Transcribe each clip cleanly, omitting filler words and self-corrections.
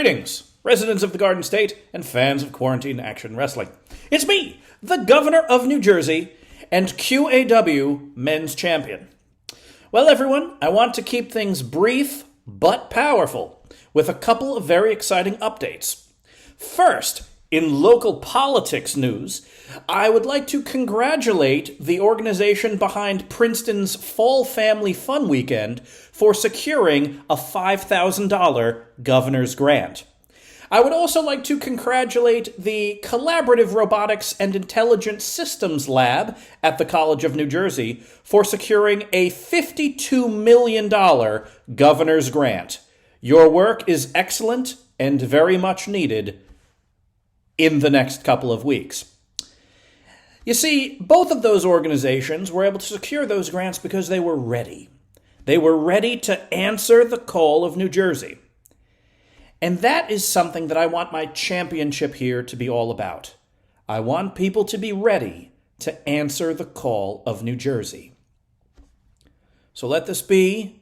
Greetings, residents of the Garden State and fans of Quarantine Action Wrestling. It's me, the Governor of New Jersey and QAW Men's Champion. Well, everyone, I want to keep things brief but powerful with a couple of very exciting updates. First, in local politics news, I would like to congratulate the organization behind Princeton's Fall Family Fun Weekend for securing a $5,000 governor's grant. I would also like to congratulate the Collaborative Robotics and Intelligent Systems Lab at the College of New Jersey for securing a $52 million governor's grant. Your work is excellent and very much needed in the next couple of weeks. You see, both of those organizations were able to secure those grants because they were ready. They were ready to answer the call of New Jersey. And that is something that I want my championship here to be all about. I want people to be ready to answer the call of New Jersey. So let this be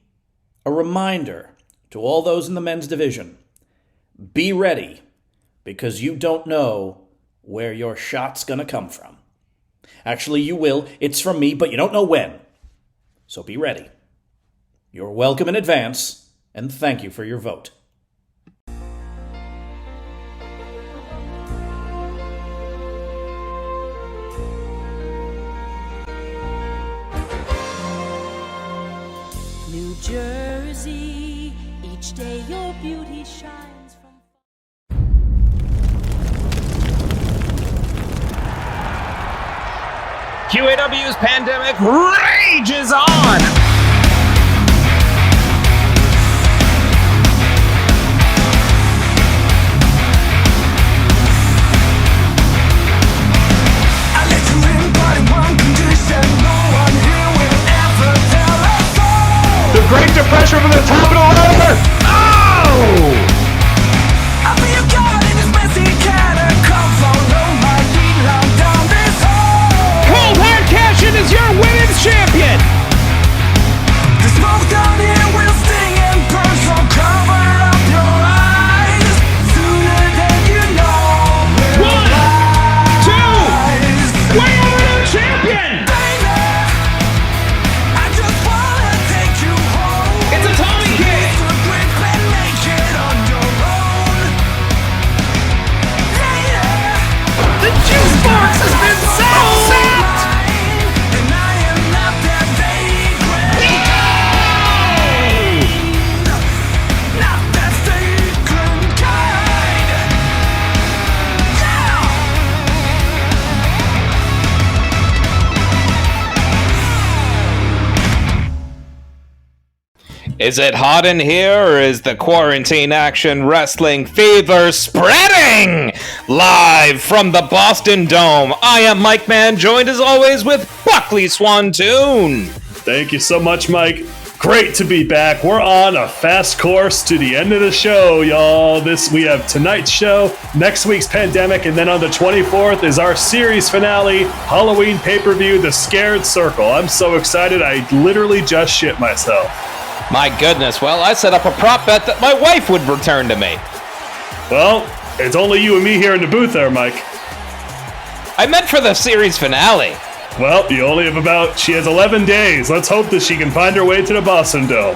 a reminder to all those in the men's division. Be ready, because you don't know where your shot's going to come from. Actually, you will. It's from me, but you don't know when. So be ready. You're welcome in advance, and thank you for your vote. New Jersey, each day your beauty shines from... QAW's Pandemic rages on! I let you in, but in one condition. No one here will ever tell us so. The Great Depression from the top of the ladder! Oh! I feel God in this messy catacomb. Follow my feet long down this hole. Cold Hard Cashin is your women's champion! The smoke down here will sting and burn, so cover up your eyes. Sooner than you know, we'll One, two, rise. we are a new champion! Baby, I just wanna take you home. It's a Tommy kick! To grip and make it on your own. Later, The juice box has been sapped! and I am not that vagrant. Not that vagrant kind. Is it hot in here, or is the Quarantine Action Wrestling fever spreading? Live from the Boston Dome, I am Mike Mann, joined as always with Buckley Swantoon. Thank you so much, Mike. Great to be back. We're on a fast course to the end of the show, y'all. We have tonight's show, next week's Pandemic, and then on the 24th is our series finale, Halloween pay-per-view, The Scared Circle. I'm so excited, I literally just shit myself. My goodness, well, I set up a prop bet that my wife would return to me. Well, it's only you and me here in the booth there, Mike. I meant for the series finale. Well, she has 11 days. Let's hope that she can find her way to the Boston Dome.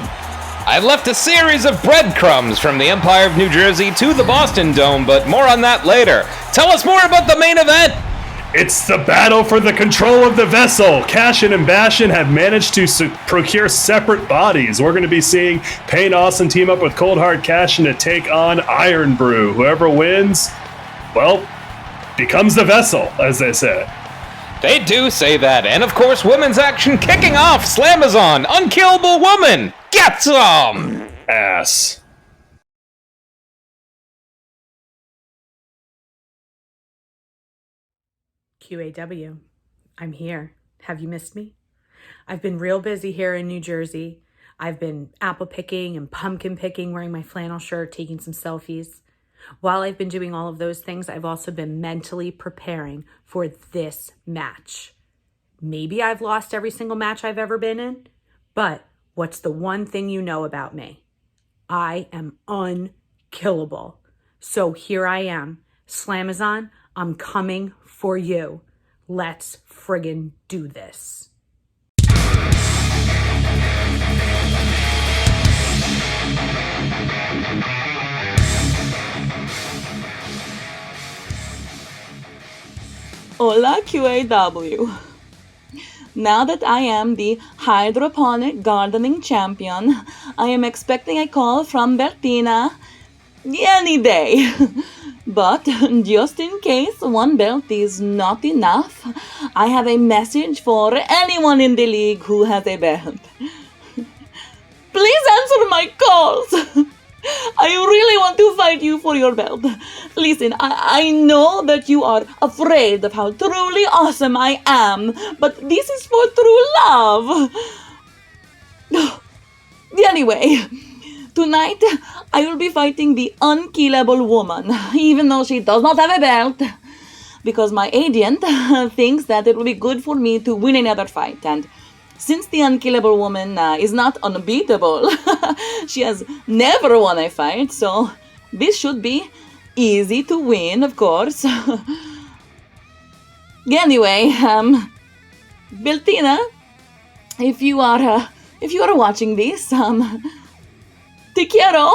I left a series of breadcrumbs from the Empire of New Jersey to the Boston Dome, but more on that later. Tell us more about the main event. It's the battle for the control of the vessel. Cashin and Bashin have managed to procure separate bodies. We're going to be seeing Payne Austin team up with Cold Hard Cashin to take on Iron Brew. Whoever wins, well, becomes the vessel, as they say. They do say that, and of course, women's action kicking off. Slamazon, Unkillable Woman, get some! Ass. QAW, I'm here. Have you missed me? I've been real busy here in New Jersey. I've been apple picking and pumpkin picking, wearing my flannel shirt, taking some selfies. While I've been doing all of those things, I've also been mentally preparing for this match. Maybe I've lost every single match I've ever been in, but what's the one thing you know about me? I am unkillable. So here I am. Slamazon, I'm coming for you. Let's friggin' do this. Hola QAW. Now that I am the hydroponic gardening champion, I am expecting a call from Bertina any day. But just in case one belt is not enough, I have a message for anyone in the league who has a belt. Please answer my calls. I really want to fight you for your belt. Listen, I know that you are afraid of how truly awesome I am, but this is for true love. Anyway, tonight I will be fighting the unkillable woman, even though she does not have a belt, because my agent thinks that it will be good for me to win another fight, and since the unkillable woman is not unbeatable, she has never won a fight, so this should be easy to win, of course. Anyway, Beltina, if you are watching this, te quiero.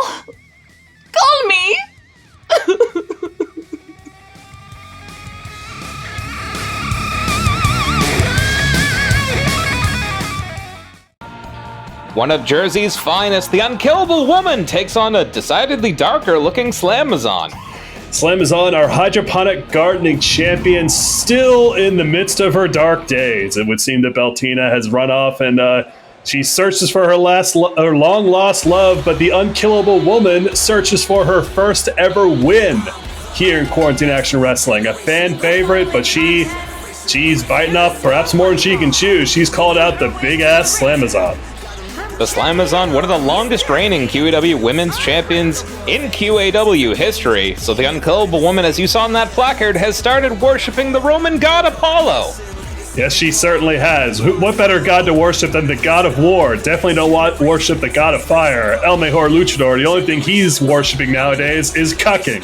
Call me. One of Jersey's finest, the unkillable woman, takes on a decidedly darker-looking Slamazon. Slamazon, our hydroponic gardening champion, still in the midst of her dark days. It would seem that Beltina has run off and she searches for her long-lost love, but the unkillable woman searches for her first ever win here in Quarantine Action Wrestling. A fan favorite, but she's biting off perhaps more than she can chew. She's called out the big-ass Slamazon. The Slamazon, one of the longest reigning QAW women's champions in QAW history. So the unkillable woman, as you saw in that placard, has started worshipping the Roman god Apollo. Yes, she certainly has. What better god to worship than the god of war? Definitely don't worship the god of fire. El Mejor Luchador, the only thing he's worshipping nowadays is cucking.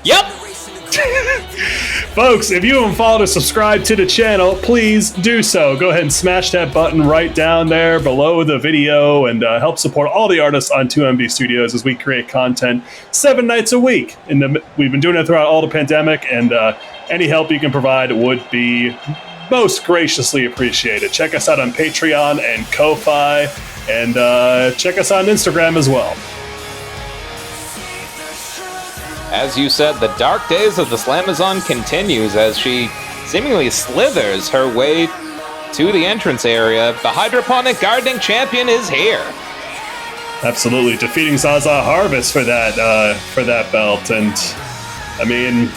Yep! Folks, if you haven't followed or subscribed to the channel, please do so. Go ahead and smash that button right down there below the video and help support all the artists on 2MB Studios as we create content 7 nights a week. We've been doing it throughout all the pandemic, and any help you can provide would be most graciously appreciated. Check us out on Patreon and Ko-Fi, and check us on Instagram as well. As you said, the dark days of the Slamazon continues as she seemingly slithers her way to the entrance area. The hydroponic gardening champion is here. Absolutely, defeating Zaza Harvest for that belt, and I mean,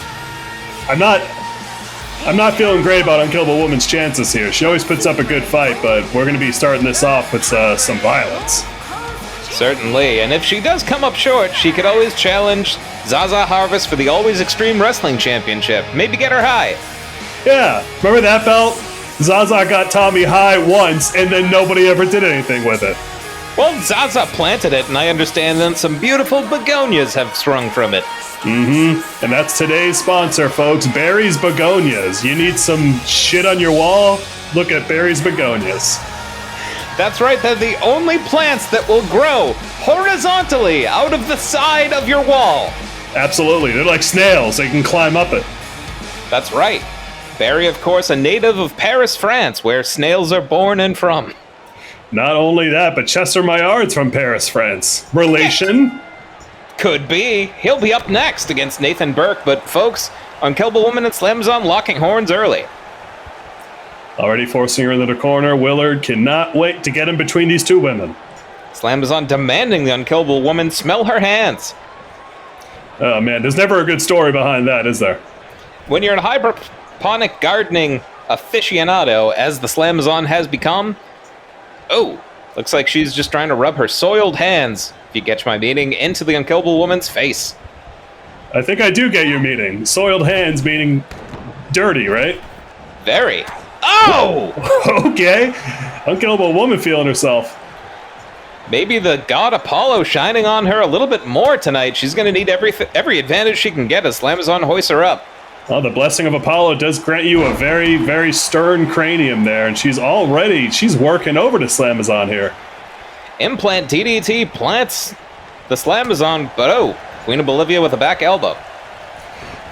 I'm not feeling great about Unkillable Woman's chances here. She always puts up a good fight, but we're going to be starting this off with some violence. Certainly, and if she does come up short, she could always challenge Zaza Harvest for the Always Extreme Wrestling Championship. Maybe get her high. Yeah, remember that belt? Zaza got Tommy high once, and then nobody ever did anything with it. Well, Zaza planted it, and I understand that some beautiful begonias have sprung from it. Mm-hmm. And that's today's sponsor, folks. Barry's Begonias. You need some shit on your wall? Look at Barry's Begonias. That's right, they're the only plants that will grow horizontally out of the side of your wall. Absolutely. They're like snails. They can climb up it. That's right. Barry, of course, a native of Paris, France, where snails are born and from. Not only that, but Chester Maillard's from Paris, France. Relation? Could be. He'll be up next against Nathan Burke, but folks, Unkillable Woman and Slamazon locking horns early. Already forcing her into the corner, Willard cannot wait to get in between these two women. Slamazon demanding the Unkillable Woman smell her hands. Oh man, there's never a good story behind that, is there? When you're a hydroponic gardening aficionado, as the Slamazon has become, oh, looks like she's just trying to rub her soiled hands, if you catch my meaning, into the Unkillable Woman's face. I think I do get your meaning. Soiled hands meaning dirty, right? Very. Oh! Okay. Unkillable Woman feeling herself. Maybe the god Apollo shining on her a little bit more tonight. She's going to need every advantage she can get as Slamazon hoists her up. Well, the blessing of Apollo does grant you a very, very stern cranium there, and she's working over to Slamazon here. Implant DDT plants the Slamazon, but Queen of Bolivia with a back elbow.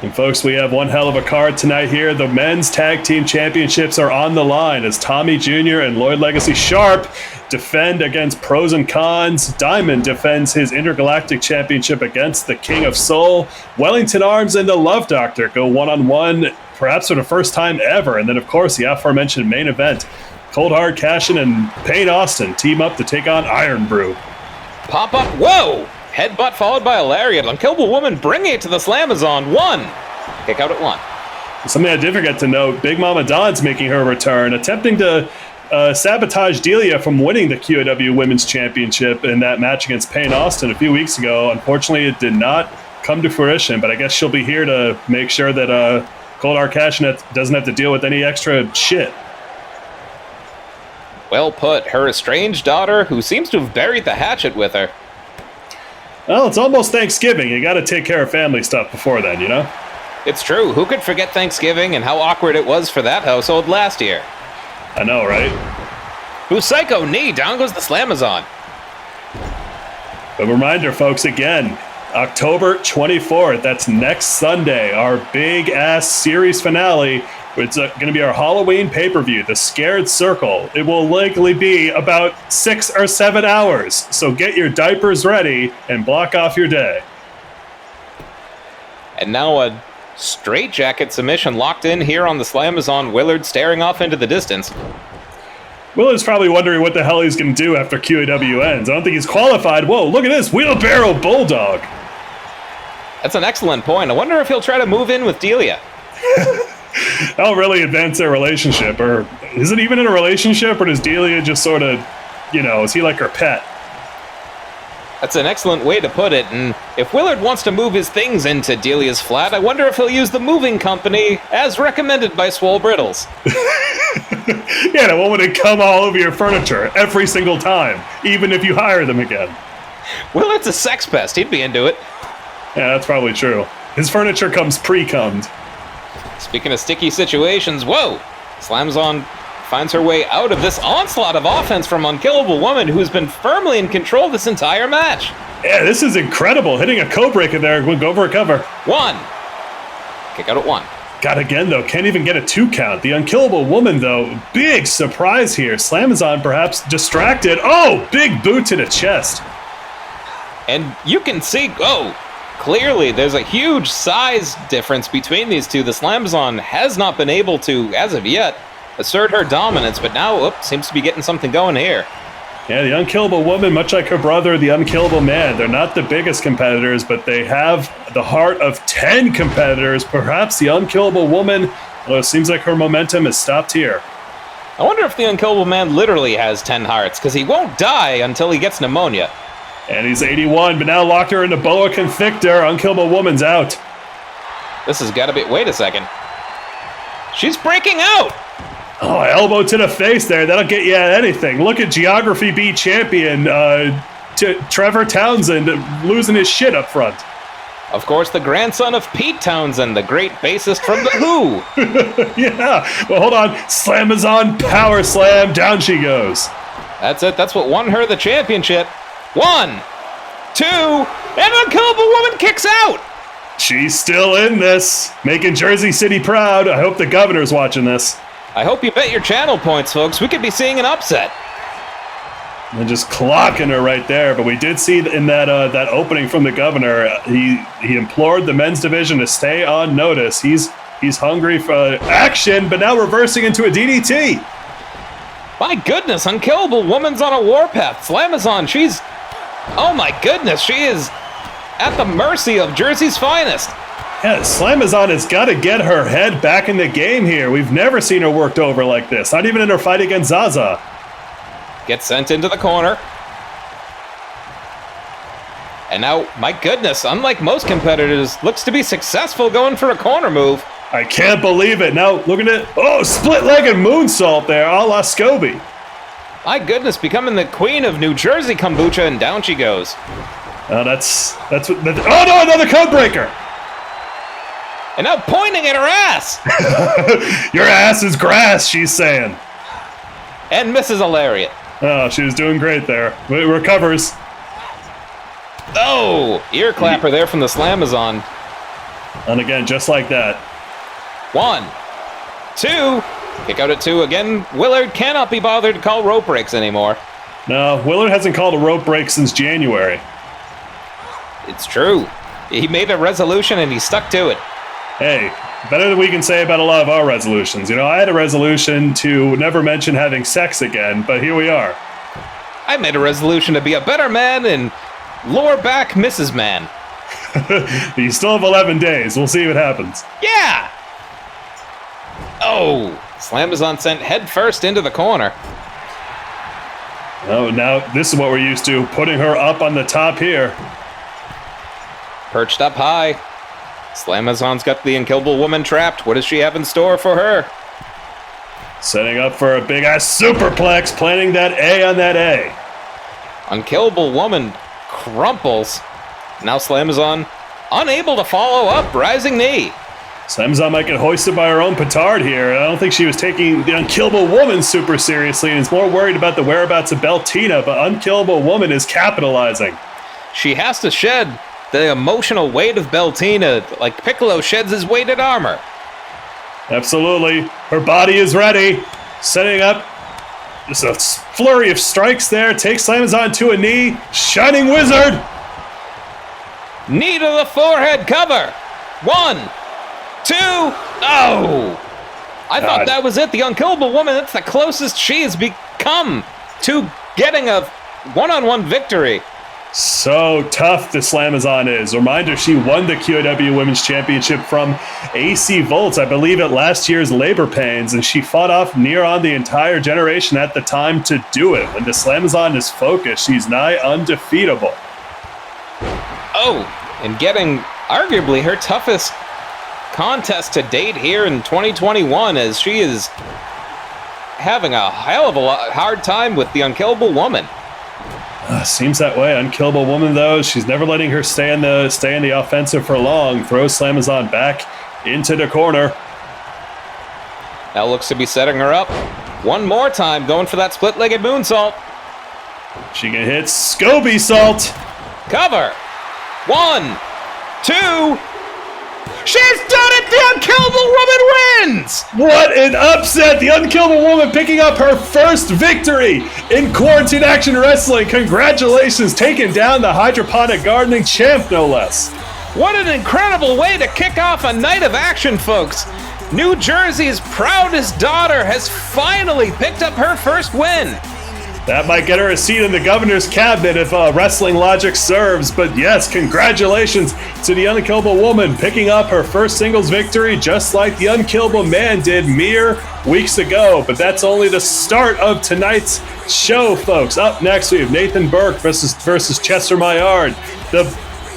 And folks, we have one hell of a card tonight here. The men's tag team championships are on the line as Tommy Jr. and Lloyd Legacy Sharp defend against Pros and Cons. Diamond defends his intergalactic championship against the King of Soul. Wellington Arms and the Love Doctor go one-on-one, perhaps for the first time ever. And then, of course, the aforementioned main event. Cold Hard Cashin and Payne Austin team up to take on Iron Brew. Pop up, whoa! Headbutt followed by a lariat. Unkillable Woman bringing it to the Slamazon. 1. Kick out at 1. Something I did forget to note, Big Mama Don's making her return, attempting to sabotage Delia from winning the QAW Women's Championship in that match against Payne Austin a few weeks ago. Unfortunately, it did not come to fruition, but I guess she'll be here to make sure that Cold Hard Cashin doesn't have to deal with any extra shit. Well put. Her estranged daughter, who seems to have buried the hatchet with her. Well, it's almost Thanksgiving. You got to take care of family stuff before then, you know? It's true. Who could forget Thanksgiving and how awkward it was for that household last year? I know, right? Psycho knee. Down goes the Slamazon. A reminder, folks, again, October 24th. That's next Sunday. Our big-ass series finale. It's going to be our Halloween pay-per-view, The Scared Circle. It will likely be about 6 or 7 hours, so get your diapers ready and block off your day. And now a straitjacket submission locked in here on the Slamazon. Willard staring off into the distance. Willard's probably wondering what the hell he's going to do after QAW ends. I don't think he's qualified. Whoa, look at this, Wheelbarrow Bulldog. That's an excellent point. I wonder if he'll try to move in with Delia. That'll really advance their relationship. Or is it even in a relationship, or does Delia just sort of, is he like her pet? That's an excellent way to put it, and if Willard wants to move his things into Delia's flat, I wonder if he'll use the moving company as recommended by Swole Brittles. Yeah, the one would come all over your furniture every single time, even if you hire them again. Willard's a sex pest. He'd be into it. Yeah, that's probably true. His furniture comes pre-cummed. Speaking of sticky situations, whoa! Slamazon finds her way out of this onslaught of offense from Unkillable Woman, who's been firmly in control this entire match. Yeah, this is incredible. Hitting a code breaker there. We'll go for a cover. 1. Kick out at 1. God, again, though, can't even get a 2 count. The Unkillable Woman, though, big surprise here. Slamazon perhaps distracted. Oh, big boot to the chest. And you can see, clearly there's a huge size difference between these two. The Slamazon has not been able to, as of yet, assert her dominance, but now, seems to be getting something going here. Yeah, the Unkillable Woman, much like her brother, the Unkillable Man, they're not the biggest competitors, but they have the heart of 10 competitors. Perhaps the Unkillable Woman, well, it seems like her momentum has stopped here. I wonder if the Unkillable Man literally has 10 hearts, because he won't die until he gets pneumonia. And he's 81, but now locked her into Boa Convictor. Unkillable Woman's out. This has got to be... Wait a second. She's breaking out! Oh, elbow to the face there. That'll get you anything. Look at Geography B champion Trevor Townsend losing his shit up front. Of course, the grandson of Pete Townsend, the great bassist from The Who. Yeah. Well, hold on. Slamazon power slam. Down she goes. That's it. That's what won her the championship. 1, 2, and Unkillable Woman kicks out! She's still in this, making Jersey City proud. I hope the governor's watching this. I hope you bet your channel points, folks. We could be seeing an upset. And just clocking her right there. But we did see in that opening from the governor, he implored the men's division to stay on notice. He's hungry for action, but now reversing into a DDT. My goodness, Unkillable Woman's on a warpath. Slamazon, she's... Oh my goodness, she is at the mercy of Jersey's finest. Yeah, Slamazon has got to get her head back in the game here. We've never seen her worked over like this, not even in her fight against Zaza. Gets sent into the corner. And now, my goodness, unlike most competitors, looks to be successful going for a corner move. I can't believe it. Now, look at it. Oh, split-legged moonsault there, a la Scobie. My goodness, becoming the queen of New Jersey kombucha, and down she goes. Oh, oh no, another code breaker! And now pointing at her ass! Your ass is grass, she's saying. And misses a lariat. Oh, she was doing great there. It recovers. Oh, ear clapper there from the Slamazon. And again, just like that. 1, 2, kick out at 2 again. Willard cannot be bothered to call rope breaks anymore. No, Willard hasn't called a rope break since January. It's true. He made a resolution and he stuck to it. Hey, better than we can say about a lot of our resolutions. You know, I had a resolution to never mention having sex again, but here we are. I made a resolution to be a better man and lure back Mrs. Man. You still have 11 days. We'll see what happens. Yeah! Oh, Slamazon sent head first into the corner. Oh, now this is what we're used to, putting her up on the top here. Perched up high. Slamazon's got the unkillable woman trapped. What does she have in store for her? Setting up for a big-ass superplex, planting that A on that A. Unkillable woman crumples. Now Slamazon unable to follow up. Rising knee. Slamazon might get hoisted by her own petard here. I don't think she was taking the unkillable woman super seriously and is more worried about the whereabouts of Beltina, but unkillable woman is capitalizing. She has to shed the emotional weight of Beltina like Piccolo sheds his weighted armor. Absolutely. Her body is ready. Setting up. Just a flurry of strikes there. Takes Slamazon to a knee. Shining Wizard. Knee to the forehead cover. 1, 2. Oh! I thought that was it. The unkillable woman, that's the closest she has become to getting a one-on-one victory. So tough the Slamazon is. Reminder, she won the QAW Women's Championship from AC Volts, I believe, at last year's Labor Pains, and she fought off near on the entire generation at the time to do it. When the Slamazon is focused, she's nigh undefeatable. Oh, and getting arguably her toughest contest to date here in 2021, as she is having a hell of a hard time with the unkillable woman. Seems that way. Unkillable woman, though, she's never letting her stay in the offensive for long. Throws Slamazon back into the corner. Now looks to be setting her up one more time, going for that split-legged moonsault. She can hit Scoby Salt. Cover. 1, 2. She's done it! The unkillable woman wins! What an upset! The unkillable woman picking up her first victory in Quarantine Action Wrestling. Congratulations, taking down the hydroponic gardening champ, no less. What an incredible way to kick off a night of action, folks. New Jersey's proudest daughter has finally picked up her first win. That might get her a seat in the governor's cabinet if wrestling logic serves, but yes, congratulations to the unkillable woman picking up her first singles victory just like the unkillable man did mere weeks ago. But that's only the start of tonight's show, folks. Up next, we have Nathan Burke versus Chester Maillard.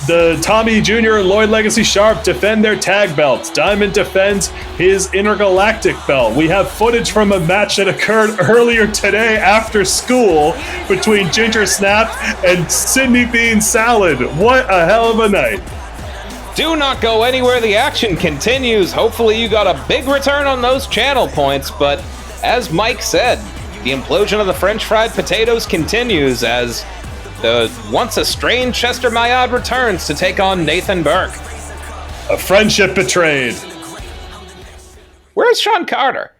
The Tommy Jr. and Lloyd Legacy Sharp defend their tag belts. Diamond defends his intergalactic belt. We have footage from a match that occurred earlier today after school between Ginger Snap and Sydney Bean Salad. What a hell of a night. Do not go anywhere. The action continues. Hopefully you got a big return on those channel points, but as Mike said, the implosion of the French fried potatoes continues as the once estranged Chester Maillard returns to take on Nathan Burke. A friendship betrayed. Where's Sean Carter?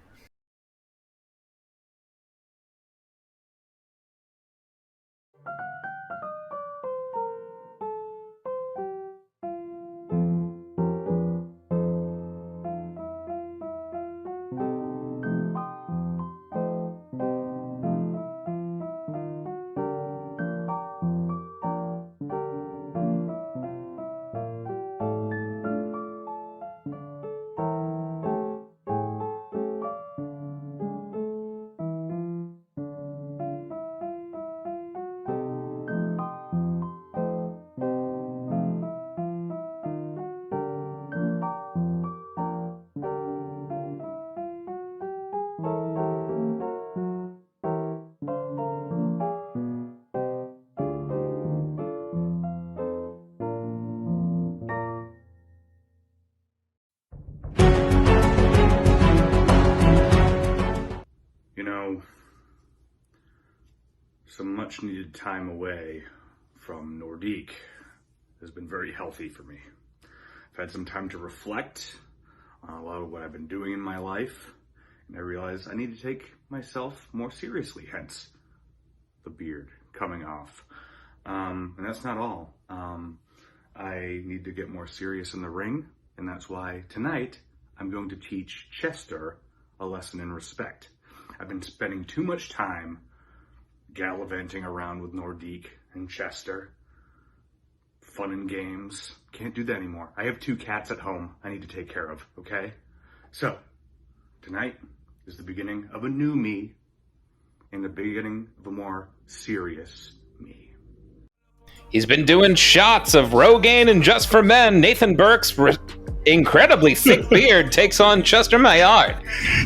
some much needed time away from Nordique has been very healthy for me. I've had some time to reflect on a lot of what I've been doing in my life, and I realized I need to take myself more seriously, hence the beard coming off. And that's not all. I need to get more serious in the ring, and that's why tonight I'm going to teach Chester a lesson in respect. I've been spending too much time gallivanting around with Nordique and Chester. Fun and games. Can't do that anymore. I have 2 cats at home I need to take care of, okay? So, tonight is the beginning of a new me and the beginning of a more serious me. He's been doing shots of Rogaine and Just for Men. Nathan Burke's incredibly thick beard takes on Chester Maillard.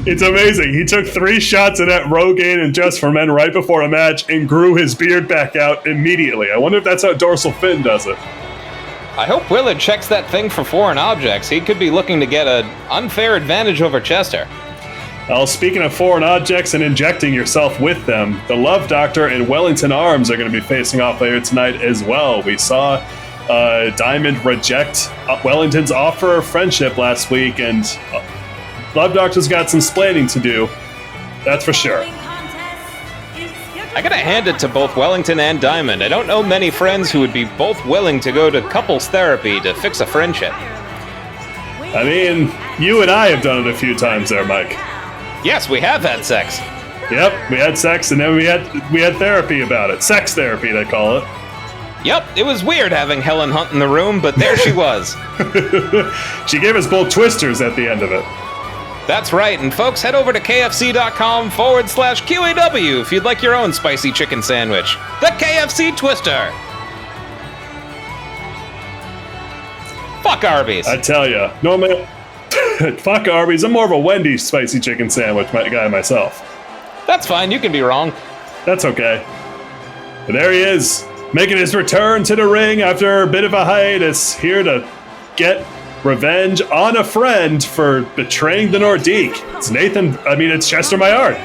It's amazing. He took 3 shots of that Rogaine and Just for Men right before a match and grew his beard back out immediately. I wonder if that's how Dorsal Finn does it. I hope Willard checks that thing for foreign objects. He could be looking to get an unfair advantage over Chester. Well, speaking of foreign objects and injecting yourself with them, the Love Doctor and Wellington Arms are going to be facing off later tonight as well. We saw Diamond reject Wellington's offer of friendship last week, and Love Doctor's got some splaining to do. That's for sure. I gotta hand it to both Wellington and Diamond. I don't know many friends who would be both willing to go to couples therapy to fix a friendship. I mean, you and I have done it a few times there, Mike. Yes, we have had sex. Yep, we had sex and then we had therapy about it. Sex therapy, they call it. Yep, it was weird having Helen Hunt in the room, but there she was. She gave us both twisters at the end of it. That's right, and folks, head over to kfc.com/QAW if you'd like your own spicy chicken sandwich. The KFC Twister! Fuck Arby's. I tell ya, normally, fuck Arby's. I'm more of a Wendy's spicy chicken sandwich guy myself. That's fine, you can be wrong. That's okay. But there he is, making his return to the ring after a bit of a hiatus, here to get revenge on a friend for betraying the Nordique. It's Chester Maillard.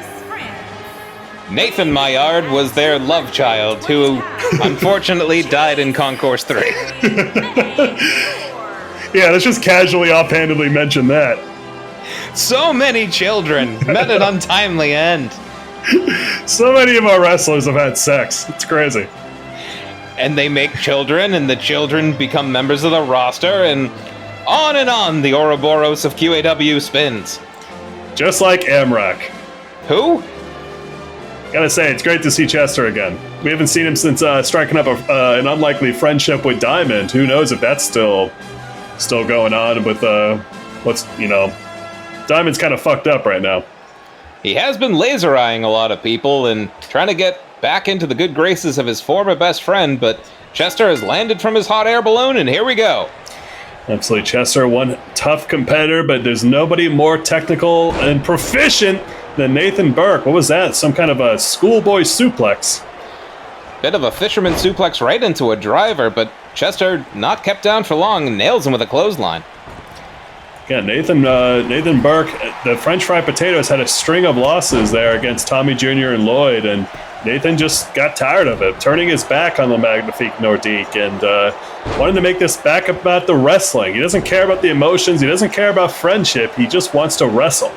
Nathan Maillard was their love child, who unfortunately died in Concourse 3. Yeah, let's just casually offhandedly mention that. So many children met an untimely end. So many of our wrestlers have had sex. It's crazy. And they make children, and the children become members of the roster, and on the Ouroboros of QAW spins. Just like Amrak. Who? Gotta say, it's great to see Chester again. We haven't seen him since striking up an unlikely friendship with Diamond. Who knows if that's still going on with Diamond's kind of fucked up right now. He has been laser-eyeing a lot of people and trying to get back into the good graces of his former best friend, but Chester has landed from his hot air balloon, and here we go. Absolutely, Chester, one tough competitor, but there's nobody more technical and proficient than Nathan Burke. What was that? Some kind of a schoolboy suplex. Bit of a fisherman suplex right into a driver, but Chester, not kept down for long, nails him with a clothesline. Yeah, Nathan Burke, the French Fried Potatoes had a string of losses there against Tommy Jr. and Lloyd, and Nathan just got tired of it, turning his back on the Magnifique Nordique and wanted to make this back about the wrestling. He doesn't care about the emotions. He doesn't care about friendship. He just wants to wrestle.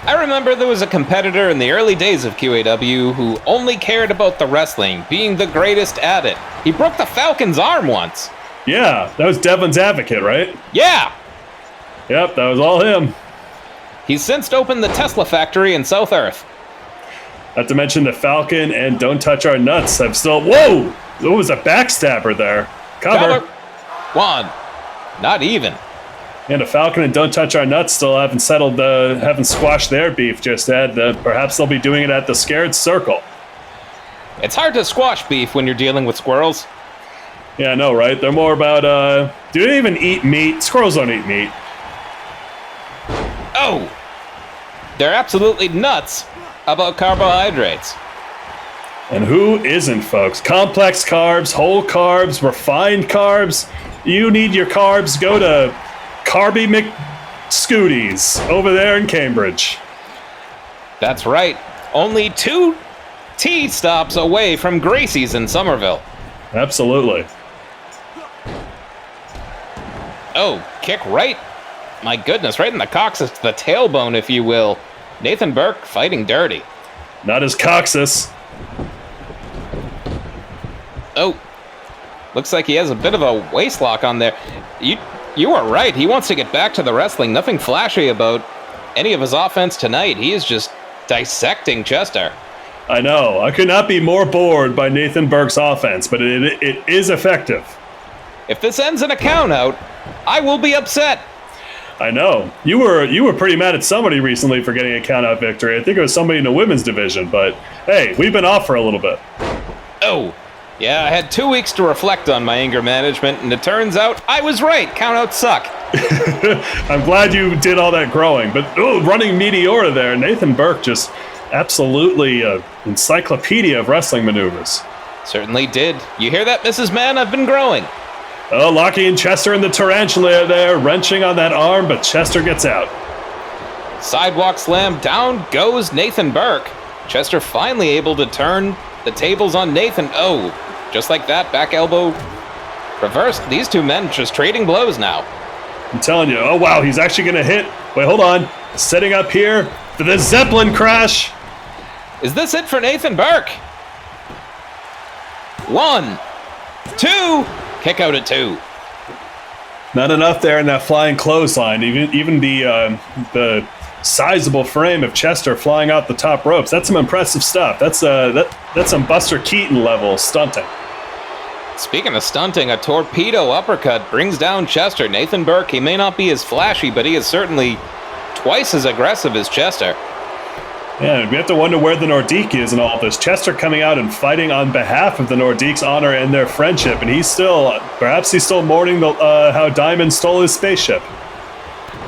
I remember there was a competitor in the early days of QAW who only cared about the wrestling, being the greatest at it. He broke the Falcon's arm once. Yeah, that was Devlin's Advocate, right? Yeah! Yep, that was all him. He's since opened the Tesla factory in South Earth. Not to mention the Falcon and Don't Touch Our Nuts have still... Whoa! What was a backstabber there? Cover. One. Not even. And the Falcon and Don't Touch Our Nuts still haven't haven't squashed their beef just yet. Perhaps they'll be doing it at the Scared Circle. It's hard to squash beef when you're dealing with squirrels. Yeah, I know, right? They're more about, do they even eat meat? Squirrels don't eat meat. Oh! They're absolutely nuts about carbohydrates. And who isn't, folks? Complex carbs, whole carbs, refined carbs. You need your carbs, go to Carby McScooties over there in Cambridge. That's right. Only 2 T stops away from Gracie's in Somerville. Absolutely. Oh, kick right. My goodness, right in the coccyx, the tailbone, if you will. Nathan Burke fighting dirty. Not as coccyx. Oh, looks like he has a bit of a waist lock on there. You are right. He wants to get back to the wrestling. Nothing flashy about any of his offense tonight. He is just dissecting Chester. I know. I could not be more bored by Nathan Burke's offense, but it is effective. If this ends in a countout, I will be upset. I know. You were pretty mad at somebody recently for getting a countout victory. I think it was somebody in the women's division, but hey, we've been off for a little bit. Oh, yeah, I had 2 weeks to reflect on my anger management, and it turns out I was right. Countouts suck. I'm glad you did all that growing, but running Meteora there, Nathan Burke just absolutely encyclopedia of wrestling maneuvers. Certainly did. You hear that, Mrs. Mann? I've been growing. Oh, Lockie and Chester in the tarantula there, wrenching on that arm, but Chester gets out. Sidewalk slam, down goes Nathan Burke. Chester finally able to turn the tables on Nathan. Oh, just like that, back elbow reversed. These two men just trading blows now. I'm telling you, oh wow, he's actually gonna hit. Wait, hold on. Setting up here for the Zeppelin crash. Is this it for Nathan Burke? 1, 2, kick out at 2. Not enough there in that flying clothesline. Even the sizable frame of Chester flying out the top ropes. That's some impressive stuff. That's some Buster Keaton level stunting. Speaking of stunting, a torpedo uppercut brings down Chester. Nathan Burke, he may not be as flashy, but he is certainly twice as aggressive as Chester. Yeah, we have to wonder where the Nordique is in all this. Chester coming out and fighting on behalf of the Nordique's honor and their friendship, and perhaps he's still mourning how Diamond stole his spaceship.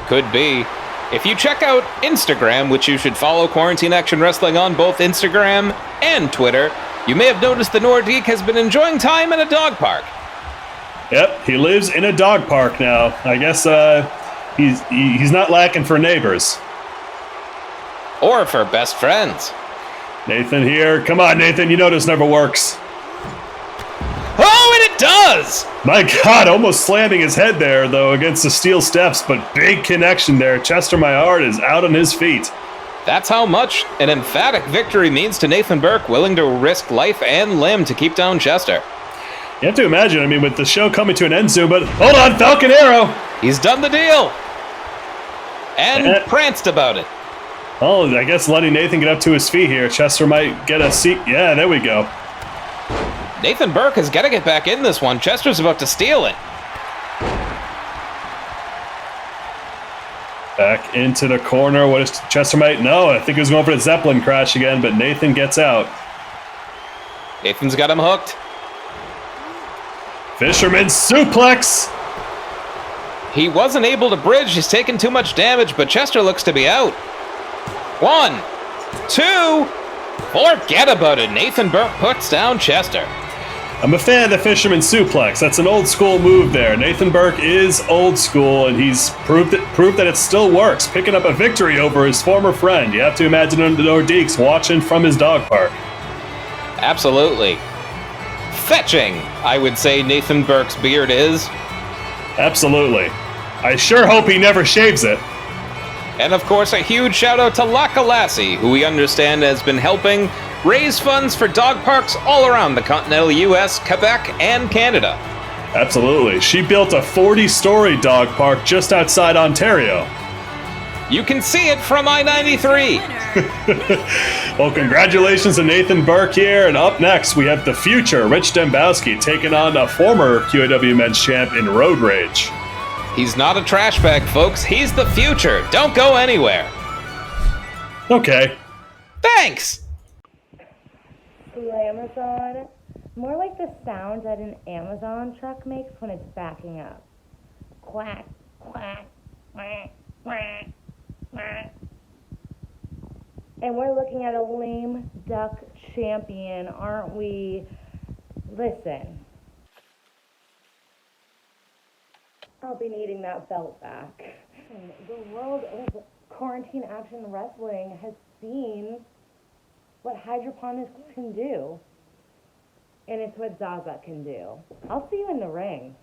Could be. If you check out Instagram, which you should follow Quarantine Action Wrestling on both Instagram and Twitter, you may have noticed the Nordique has been enjoying time in a dog park. Yep, he lives in a dog park now. I guess he's not lacking for neighbors. Or for best friends. Nathan here. Come on, Nathan. You know this never works. Oh, and it does! My God, almost slamming his head there, though, against the steel steps, but big connection there. Chester Myard is out on his feet. That's how much an emphatic victory means to Nathan Burke, willing to risk life and limb to keep down Chester. You have to imagine, with the show coming to an end soon, but hold on, Falcon Arrow! He's done the deal! And pranced about it. Oh, I guess letting Nathan get up to his feet here. Chester might get a seat. Yeah, there we go. Nathan Burke has got to get back in this one. Chester's about to steal it. Back into the corner. What is Chester might? No, I think he was going for the Zeppelin crash again, but Nathan gets out. Nathan's got him hooked. Fisherman suplex. He wasn't able to bridge. He's taken too much damage, but Chester looks to be out. 1, 2, forget about it. Nathan Burke puts down Chester. I'm a fan of the Fisherman suplex. That's an old school move there. Nathan Burke is old school, and he's proved that it still works, picking up a victory over his former friend. You have to imagine the Nordiques watching from his dog park. Absolutely. Fetching, I would say Nathan Burke's beard is. Absolutely. I sure hope he never shaves it. And of course, a huge shout out to Laka Lassie, who we understand has been helping raise funds for dog parks all around the continental US, Quebec, and Canada. Absolutely. She built a 40-story dog park just outside Ontario. You can see it from I-93. Well, congratulations to Nathan Burke here. And up next, we have the future Rich Dembowski taking on a former QAW Men's Champ in Road Rage. He's not a trash bag, folks. He's the future. Don't go anywhere. Okay. Thanks! Amazon. More like the sound that an Amazon truck makes when it's backing up. Quack, quack, quack, quack, quack. And we're looking at a lame duck champion, aren't we? Listen. I'll be needing that belt back. The world of quarantine action wrestling has seen what hydroponics can do. And it's what Zaza can do. I'll see you in the ring.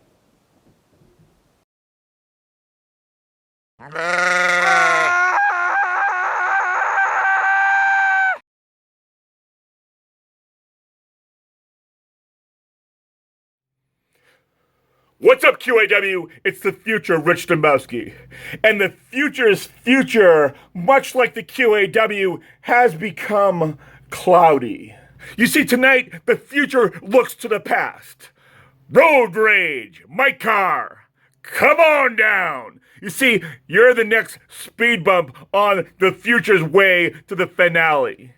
What's up, QAW? It's the future Rich Dombrowski. And the future's future, much like the QAW, has become cloudy. You see, tonight, the future looks to the past. Road rage, my car, come on down. You see, you're the next speed bump on the future's way to the finale.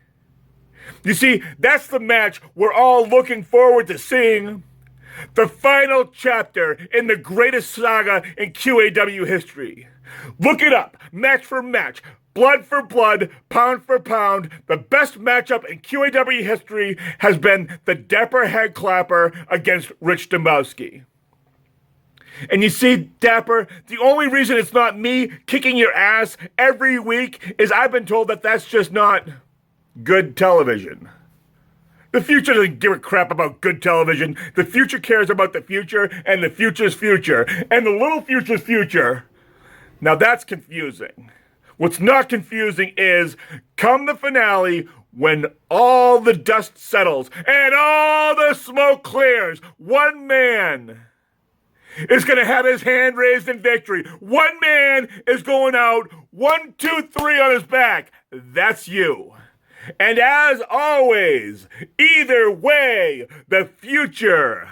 You see, that's the match we're all looking forward to seeing. The final chapter in the greatest saga in QAW history. Look it up, match for match, blood for blood, pound for pound. The best matchup in QAW history has been the Dapper Head Clapper against Rich Dombrowski. And you see, Dapper, the only reason it's not me kicking your ass every week is I've been told that that's just not good television. The future doesn't give a crap about good television. The future cares about the future and the future's future. And the little future's future. Now that's confusing. What's not confusing is, come the finale, when all the dust settles and all the smoke clears, one man is going to have his hand raised in victory. One man is going out 1, 2, 3 on his back. That's you. And as always, either way, the future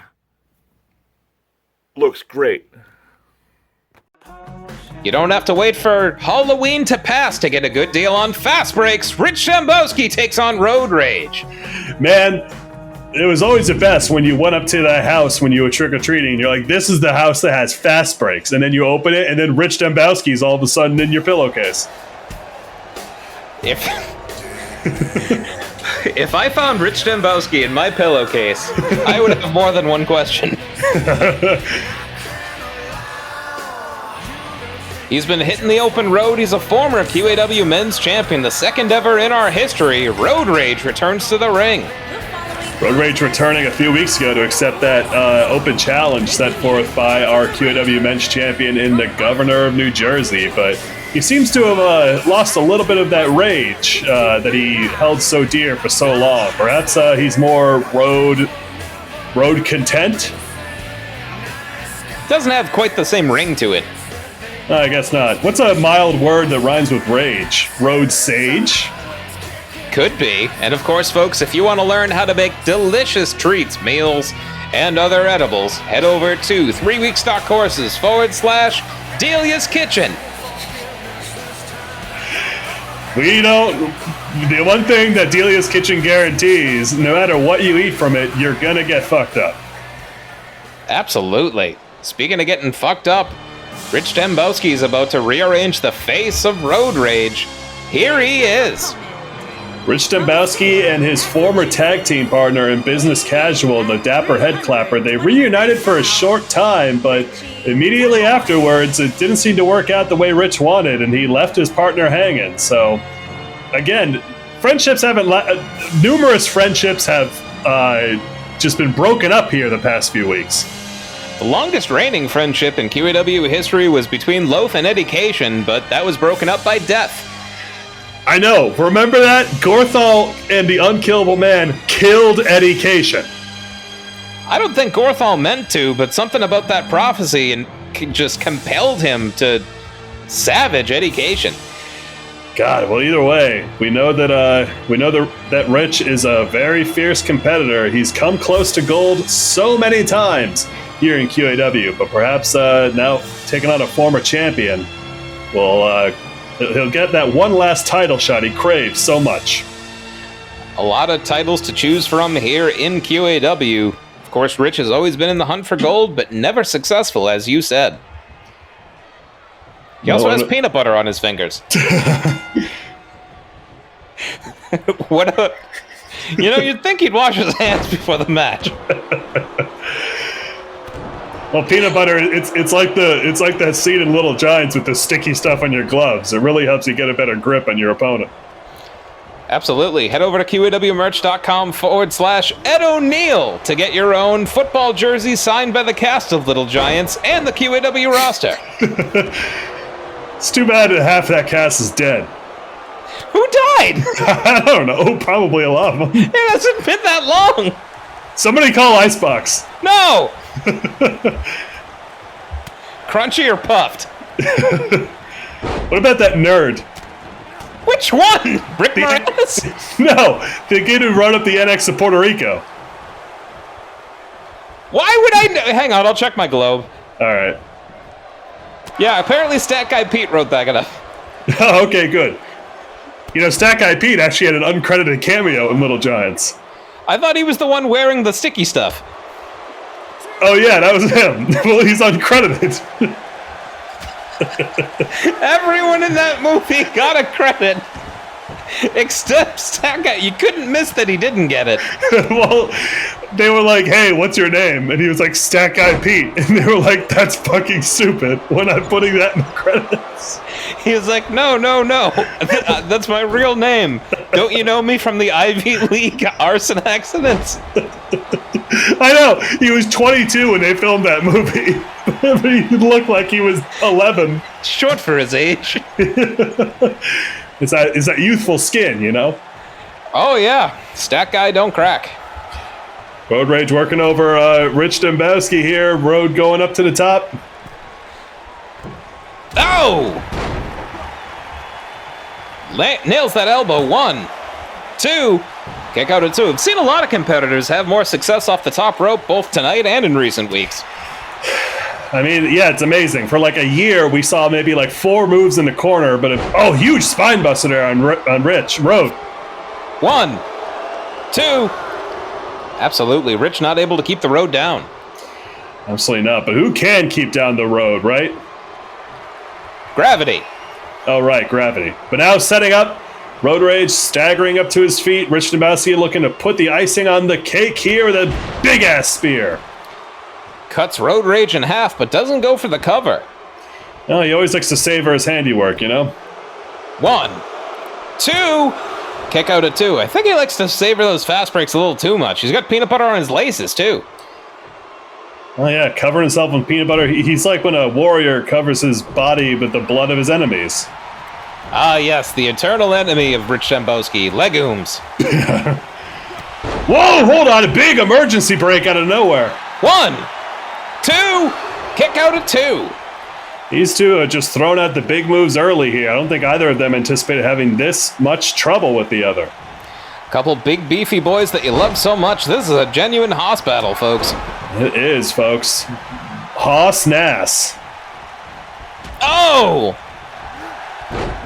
looks great. You don't have to wait for Halloween to pass to get a good deal on Fast Breaks. Rich Dombrowski takes on Road Rage. Man, it was always the best when you went up to that house when you were trick-or-treating and you're like, this is the house that has Fast Breaks. And then you open it and then Rich Dombrowski's all of a sudden in your pillowcase. If I found Rich Dombrowski in my pillowcase, I would have more than one question. He's been hitting the open road. He's a former QAW men's champion, the second ever in our history. Road Rage returns to the ring. Road Rage returning a few weeks ago to accept that open challenge set forth by our QAW men's champion in the Governor of New Jersey, but he seems to have lost a little bit of that rage that he held so dear for so long. Perhaps he's more road content? Doesn't have quite the same ring to it. I guess not. What's a mild word that rhymes with rage? Road sage? Could be. And of course, folks, if you want to learn how to make delicious treats, meals, and other edibles, head over to 3weekstockcourses/Delia's Kitchen. The one thing that Delia's Kitchen guarantees, no matter what you eat from it, you're gonna get fucked up. Absolutely. Speaking of getting fucked up, Rich Dombrowski is about to rearrange the face of Road Rage. Here he is. Rich Dombrowski and his former tag team partner in Business Casual, the Dapper Head Clapper, they reunited for a short time, but immediately afterwards, it didn't seem to work out the way Rich wanted, and he left his partner hanging. So, again, numerous friendships have just been broken up here the past few weeks. The longest reigning friendship in QAW history was between Loaf and Eddie Cation, but that was broken up by death. I know. Remember that? Gorthal and the Unkillable Man killed Eddie Cation. I don't think Gorthal meant to, but something about that prophecy and just compelled him to savage Eddie Cation. God, well, either way, we know that Rich is a very fierce competitor. He's come close to gold so many times here in QAW, but perhaps now taking on a former champion, he'll get that one last title shot he craves so much. A lot of titles to choose from here in QAW. Of course, Rich has always been in the hunt for gold, but never successful, as you said. He also has peanut butter on his fingers. You'd think he'd wash his hands before the match. Well, peanut butter, it's like that scene in Little Giants with the sticky stuff on your gloves. It really helps you get a better grip on your opponent. Absolutely. Head over to QAWmerch.com/Ed O'Neill to get your own football jersey signed by the cast of Little Giants and the QAW roster. It's too bad that half that cast is dead. Who died? I don't know. Probably a lot of them. It hasn't been that long. Somebody call Icebox. No. Crunchy or puffed? What about that nerd? Which one? Rick Moranis? No, the kid who brought up the NX to Puerto Rico. Why would I know? Hang on, I'll check my globe. All right. Yeah, apparently Stat Guy Pete wrote that up. Oh, okay, good. You know, Stat Guy Pete actually had an uncredited cameo in Little Giants. I thought he was the one wearing the sticky stuff. Oh, yeah, that was him. Well, he's uncredited. Everyone in that movie got a credit. Except Stat Guy. You couldn't miss that he didn't get it. Well, they were like, hey, what's your name? And he was like, Stat Guy Pete. And they were like, that's fucking stupid. We're not putting that in the credits. He was like, no. That's my real name. Don't you know me from the Ivy League arson accidents? I know. He was 22 when they filmed that movie. He looked like he was 11. Short for his age. It's that youthful skin, you know? Oh, yeah. Stat Guy don't crack. Road Rage working over Rich Dembowski here. Road going up to the top. Oh! Nails that elbow. 1, 2. Kick out at 2. I've seen a lot of competitors have more success off the top rope both tonight and in recent weeks. I mean, yeah, it's amazing. For like a year, we saw maybe like 4 moves in the corner, but huge spine buster there on Rich. Road. 1, 2. Absolutely. Rich not able to keep the Road down. Absolutely not. But who can keep down the Road, right? Gravity. Oh, right, Gravity. But now setting up. Road Rage staggering up to his feet. Rich Dembowski looking to put the icing on the cake here with a big-ass spear. Cuts Road Rage in half, but doesn't go for the cover. Oh, he always likes to savor his handiwork, you know? 1, 2. Kick out at 2. I think he likes to savor those fast breaks a little too much. He's got peanut butter on his laces, too. Oh, yeah, covering himself in peanut butter. He's like when a warrior covers his body with the blood of his enemies. Ah, yes, the eternal enemy of Rich Dembowski, legumes. Whoa, hold on, a big emergency break out of nowhere. 1, 2. Kick out at 2. These two are just throwing out the big moves early here. I don't think either of them anticipated having this much trouble with the other. Couple big beefy boys that you love so much. This is a genuine Haas battle, folks. It is, folks. Haas Nass. Oh!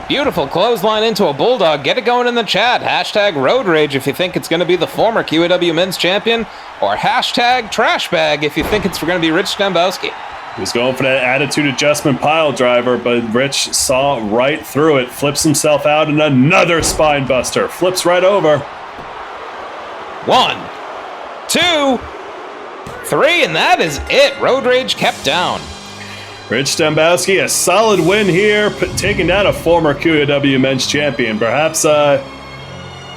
Beautiful clothesline into a bulldog. Get it going in the chat. Hashtag Road Rage if you think it's going to be the former QAW Men's Champion, or hashtag Trash Bag if you think it's going to be Rich Dembowski. He was going for that attitude adjustment pile driver, but Rich saw right through it, flips himself out, and another spine buster. Flips right over. 1, 2, 3, and that is it. Road Rage kept down. Rich Dembowski, a solid win here, taking down a former QAW Men's Champion. Perhaps, I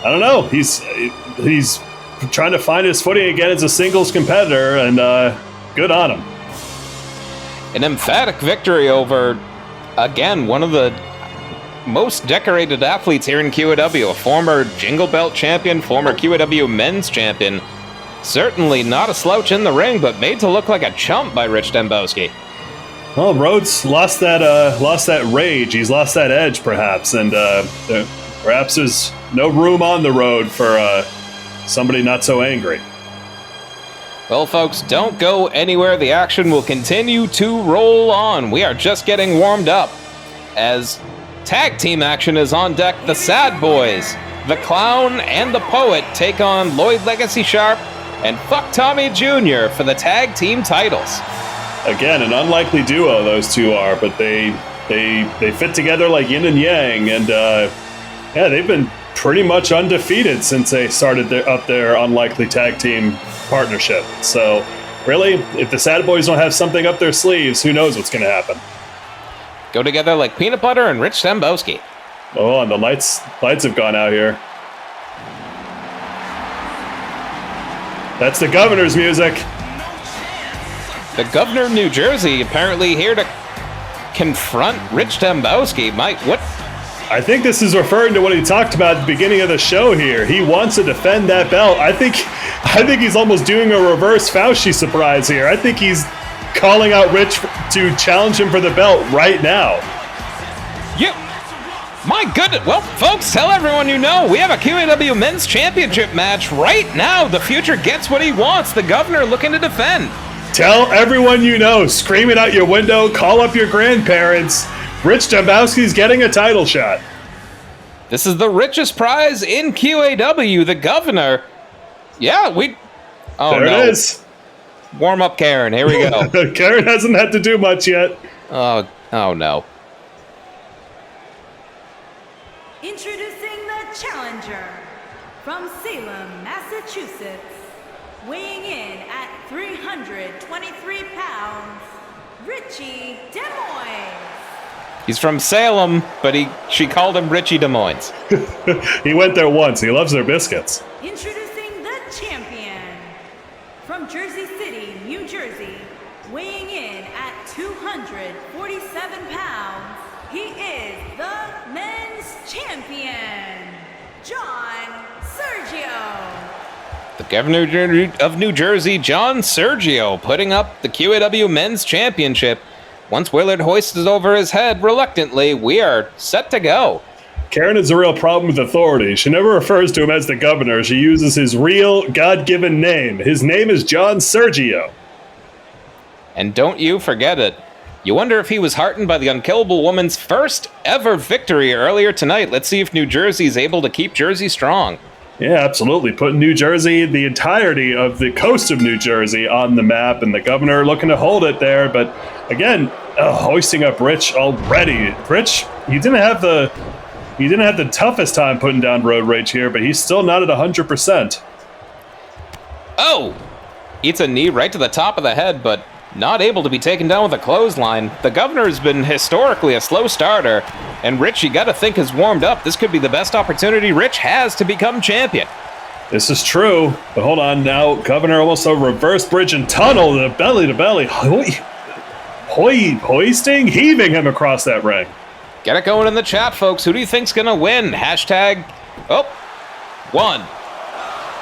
don't know, he's trying to find his footing again as a singles competitor, and good on him. An emphatic victory over, again, one of the most decorated athletes here in QAW, a former Jingle Belt champion, former QAW Men's Champion. Certainly not a slouch in the ring, but made to look like a chump by Rich Dembowski. Well, Rhodes lost that rage. He's lost that edge, perhaps, and perhaps there's no room on the road for somebody not so angry. Well, folks, don't go anywhere. The action will continue to roll on. We are just getting warmed up. As tag team action is on deck, the Sad Boys, the Clown, and the Poet take on Lloyd Legacy Sharp and Fuck Tommy Jr. for the tag team titles. Again, an unlikely duo those two are, but they fit together like yin and yang, and yeah, they've been pretty much undefeated since they started their unlikely tag team partnership. So, really, if the Sad Boys don't have something up their sleeves, who knows what's going to happen? Go together like peanut butter and Rich Dembowski. Oh, and the lights have gone out here. That's the governor's music. The governor of New Jersey apparently here to confront Rich Dembowski. What? I think this is referring to what he talked about at the beginning of the show here. He wants to defend that belt. I think he's almost doing a reverse Fauci surprise here. I think he's calling out Rich to challenge him for the belt right now. My goodness. Well, folks, tell everyone you know we have a QAW Men's Championship match right now. The future gets what he wants. The governor looking to defend. Tell everyone you know. Scream it out your window. Call up your grandparents. Rich Dembowski's getting a title shot. This is the richest prize in QAW, the governor. Yeah, Oh, there no. it is. Warm up Karen. Here we go. Karen hasn't had to do much yet. Oh no. Introducing the challenger from Salem, Massachusetts, weighing in at 323 pounds, Richie Demoines. He's from Salem, but she called him Richie Des Moines. He went there once. He loves their biscuits. Introducing the champion from Jersey City, New Jersey, weighing in at 247 pounds, he is the men's champion, John Sergio. The governor of New Jersey, John Sergio, putting up the QAW Men's Championship. Once Willard hoists it over his head reluctantly, we are set to go. Karen has a real problem with authority. She never refers to him as the governor. She uses his real, God-given name. His name is John Sergio. And don't you forget it. You wonder if he was heartened by the unkillable woman's first ever victory earlier tonight. Let's see if New Jersey's able to keep Jersey strong. Yeah, absolutely. Putting New Jersey, the entirety of the coast of New Jersey, on the map, and the governor looking to hold it there. But again, hoisting up Rich already. Rich, he didn't have the toughest time putting down road rage here, but he's still not at 100%. Oh! Eats a knee right to the top of the head, but not able to be taken down with a clothesline. The governor's been historically a slow starter, and Rich, you gotta think, has warmed up. This could be the best opportunity Rich has to become champion. This is true, but hold on now. Governor almost a reverse bridge and tunnel, the belly to belly. Hoisting, heaving him across that ring. Get it going in the chat, folks. Who do you think's gonna win? Hashtag, one.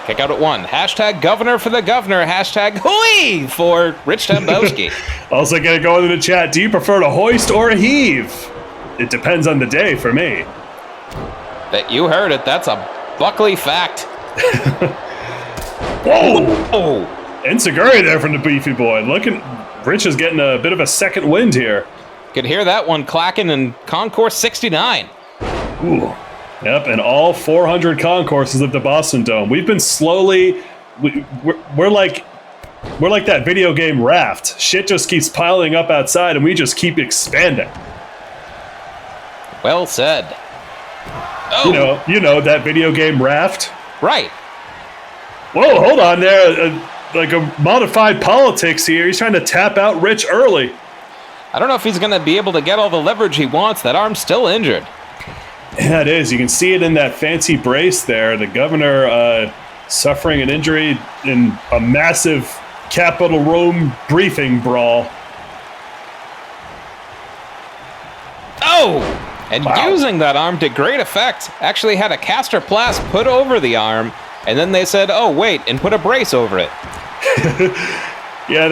Kick out at one. Hashtag governor for the governor. Hashtag hooey for Rich Dembowski. Also get it going in the chat. Do you prefer to hoist or heave? It depends on the day for me. That you heard it. That's a Buckley fact. Whoa! Oh! Enziguri there from the beefy boy. Rich is getting a bit of a second wind here. Could hear that one clacking in Concourse 69. Ooh. Yep, and all 400 concourses of the Boston Dome. We've been slowly, we're like that video game Raft. Shit just keeps piling up outside, and we just keep expanding. Well said. Oh. You know that video game Raft. Right. Whoa, hold on there. Like a modified politics here. He's trying to tap out Rich early. I don't know if he's going to be able to get all the leverage he wants. That arm's still injured. Yeah, it is. You can see it in that fancy brace there. The governor suffering an injury in a massive Capitol Room briefing brawl. Oh! And wow. Using that arm to great effect. Actually had a caster plast put over the arm, and then they said, oh, wait, and put a brace over it. Yeah,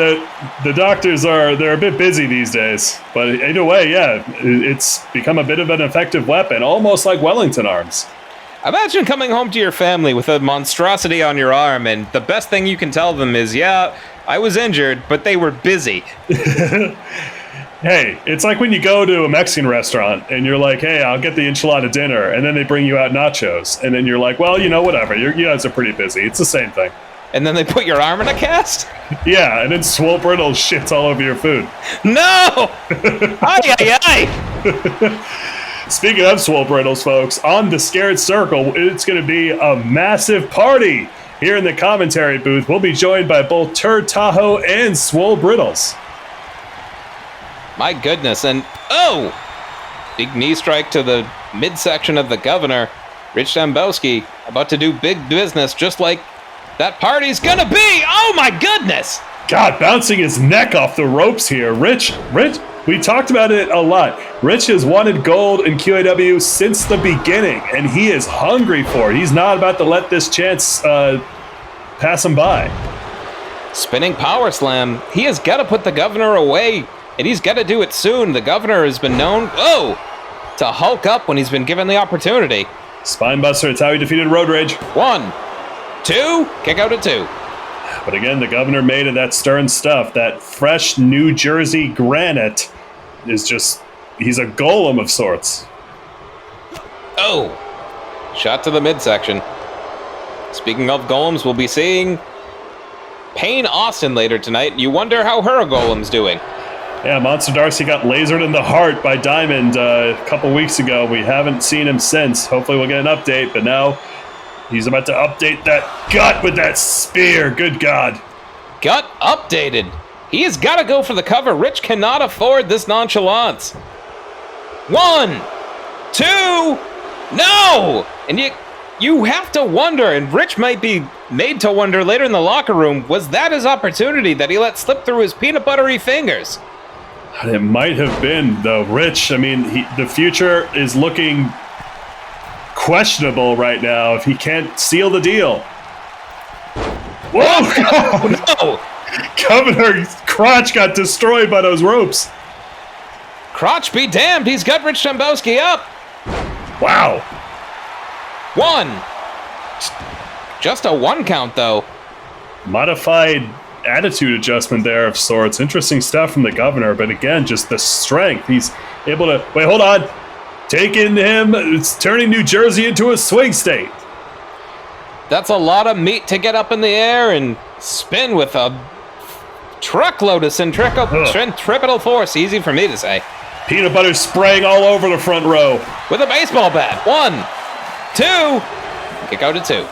the doctors they're a bit busy these days. But either way, yeah, it's become a bit of an effective weapon, almost like Wellington arms. Imagine coming home to your family with a monstrosity on your arm, and the best thing you can tell them is, yeah, I was injured, but they were busy. Hey, it's like when you go to a Mexican restaurant, and you're like, hey, I'll get the enchilada dinner, and then they bring you out nachos, and then you're like, well, whatever, you guys are pretty busy. It's the same thing. And then they put your arm in a cast? Yeah, and then Swole Brittle shits all over your food. No! Ay! Speaking of Swole Brittles, folks, on the Scared Circle, it's going to be a massive party. Here in the commentary booth, we'll be joined by both Turd Tahoe and Swole Brittles. My goodness, and big knee strike to the midsection of the governor. Rich Dembowski about to do big business, just like That party's gonna be! Oh my goodness! God, bouncing his neck off the ropes here. Rich, we talked about it a lot. Rich has wanted gold in QAW since the beginning, and he is hungry for it. He's not about to let this chance pass him by. Spinning power slam. He has got to put the governor away, and he's got to do it soon. The governor has been known, to hulk up when he's been given the opportunity. Spinebuster, it's how he defeated Road Rage. 1, 2, kick out at 2. But again, the governor made of that stern stuff. That fresh New Jersey granite is just, he's a golem of sorts. Oh, shot to the midsection. Speaking of golems, we'll be seeing Payne Austin later tonight. You wonder how her golem's doing. Yeah, Monster Darcy got lasered in the heart by Diamond a couple weeks ago. We haven't seen him since. Hopefully we'll get an update, but now he's about to update that gut with that spear. Good God. Gut updated. He has got to go for the cover. Rich cannot afford this nonchalance. 1, 2, no! And you have to wonder, and Rich might be made to wonder later in the locker room, was that his opportunity that he let slip through his peanut buttery fingers? It might have been, though. Rich, I mean, the future is looking questionable right now if he can't seal the deal. Whoa! Oh, no! Governor's crotch got destroyed by those ropes. Crotch be damned, he's got Rich Dembowski up. Wow. 1. Just a 1 count, though. Modified attitude adjustment there of sorts. Interesting stuff from the governor, but again, just the strength. He's able to... Wait, hold on. Taking him, it's turning New Jersey into a swing state. That's a lot of meat to get up in the air and spin with a truckload of centripetal force. Easy for me to say. Peanut butter spraying all over the front row. With a baseball bat. 1, 2, kick out at 2.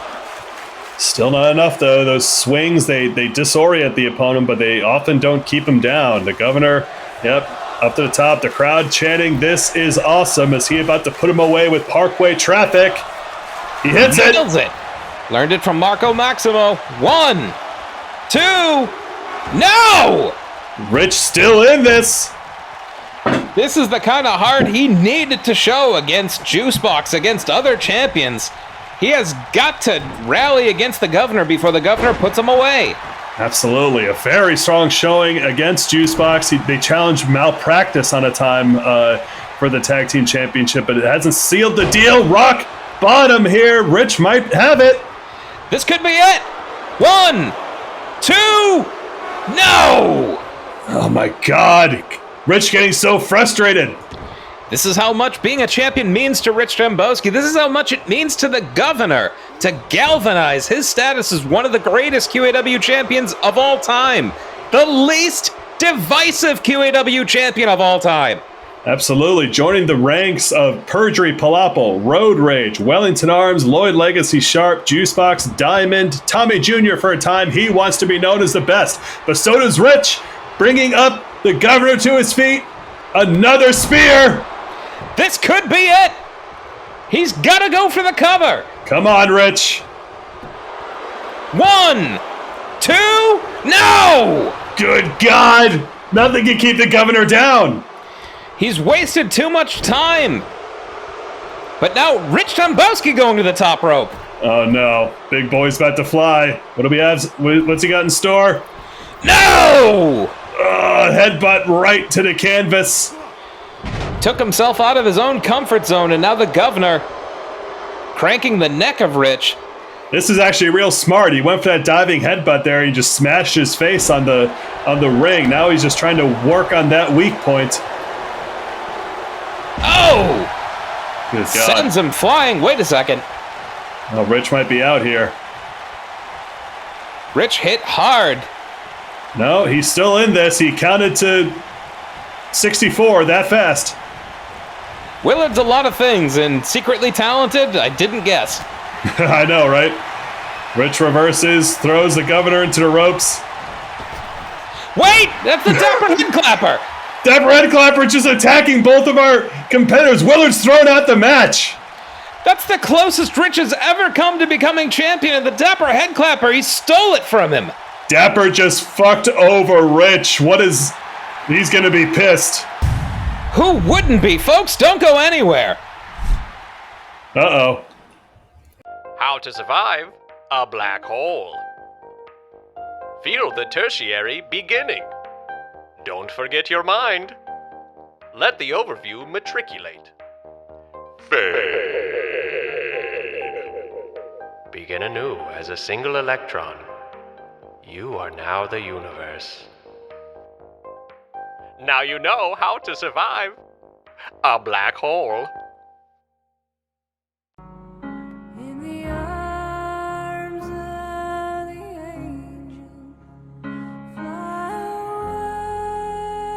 Still not enough, though. Those swings, they disorient the opponent, but they often don't keep him down. The governor, up to the top. The crowd chanting, "This is awesome," as he about to put him away with Parkway traffic. He hits it. Nails it. Learned it from Marco Maximo. 1, 2, no! Rich still in this. This is the kind of heart he needed to show against Juicebox, against other champions. He has got to rally against the governor before the governor puts him away. Absolutely. A very strong showing against Juicebox. They challenged Malpractice on a time for the tag team championship, but it hasn't sealed the deal. Rock bottom here. Rich might have it. This could be it. 1, 2, no! Oh my God. Rich getting so frustrated. This is how much being a champion means to Rich Dembowski. This is how much it means to the governor to galvanize his status as one of the greatest QAW champions of all time. The least divisive QAW champion of all time. Absolutely. Joining the ranks of Perjury Palapal, Road Rage, Wellington Arms, Lloyd Legacy Sharp, Juicebox, Diamond, Tommy Jr. for a time. He wants to be known as the best. But so does Rich, bringing up the governor to his feet. Another spear. This could be it! He's got to go for the cover! Come on, Rich. 1, 2, no! Good God! Nothing can keep the governor down. He's wasted too much time. But now Rich Dembowski going to the top rope. Oh no, big boy's about to fly. What do we have? What's he got in store? No! Headbutt right to the canvas. Took himself out of his own comfort zone, and now the governor cranking the neck of Rich. This is actually real smart. He went for that diving headbutt there. He just smashed his face on the ring. Now he's just trying to work on that weak point. Oh! Good God. Sends him flying. Wait a second. Oh, Rich might be out here. Rich hit hard. No, he's still in this. He counted to 64 that fast. Willard's a lot of things, and secretly talented, I didn't guess. I know, right? Rich reverses, throws the governor into the ropes. Wait! That's the Dapper Head Clapper! Dapper Head Clapper just attacking both of our competitors. Willard's thrown out the match. That's the closest Rich has ever come to becoming champion, and the Dapper Headclapper, he stole it from him. Dapper just fucked over Rich. He's gonna be pissed. Who wouldn't be, folks? Don't go anywhere. Uh-oh. How to survive a black hole. Feel the tertiary beginning. Don't forget your mind. Let the overview matriculate. Fade. Begin anew as a single electron. You are now the universe. Now you know how to survive a black hole. In the arms of the angel, fly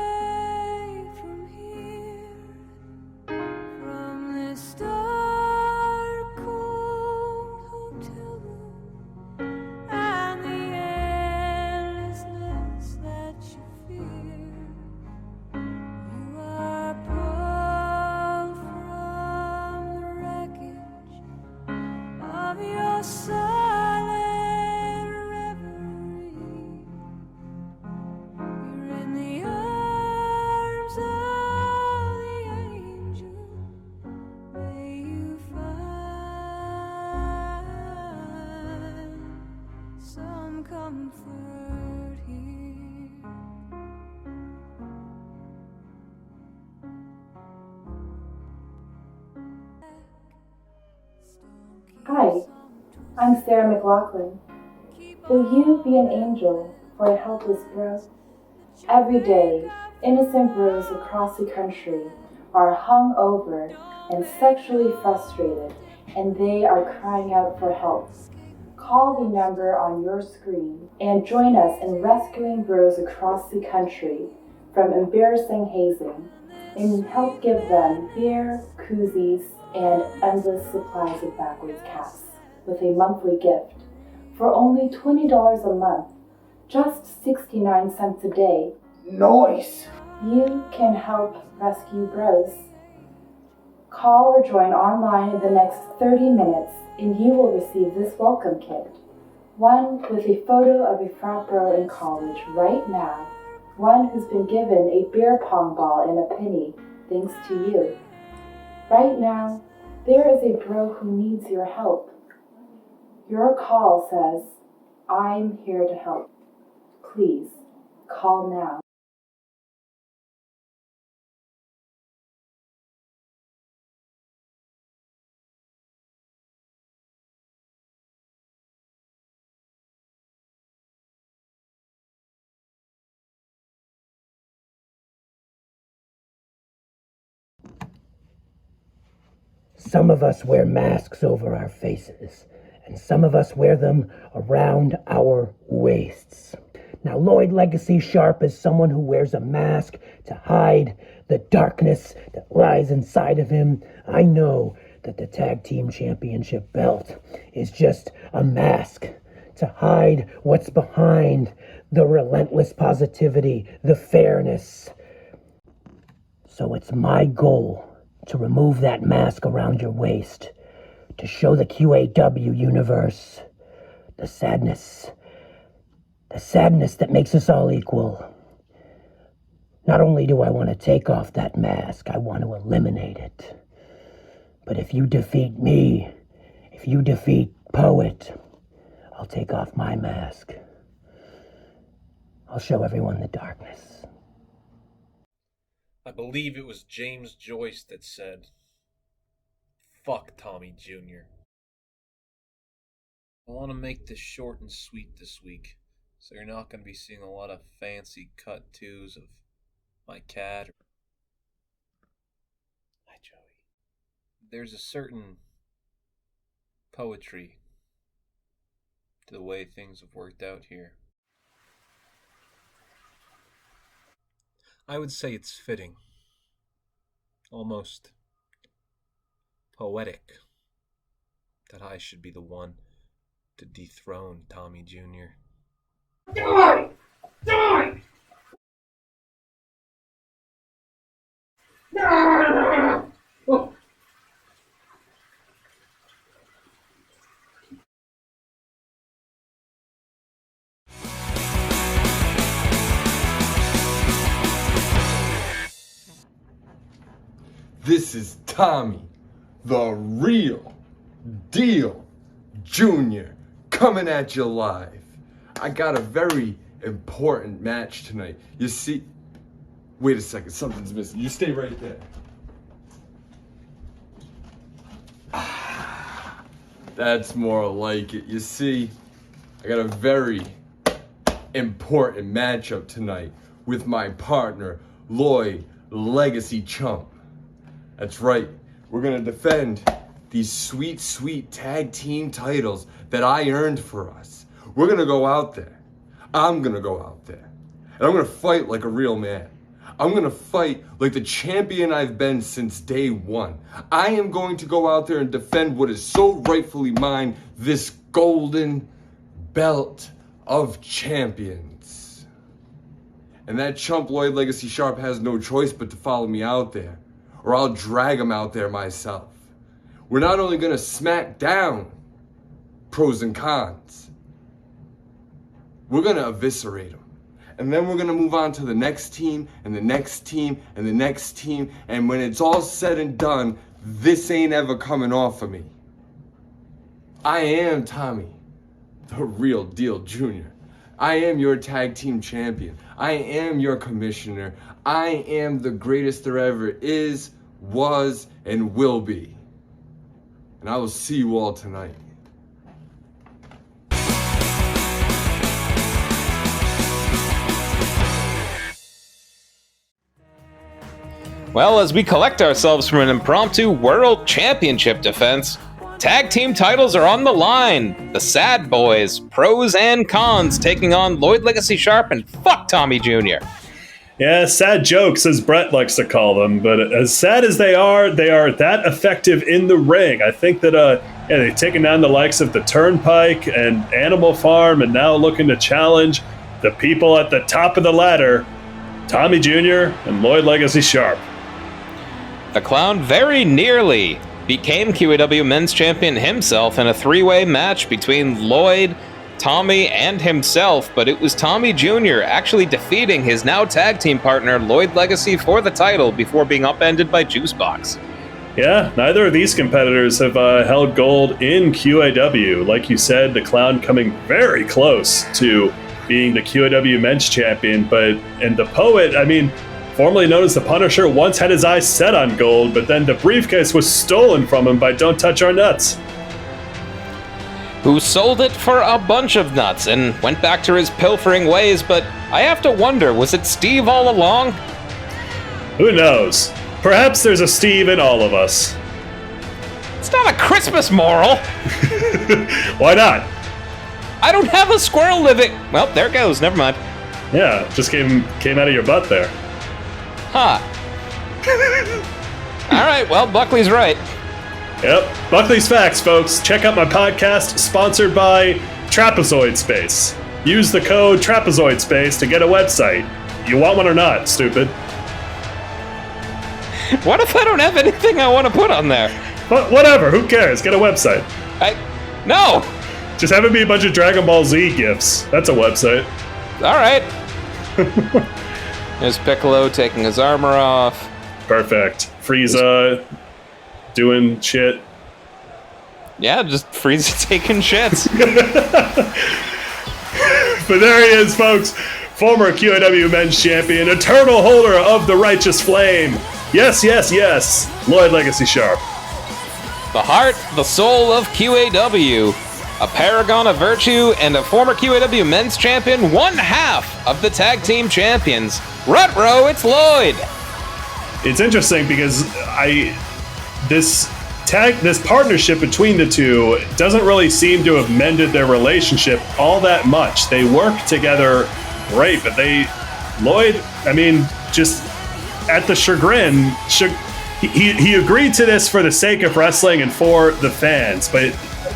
away from here, from this dark, cold hotel room, and the endlessness that you fear. You are pulled from the wreckage of your silent reverie. You're in the arms of the angel. May you find some comfort here. Hi, I'm Sarah McLaughlin. Will you be an angel for a helpless bro? Every day, innocent bros across the country are hung over and sexually frustrated, and they are crying out for help. Call the number on your screen and join us in rescuing bros across the country from embarrassing hazing, and help give them beer, koozies, and endless supplies of backwards caps with a monthly gift. For only $20 a month, just 69 cents a day, Nice. you can help rescue bros. Call or join online in the next 30 minutes and you will receive this welcome kit. One with a photo of a frat bro in college right now. One who's been given a beer pong ball and a penny thanks to you. Right now, there is a bro who needs your help. Your call says, I'm here to help. Please, call now. Some of us wear masks over our faces, and some of us wear them around our waists. Now, Lloyd Legacy Sharp is someone who wears a mask to hide the darkness that lies inside of him. I know that the Tag Team Championship belt is just a mask to hide what's behind the relentless positivity, the fairness. So it's my goal to remove that mask around your waist, to show the QAW universe the sadness that makes us all equal. Not only do I want to take off that mask, I want to eliminate it. But if you defeat me, if you defeat Poet, I'll take off my mask. I'll show everyone the darkness. I believe it was James Joyce that said, "Fuck Tommy Jr." I want to make this short and sweet this week, so you're not going to be seeing a lot of fancy cut twos of my cat. Hi, Joey. There's a certain poetry to the way things have worked out here. I would say it's fitting, almost poetic, that I should be the one to dethrone Tommy Jr. Die! Die! This is Tommy, the real deal Junior, coming at you live. I got a very important match tonight. You see, wait a second, something's missing. You stay right there. That's more like it. You see, I got a very important matchup tonight with my partner, Lloyd Legacy Chump. That's right, we're gonna defend these sweet, sweet tag team titles that I earned for us. We're gonna go out there. I'm gonna go out there. And I'm gonna fight like a real man. I'm gonna fight like the champion I've been since day one. I am going to go out there and defend what is so rightfully mine, this golden belt of champions. And that chump Lloyd Legacy Sharp has no choice but to follow me out there, or I'll drag him out there myself. We're not only gonna smack down pros and cons, we're gonna eviscerate them. And then we're gonna move on to the next team, and the next team, and the next team, and when it's all said and done, this ain't ever coming off of me. I am Tommy, the real deal Junior. I am your tag team champion. I am your commissioner. I am the greatest there ever is, was, and will be. And I will see you all tonight. Well, as we collect ourselves from an impromptu World Championship defense, tag team titles are on the line. The Sad Boys, pros and cons, taking on Lloyd Legacy Sharp and fuck Tommy Jr. Yeah, sad jokes, as Brett likes to call them. But as sad as they are that effective in the ring. I think that they've taken down the likes of the Turnpike and Animal Farm, and now looking to challenge the people at the top of the ladder, Tommy Jr. and Lloyd Legacy Sharp. The Clown very nearly became QAW Men's Champion himself in a three-way match between Lloyd, Tommy, and himself, but it was Tommy Jr. actually defeating his now tag team partner Lloyd Legacy for the title before being upended by Juicebox. Yeah, neither of these competitors have held gold in QAW. Like you said, the Clown coming very close to being the QAW Men's Champion, and the Poet, formerly known as the Punisher, once had his eyes set on gold, but then the briefcase was stolen from him by Don't Touch Our Nuts. Who sold it for a bunch of nuts and went back to his pilfering ways, but I have to wonder, was it Steve all along? Who knows? Perhaps there's a Steve in all of us. It's not a Christmas moral! Why not? I don't have a squirrel living... Well, there it goes, never mind. Yeah, just came out of your butt there. Huh. Alright, well, Buckley's right. Yep, Buckley's Facts, folks. Check out my podcast, sponsored by Trapezoid Space. Use the code Trapezoid Space to get a website. You want one or not, stupid? What if I don't have anything I want to put on there? But whatever, who cares? Get a website. No! Just have it be a bunch of Dragon Ball Z gifs. That's a website. Alright. There's Piccolo taking his armor off. Perfect. Frieza doing shit. Yeah, just Frieza taking shits. But there he is, folks. Former QAW Men's Champion, eternal holder of the Righteous Flame. Yes, yes, yes. Lloyd Legacy Sharp. The heart, the soul of QAW. A paragon of virtue and a former QAW Men's Champion, one half of the tag team champions. Rutro, it's Lloyd. It's interesting because this partnership between the two doesn't really seem to have mended their relationship all that much. They work together great, but Lloyd, just at the chagrin, he agreed to this for the sake of wrestling and for the fans, but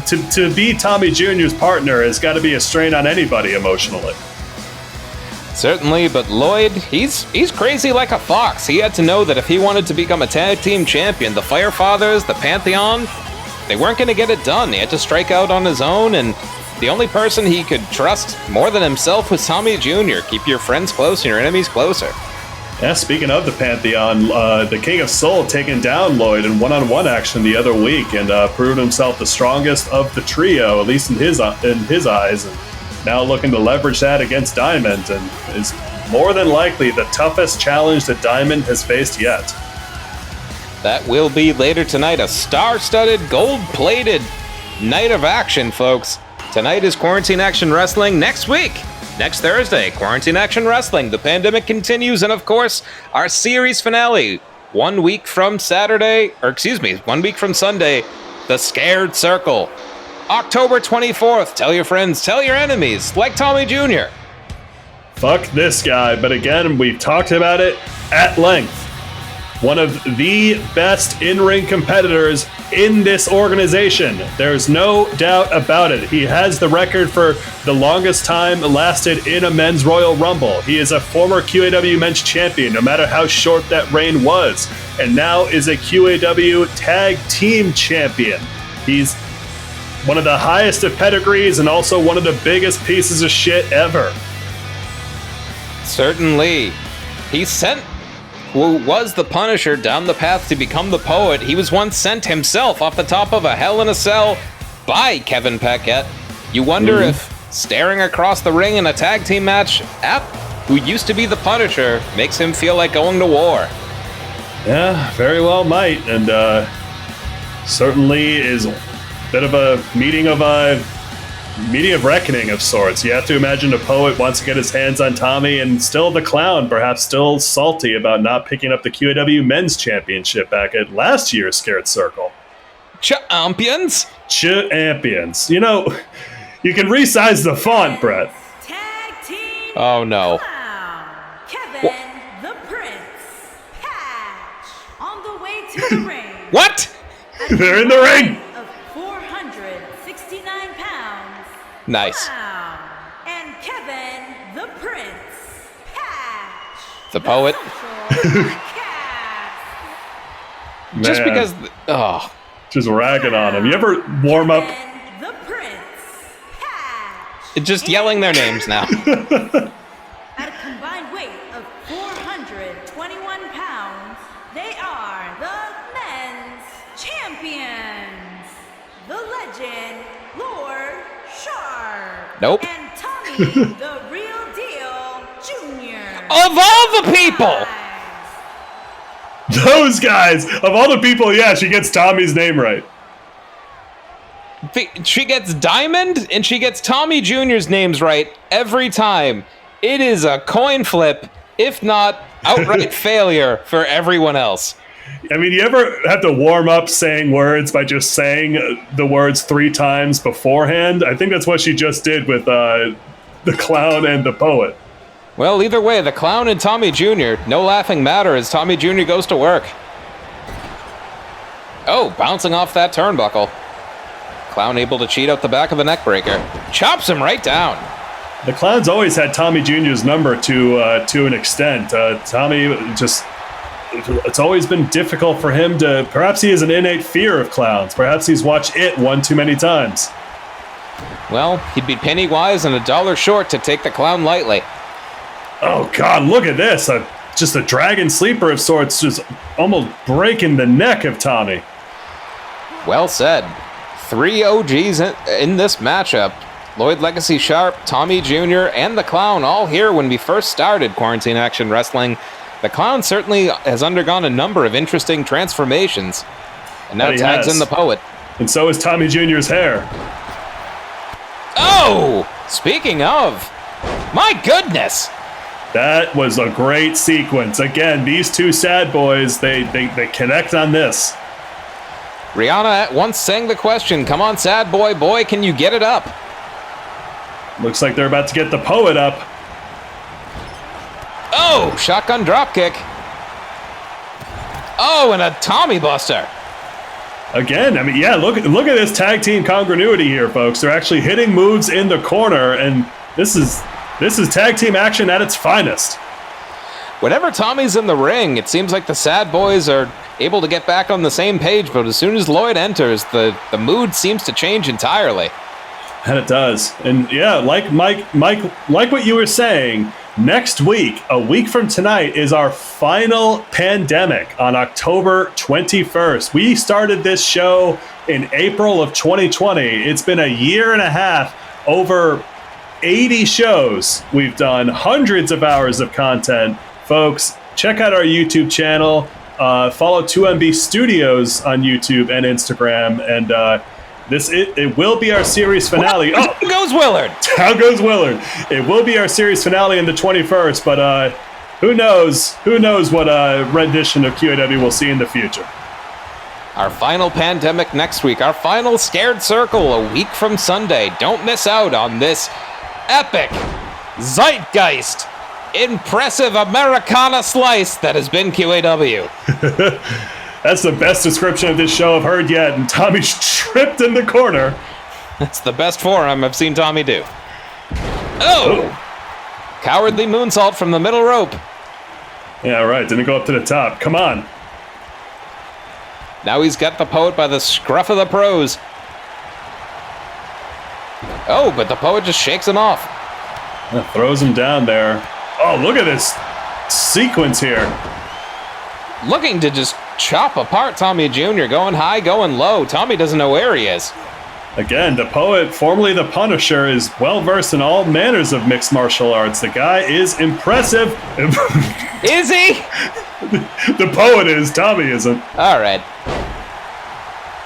to be Tommy Jr.'s partner has got to be a strain on anybody emotionally. Certainly, but Lloyd, he's crazy like a fox. He had to know that if he wanted to become a tag team champion, the Firefathers, the Pantheon, they weren't going to get it done. He had to strike out on his own, and the only person he could trust more than himself was Tommy Jr. Keep your friends close and your enemies closer. Yeah, speaking of the Pantheon, the King of Soul taking down Lloyd in one-on-one action the other week and proved himself the strongest of the trio, at least in his eyes, and now looking to leverage that against Diamond, and is more than likely the toughest challenge that Diamond has faced yet. That will be later tonight, a star-studded, gold-plated night of action, folks. Tonight is Quarantine Action Wrestling. Next week, next Thursday, Quarantine Action Wrestling. The pandemic continues, and of course, our series finale. 1 week from Sunday, The Scared Circle. October 24th, tell your friends, tell your enemies, like Tommy Jr. Fuck this guy, but again, we've talked about it at length. One of the best in-ring competitors in this organization. There's no doubt about it. He has the record for the longest time lasted in a men's Royal Rumble. He is a former QAW men's champion, no matter how short that reign was, and now is a QAW tag team champion. He's one of the highest of pedigrees and also one of the biggest pieces of shit ever. Certainly. He sent who was the Punisher down the path to become the Poet. He was once sent himself off the top of a Hell in a Cell by Kevin Paquette. You wonder if staring across the ring in a tag team match at who used to be the Punisher makes him feel like going to war. Yeah, very well might, and certainly is a bit of a meeting of reckoning of sorts. You have to imagine the Poet wants to get his hands on Tommy, and still the Clown, perhaps still salty about not picking up the QAW Men's Championship back at last year's Scared Circle. Champions? Champions. You know, you can resize the font, Brett. Tag team. Oh no. Kevin the Prince Patch on the way to the ring. What? They're in the ring. Of 469 pounds. Nice. Wow. And Kevin the Prince Patch. The Poet. Just because. Just ragging on him. You ever warm up? The Prince Patch. Just yelling their names now. At a combined weight of 421 pounds, they are the men's champions. The legend, Lord Sharp. Nope. And Tommy, the real deal, Junior. Of all the people! Those guys! Of all the people, yeah, she gets Tommy's name right. She gets Diamond and she gets Tommy Jr.'s names right every time. It is a coin flip, if not outright failure for everyone else. I mean, you ever have to warm up saying words by just saying the words 3 times beforehand? I think that's what she just did with the Clown and the Poet. Well, either way, the Clown and Tommy Jr., no laughing matter as Tommy Jr. goes to work. Oh, bouncing off that turnbuckle. Clown able to cheat out the back of the neckbreaker. Chops him right down. The Clown's always had Tommy Jr.'s number to an extent. Tommy just... It's always been difficult for him to... Perhaps he has an innate fear of clowns. Perhaps he's watched it one too many times. Well, he'd be penny-wise and $1 short to take the Clown lightly. Oh, God, look at this. Just a dragon sleeper of sorts, just almost breaking the neck of Tommy. Well said. 3 OGs in this matchup. Lloyd Legacy Sharp, Tommy Jr., and the Clown all here when we first started Quarantine Action Wrestling. The Clown certainly has undergone a number of interesting transformations. And now tags in the Poet. And so is Tommy Jr.'s hair. Oh! Speaking of, my goodness! That was a great sequence. Again, these two sad boys, they connect on this. Rihanna once sang the question, "Come on, sad boy, boy, can you get it up?" Looks like they're about to get the Poet up. Oh, shotgun dropkick. Oh, and a Tommy Buster. Again, I mean, yeah, look at this tag team congruity here, folks. They're actually hitting moves in the corner, and this is tag team action at its finest. Whenever Tommy's in the ring, it seems like the sad boys are able to get back on the same page, but as soon as Lloyd enters, the mood seems to change entirely. And it does. And yeah, like Mike, like what you were saying, Next week, a week from tonight, is our final Pandemic on October 21st. We started this show in April of 2020. It's been a year and a half, over 80 shows we've done, hundreds of hours of content. Folks, check out our YouTube channel. Follow 2MB Studios on YouTube and Instagram. And it will be our series finale. Down goes Willard. Down goes Willard. It will be our series finale on the 21st, but who knows? Who knows what rendition of QAW we'll see in the future. Our final Pandemic next week. Our final Scared Circle a week from Sunday. Don't miss out on this epic, zeitgeist, impressive Americana slice that has been QAW. That's the best description of this show I've heard yet, and Tommy's tripped in the corner. That's the best forearm I've seen Tommy do. Oh! Cowardly moonsault from the middle rope. Yeah, right. Didn't go up to the top. Come on. Now he's got the Poet by the scruff of the pros. Oh, but the Poet just shakes him off. Throws him down there. Oh, look at this sequence here. Looking to just chop apart Tommy Jr., going high, going low. Tommy doesn't know where he is. Again, the Poet, formerly the Punisher, is well-versed in all manners of mixed martial arts. The guy is impressive. Is he? The Poet is. Tommy isn't. All right.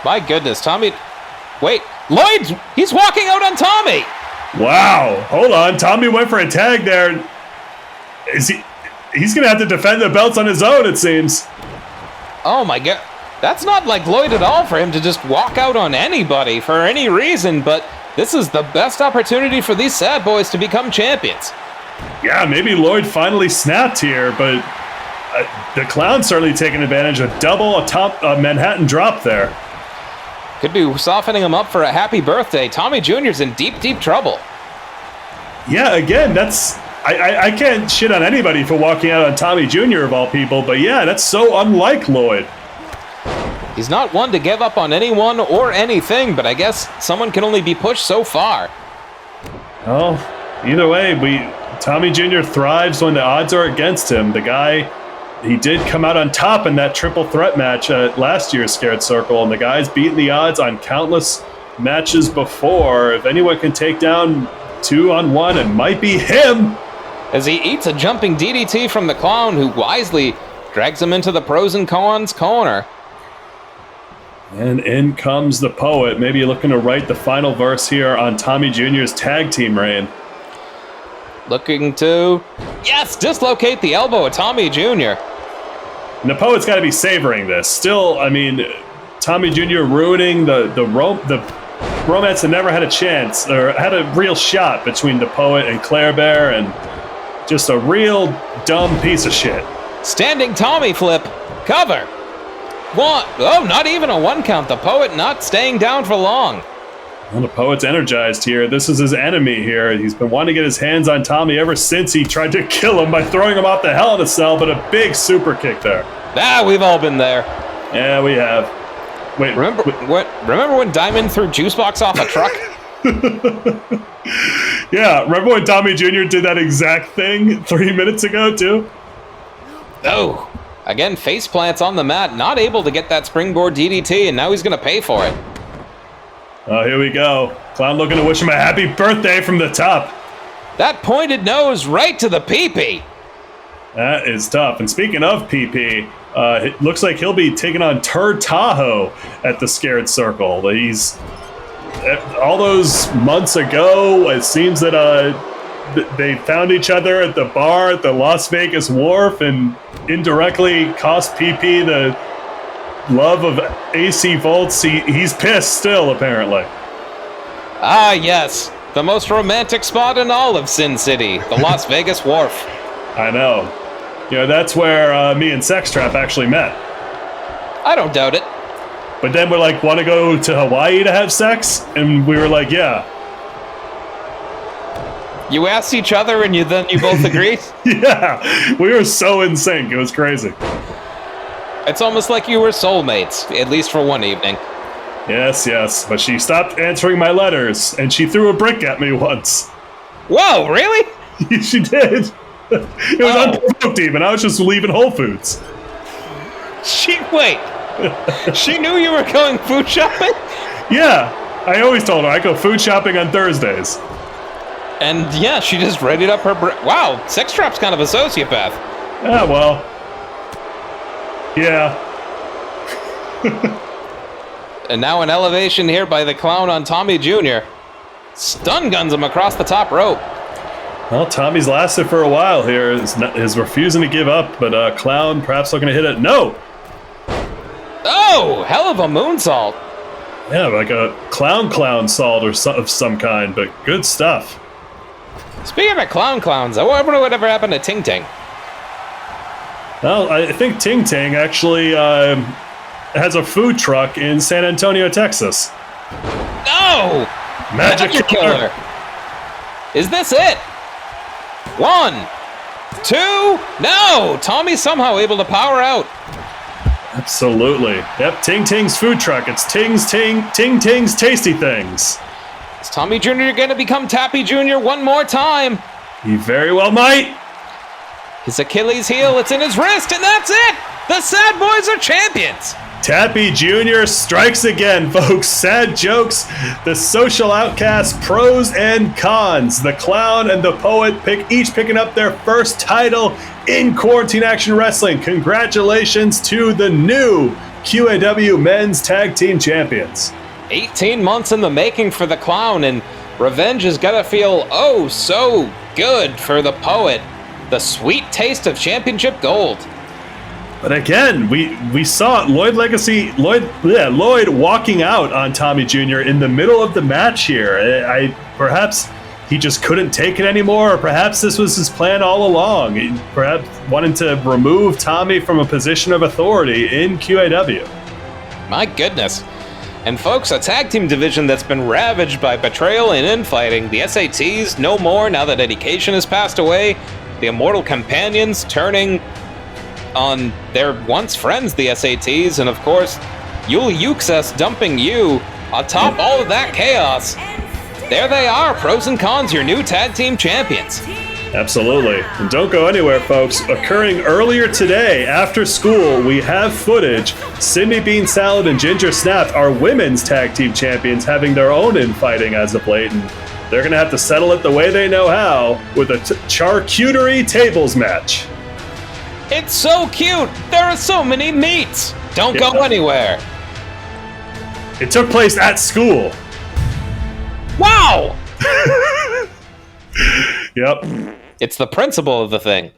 My goodness, Tommy. Wait, Lloyd, he's walking out on Tommy. Wow. Hold on. Tommy went for a tag there. Is he? He's going to have to defend the belts on his own, it seems. Oh, my God. That's not like Lloyd at all for him to just walk out on anybody for any reason, but this is the best opportunity for these sad boys to become champions. Yeah, maybe Lloyd finally snapped here, but the Clown's certainly taking advantage of a top Manhattan drop there. Could be softening him up for a happy birthday. Tommy Jr.'s in deep, deep trouble. Yeah, again, that's... I can't shit on anybody for walking out on Tommy Jr. of all people, but yeah, that's so unlike Lloyd. He's not one to give up on anyone or anything, but I guess someone can only be pushed so far. Well, either way, Tommy Jr. thrives when the odds are against him. The guy, he did come out on top in that triple threat match at last year's Scared Circle, and the guy's beaten the odds on countless matches before. If anyone can take down 2-on-1, it might be him. As he eats a jumping DDT from the Clown, who wisely drags him into the pros and cons corner. And in comes the Poet, maybe looking to write the final verse here on Tommy Jr.'s tag team reign. Looking to, yes, dislocate the elbow of Tommy Jr. And the Poet's got to be savoring this. Still, I mean, Tommy Jr. ruining the romance that never had a chance, or had a real shot between the Poet and Claire Bear, and just a real dumb piece of shit. Standing Tommy flip, cover. One, oh, not even a one count. The Poet not staying down for long. Well, the Poet's energized here. This is his enemy here. He's been wanting to get his hands on Tommy ever since he tried to kill him by throwing him off the Hell in a Cell, but a big super kick there. We've all been there. Yeah, we have. Wait, remember when Diamond threw Juice Box off a truck? Yeah, remember when Tommy Jr. did that exact thing 3 minutes ago, too? Oh, again, face plants on the mat, not able to get that springboard DDT, and now he's going to pay for it. Oh, here we go. Clown looking to wish him a happy birthday from the top. That pointed nose right to the pee-pee. That is tough. And speaking of PP, it looks like he'll be taking on Turd Tahoe at the Scared Circle. He's... all those months ago, it seems that they found each other at the bar at the Las Vegas Wharf and indirectly cost PP the love of AC Volts. He's pissed still, apparently. Ah, yes. The most romantic spot in all of Sin City, the Las Vegas Wharf. I know. You know, that's where me and Sextrap actually met. I don't doubt it. But then we're like, want to go to Hawaii to have sex? And we were like, yeah. You asked each other and you both agreed? Yeah, we were so in sync. It was crazy. It's almost like you were soulmates, at least for one evening. Yes, but she stopped answering my letters, and she threw a brick at me once. Whoa, really? She did. It was unprovoked even. I was just leaving Whole Foods. Wait. She knew you were going food shopping? Yeah. I always told her I go food shopping on Thursdays. And yeah, she just readied up her... Wow, Sex Trap's kind of a sociopath. Yeah, well. Yeah. And now an elevation here by the clown on Tommy Jr. Stun guns him across the top rope. Well, Tommy's lasted for a while here. Is refusing to give up, but Clown perhaps looking to hit it. No! Oh, hell of a moonsault. Yeah, like a clown salt or of some kind, but good stuff. Speaking of clowns, I wonder whatever happened to Ting Ting. Well, I think Ting Ting actually has a food truck in San Antonio, Texas. No! Magic Killer. Is this it? 1, 2, no! Tommy's somehow able to power out. Absolutely. Yep, Ting Ting's food truck. It's Ting Ting's Tasty Things. Is Tommy Jr. going to become Tappy Jr. one more time? He very well might. His Achilles heel, it's in his wrist, and that's it! The Sad Boys are champions! Tappy Jr. strikes again, folks. Sad jokes, the social outcast, pros and cons. The Clown and the Poet each picking up their first title in Quarantine Action Wrestling. Congratulations to the new QAW Men's Tag Team Champions. 18 months in the making for the Clown, and revenge is gonna feel oh so good for the Poet. The sweet taste of championship gold. But again, we saw Lloyd walking out on Tommy Jr. in the middle of the match here. Perhaps he just couldn't take it anymore, or perhaps this was his plan all along. He perhaps wanting to remove Tommy from a position of authority in QAW. My goodness. And folks, a tag team division that's been ravaged by betrayal and infighting. The SATs, no more now that Education has passed away. The Immortal Companions turning on their once friends, the SATs, and of course, Yul Yuxas dumping you. Atop all of that chaos, there they are, pros and cons, your new tag team champions. Absolutely. And don't go anywhere, folks. Occurring earlier today, after school, we have footage. Sydney Bean Salad and Ginger Snap are women's tag team champions, having their own infighting as of late, and they're going to have to settle it the way they know how, with a charcuterie tables match. It's so cute! There are so many meats! Don't go anywhere! It took place at school. Wow! Yep. It's the principle of the thing.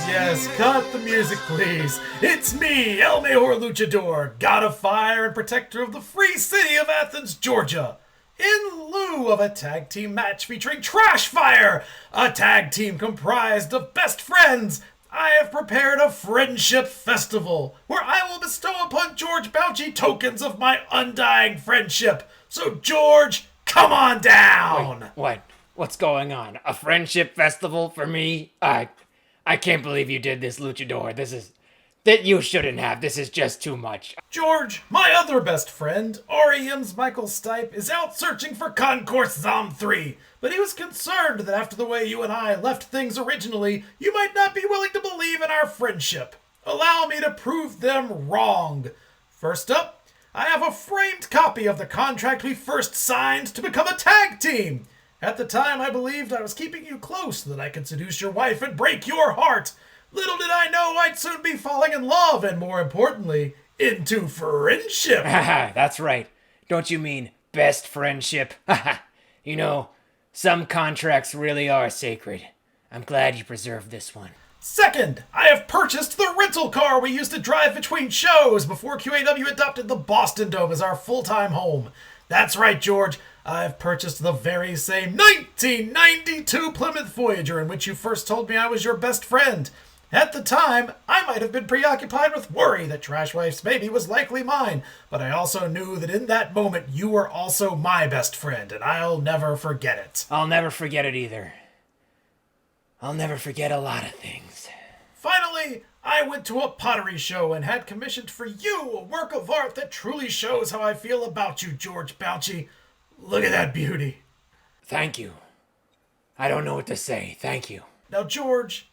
Yes, cut the music, please. It's me, El Mejor Luchador, God of Fire and Protector of the free city of Athens, Georgia. In lieu of a tag team match featuring Trash Fire, a tag team comprised of best friends, I have prepared a friendship festival where I will bestow upon George Bouchy tokens of my undying friendship. So, George, come on down. Wait, what's going on? A friendship festival for me? I can't believe you did this, Luchador. That you shouldn't have. This is just too much. George, my other best friend, REM's Michael Stipe, is out searching for Concourse Zom 3, but he was concerned that after the way you and I left things originally, you might not be willing to believe in our friendship. Allow me to prove them wrong. First up, I have a framed copy of the contract we first signed to become a tag team. At the time, I believed I was keeping you close so that I could seduce your wife and break your heart. Little did I know I'd soon be falling in love and, more importantly, into friendship. That's right. Don't you mean best friendship? You know, some contracts really are sacred. I'm glad you preserved this one. Second, I have purchased the rental car we used to drive between shows before QAW adopted the Boston Dome as our full-time home. That's right, George. I've purchased the very same 1992 Plymouth Voyager in which you first told me I was your best friend. At the time, I might have been preoccupied with worry that Trash Wife's baby was likely mine, but I also knew that in that moment you were also my best friend, and I'll never forget it. I'll never forget it either. I'll never forget a lot of things. Finally, I went to a pottery show and had commissioned for you a work of art that truly shows how I feel about you, George Bouchy. Look at that beauty. Thank you. I don't know what to say. Thank you. Now, George,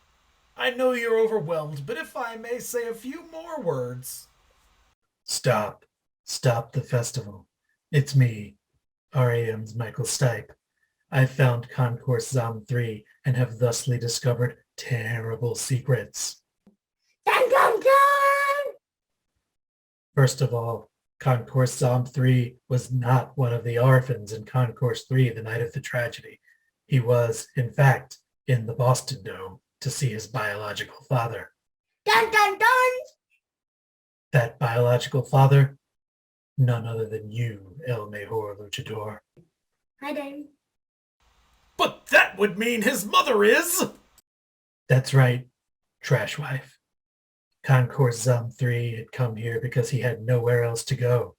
I know you're overwhelmed, but if I may say a few more words. Stop. Stop the festival. It's me, RAM's Michael Stipe. I found Concourse Zom 3 and have thusly discovered terrible secrets. Dun, dun, dun! First of all, Concourse Zom 3 was not one of the orphans in Concourse 3 the night of the tragedy. He was, in fact, in the Boston Dome to see his biological father. Dun, dun, dun! That biological father? None other than you, El Mejor Luchador. Hi, Dave. But that would mean his mother is... That's right, Trash Wife. Concourse Zom 3 had come here because he had nowhere else to go.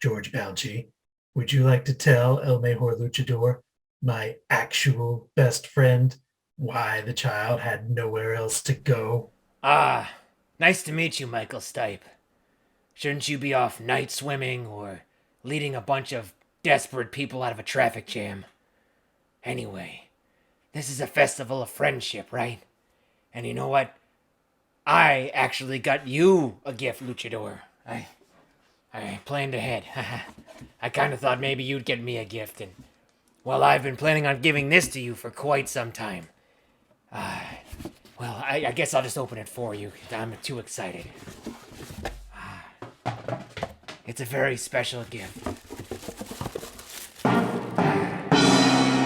George Bouchy, would you like to tell El Mejor Luchador, my actual best friend, why the child had nowhere else to go? Nice to meet you, Michael Stipe. Shouldn't you be off night swimming or leading a bunch of desperate people out of a traffic jam? Anyway, this is a festival of friendship, right? And you know what? I actually got you a gift, Luchador. I planned ahead. I kind of thought maybe you'd get me a gift, and well, I've been planning on giving this to you for quite some time. Well, I guess I'll just open it for you. I'm too excited. It's a very special gift. You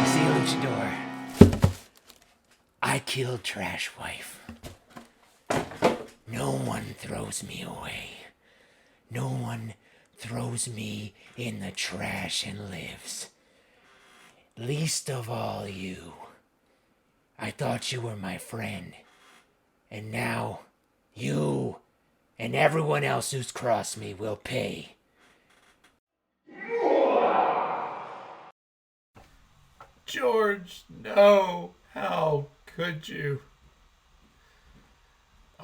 see, Luchador, I killed Trash Wife. No one throws me away. No one throws me in the trash and lives. Least of all you. I thought you were my friend. And now, you and everyone else who's crossed me will pay. George, no. How could you?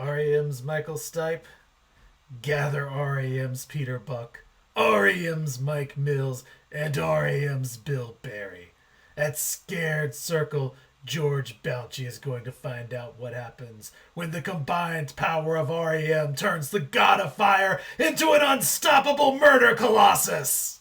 RAM's Michael Stipe. Gather RAM's Peter Buck, RAM's Mike Mills, and RAM's Bill Barry. At Scared Circle, George Bouchy is going to find out what happens when the combined power of RAM turns the God of Fire into an unstoppable murder colossus.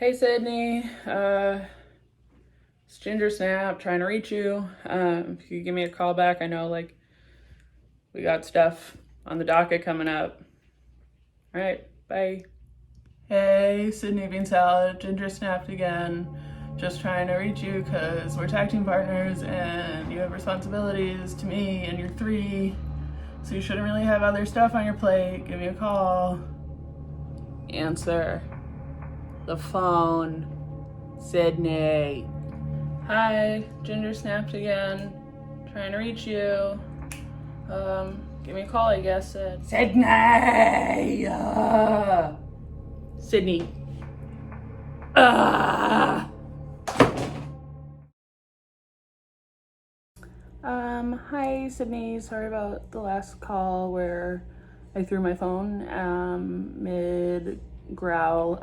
Hey Sydney, it's Ginger Snap trying to reach you. If you could give me a call back, I know we got stuff on the docket coming up. All right, bye. Hey, Sydney Bean Salad, Ginger Snapped again. Just trying to reach you because we're tag team partners and you have responsibilities to me and you're 3, so you shouldn't really have other stuff on your plate. Give me a call. Answer the phone. Sydney. Hi, Ginger Snapped again. Trying to reach you. Give me a call, I guess. Sydney! Sydney. Hi, Sydney. Sorry about the last call where I threw my phone mid growl.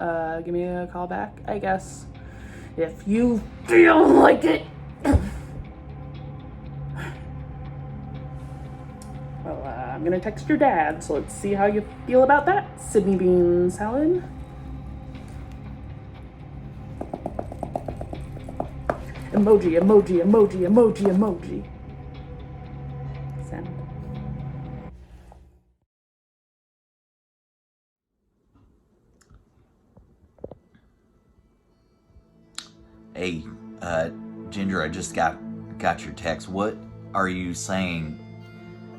Give me a call back, I guess, if you feel like it. Well, I'm gonna text your dad, so let's see how you feel about that. Sydney bean salad. Emoji, emoji, emoji, emoji, emoji. Send. Hey, Ginger, I just got your text. What are you saying?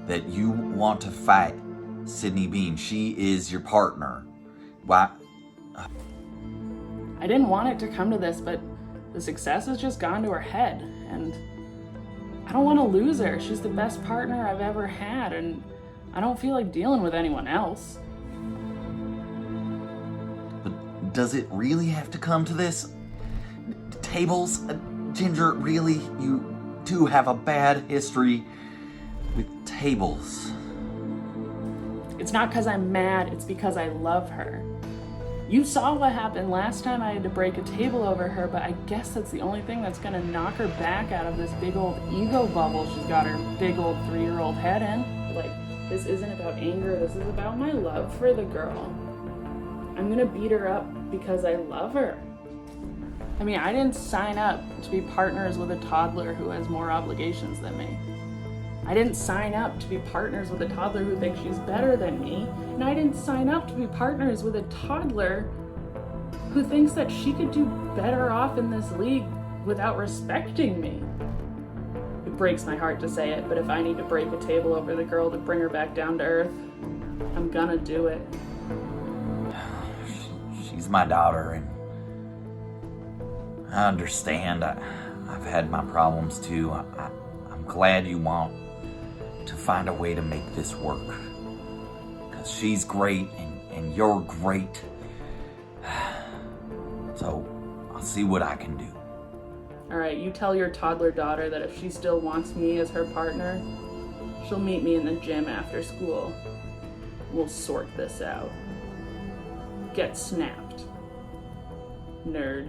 That you want to fight Sydney Bean? She is your partner. Why? I didn't want it to come to this, but the success has just gone to her head, and I don't want to lose her. She's the best partner I've ever had, and I don't feel like dealing with anyone else. But does it really have to come to this? Tables? Ginger, really? You do have a bad history with tables. It's not because I'm mad, it's because I love her. You saw what happened last time I had to break a table over her, but I guess that's the only thing that's gonna knock her back out of this big old ego bubble she's got her big old 3-year-old head in. Like, this isn't about anger, this is about my love for the girl. I'm gonna beat her up because I love her. I mean, I didn't sign up to be partners with a toddler who has more obligations than me. I didn't sign up to be partners with a toddler who thinks she's better than me. And I didn't sign up to be partners with a toddler who thinks that she could do better off in this league without respecting me. It breaks my heart to say it, but if I need to break a table over the girl to bring her back down to earth, I'm gonna do it. She's my daughter, and I understand. I've had my problems too. I'm glad you want to find a way to make this work. Because she's great and you're great. So I'll see what I can do. Alright, you tell your toddler daughter that if she still wants me as her partner, she'll meet me in the gym after school. We'll sort this out. Get snapped. Nerd.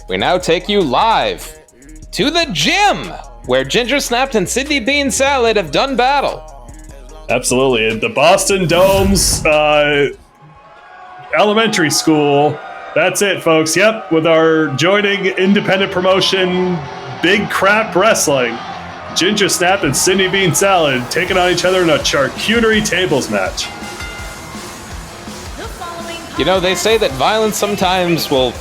We now take you live to the gym, where Ginger Snapped and Sydney Bean Salad have done battle. Absolutely. At the Boston Dome's elementary school. That's it, folks. Yep, with our joining independent promotion, Big Crap Wrestling, Ginger Snapped and Sydney Bean Salad taking on each other in a charcuterie tables match. You know, they say that violence sometimes will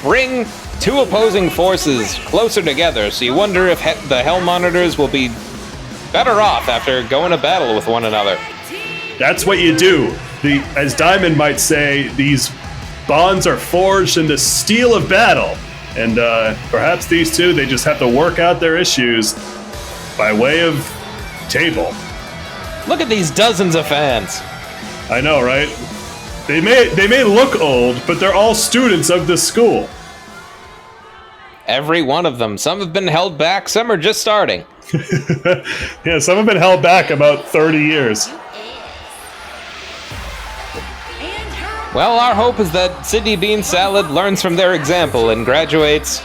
bring two opposing forces closer together, so you wonder if the Hell Monitors will be better off after going to battle with one another. That's what you do. As Diamond might say, these bonds are forged in the steel of battle. And perhaps these two, they just have to work out their issues by way of table. Look at these dozens of fans. I know, right? They may look old, but they're all students of this school. Every one of them. Some have been held back, some are just starting. Yeah, some have been held back about 30 years. Well, our hope is that Sydney Bean Salad learns from their example and graduates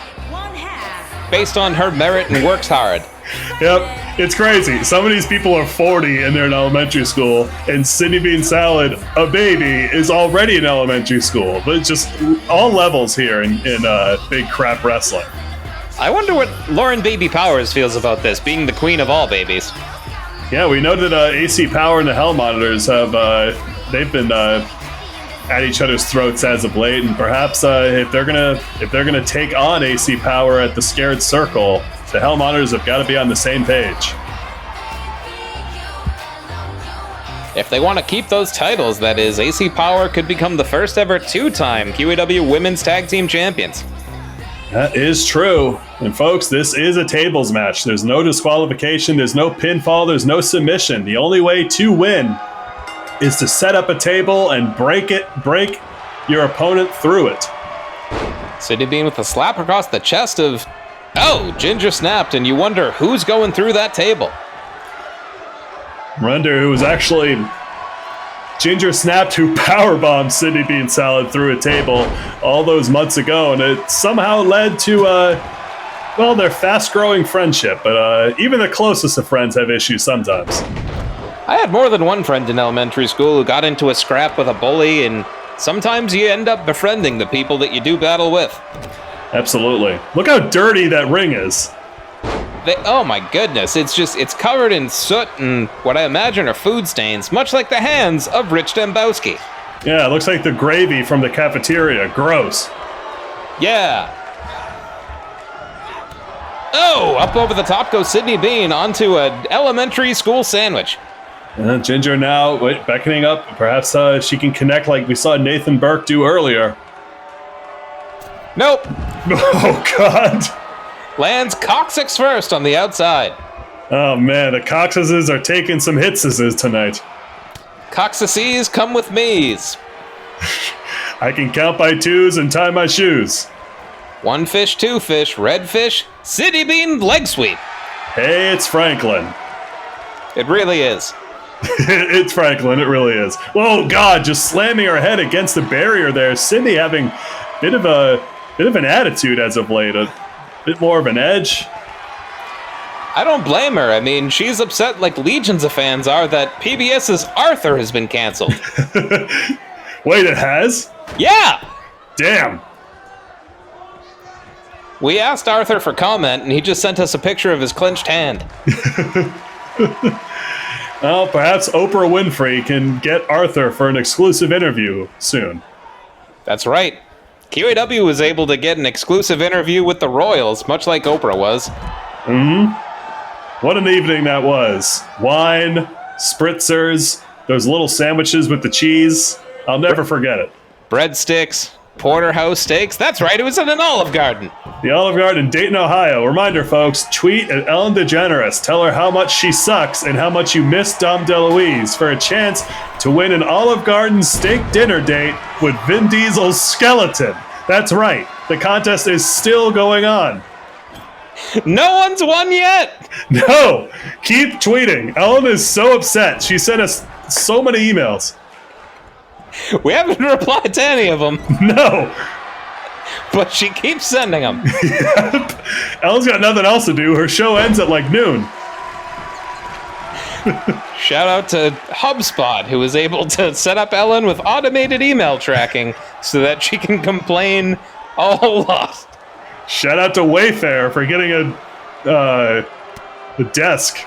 based on her merit and works hard. Yep, it's crazy. Some of these people are 40 and they're in elementary school, and Sydney Bean Salad, a baby, is already in elementary school. But it's just all levels here in Big Crap Wrestling. I wonder what Lauren Baby Powers feels about this, being the queen of all babies. Yeah, we know that AC Power and the Hell Monitors have they've been at each other's throats as of late, and perhaps if they're gonna take on AC Power at the Scared Circle, the Hell Monitors have got to be on the same page. If they want to keep those titles, that is, AC Power could become the first ever two-time QAW Women's Tag Team Champions. That is true. And folks, this is a tables match. There's no disqualification, there's no pinfall, there's no submission. The only way to win is to set up a table and break your opponent through it. Sydney Bean with a slap across the chest of... Oh, Ginger snapped, and you wonder who's going through that table. Wonder who was actually... Ginger snapped who powerbombed Sydney Bean Salad through a table all those months ago, and it somehow led to, their fast-growing friendship. But even the closest of friends have issues sometimes. I had more than one friend in elementary school who got into a scrap with a bully, and sometimes you end up befriending the people that you do battle with. Absolutely. Look how dirty that ring is. Oh my goodness, it's covered in soot and what I imagine are food stains, much like the hands of Rich Dembowski. Yeah, it looks like the gravy from the cafeteria. Gross. Yeah. Oh, up over the top goes Sydney Bean onto an elementary school sandwich. Ginger now beckoning up. Perhaps she can connect like we saw Nathan Burke do earlier. Nope. Oh, God. Lands coccyx first on the outside. Oh, man, the coccyxes are taking some hitses tonight. Coccyces come with me's. I can count by twos and tie my shoes. One fish, two fish, red fish, Sydney Bean leg sweep. Hey, it's Franklin. It really is. It's Franklin, it really is. Oh, God, just slamming her head against the barrier there. Sydney having a bit of an attitude as of late. A bit more of an edge. I don't blame her. I mean, she's upset like legions of fans are that PBS's Arthur has been canceled. Wait, it has? Yeah! Damn. We asked Arthur for comment, and he just sent us a picture of his clenched hand. Well, perhaps Oprah Winfrey can get Arthur for an exclusive interview soon. That's right. QAW was able to get an exclusive interview with the Royals, much like Oprah was. What an evening that was. Wine, spritzers, those little sandwiches with the cheese. I'll never forget it. Breadsticks, porterhouse steaks. That's right, it was in an Olive Garden. The Olive Garden in Dayton, Ohio. Reminder, folks, tweet at Ellen DeGeneres. Tell her how much she sucks and how much you miss Dom DeLuise for a chance to win an Olive Garden steak dinner date with Vin Diesel's skeleton. That's right. The contest is still going on. No one's won yet! No! Keep tweeting. Ellen is so upset. She sent us so many emails. We haven't replied to any of them. No! But she keeps sending them. Yep. Ellen's got nothing else to do. Her show ends at like noon. Shout out to HubSpot, who was able to set up Ellen with automated email tracking so that she can complain a whole lot. Shout out to Wayfair for getting a desk.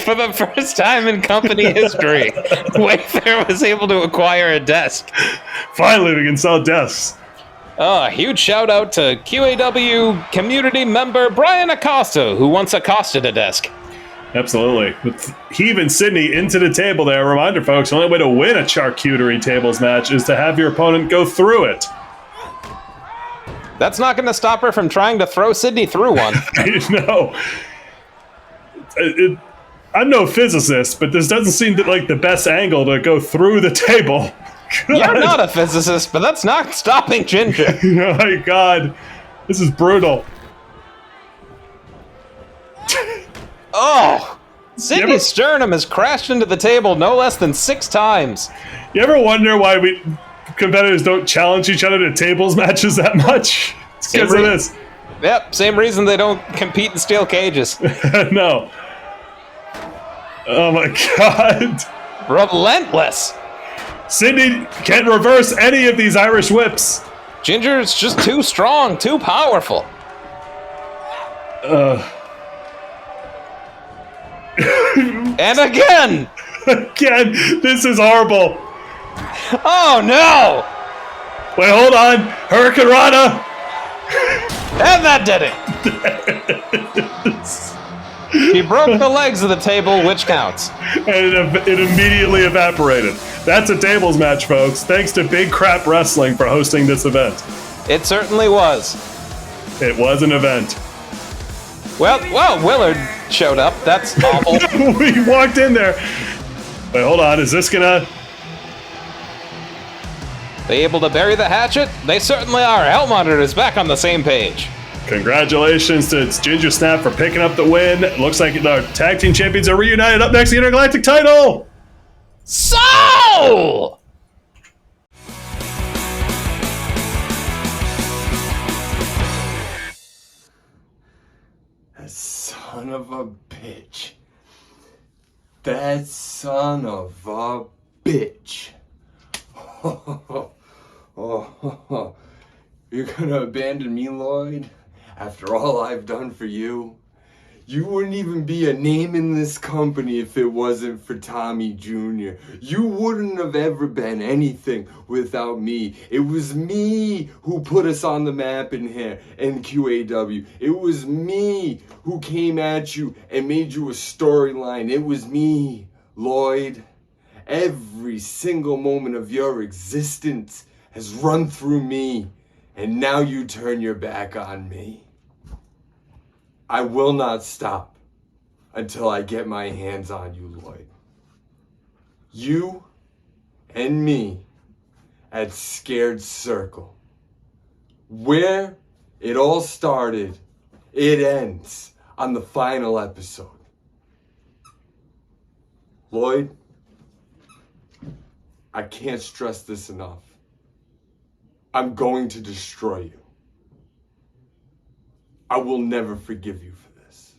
For the first time in company history, Wayfair was able to acquire a desk. Finally, we can sell desks. A huge shout out to QAW community member Brian Acosta, who once accosted a desk. Absolutely. With heaving Sydney into the table there. Reminder, folks, the only way to win a charcuterie tables match is to have your opponent go through it. That's not going to stop her from trying to throw Sydney through one. No. I'm no physicist, but this doesn't seem like the best angle to go through the table. God. You're not a physicist, but that's not stopping Ginger. Oh my God. This is brutal. Oh! Sydney's sternum has crashed into the table no less than 6 times. You ever wonder why competitors don't challenge each other to tables matches that much? It's because of this. Yep, same reason they don't compete in steel cages. No. Oh my God. Relentless. Sydney can't reverse any of these Irish whips. Ginger's just too strong, too powerful. And again! Again, this is horrible. Oh no! Wait, hold on. Hurricane Rana. And that did it. She broke the legs of the table, which counts. And it immediately evaporated. That's a tables match, folks. Thanks to Big Crap Wrestling for hosting this event. It certainly was. It was an event. Well, Willard showed up. That's awful. We walked in there. Wait, hold on. Is this gonna... They able to bury the hatchet? They certainly are. Hell Monitor is back on the same page. Congratulations to Ginger Snap for picking up the win. Looks like the tag team champions are reunited. Up next, the Intergalactic title. So! That son of a bitch. That son of a bitch. You're gonna abandon me, Lloyd? After all I've done for you? You wouldn't even be a name in this company if it wasn't for Tommy Jr. You wouldn't have ever been anything without me. It was me who put us on the map in here in QAW. It was me who came at you and made you a storyline. It was me, Lloyd. Every single moment of your existence has run through me, and now you turn your back on me. I will not stop until I get my hands on you, Lloyd. You and me at Scared Circle. Where it all started, it ends on the final episode. Lloyd, I can't stress this enough. I'm going to destroy you. I will never forgive you for this.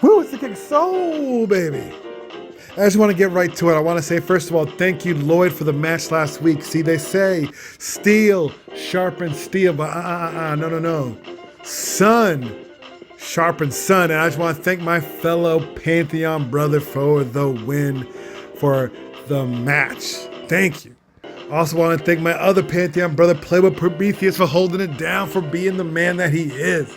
Woo, it's the King Soul, baby. I just want to get right to it. I want to say, first of all, thank you, Lloyd, for the match last week. See, they say steel sharpens steel, but no. Sun sharpens sun. And I just want to thank my fellow Pantheon brother for the win, for the match. Thank you. I also want to thank my other Pantheon brother, Playboy Prometheus, for holding it down, for being the man that he is.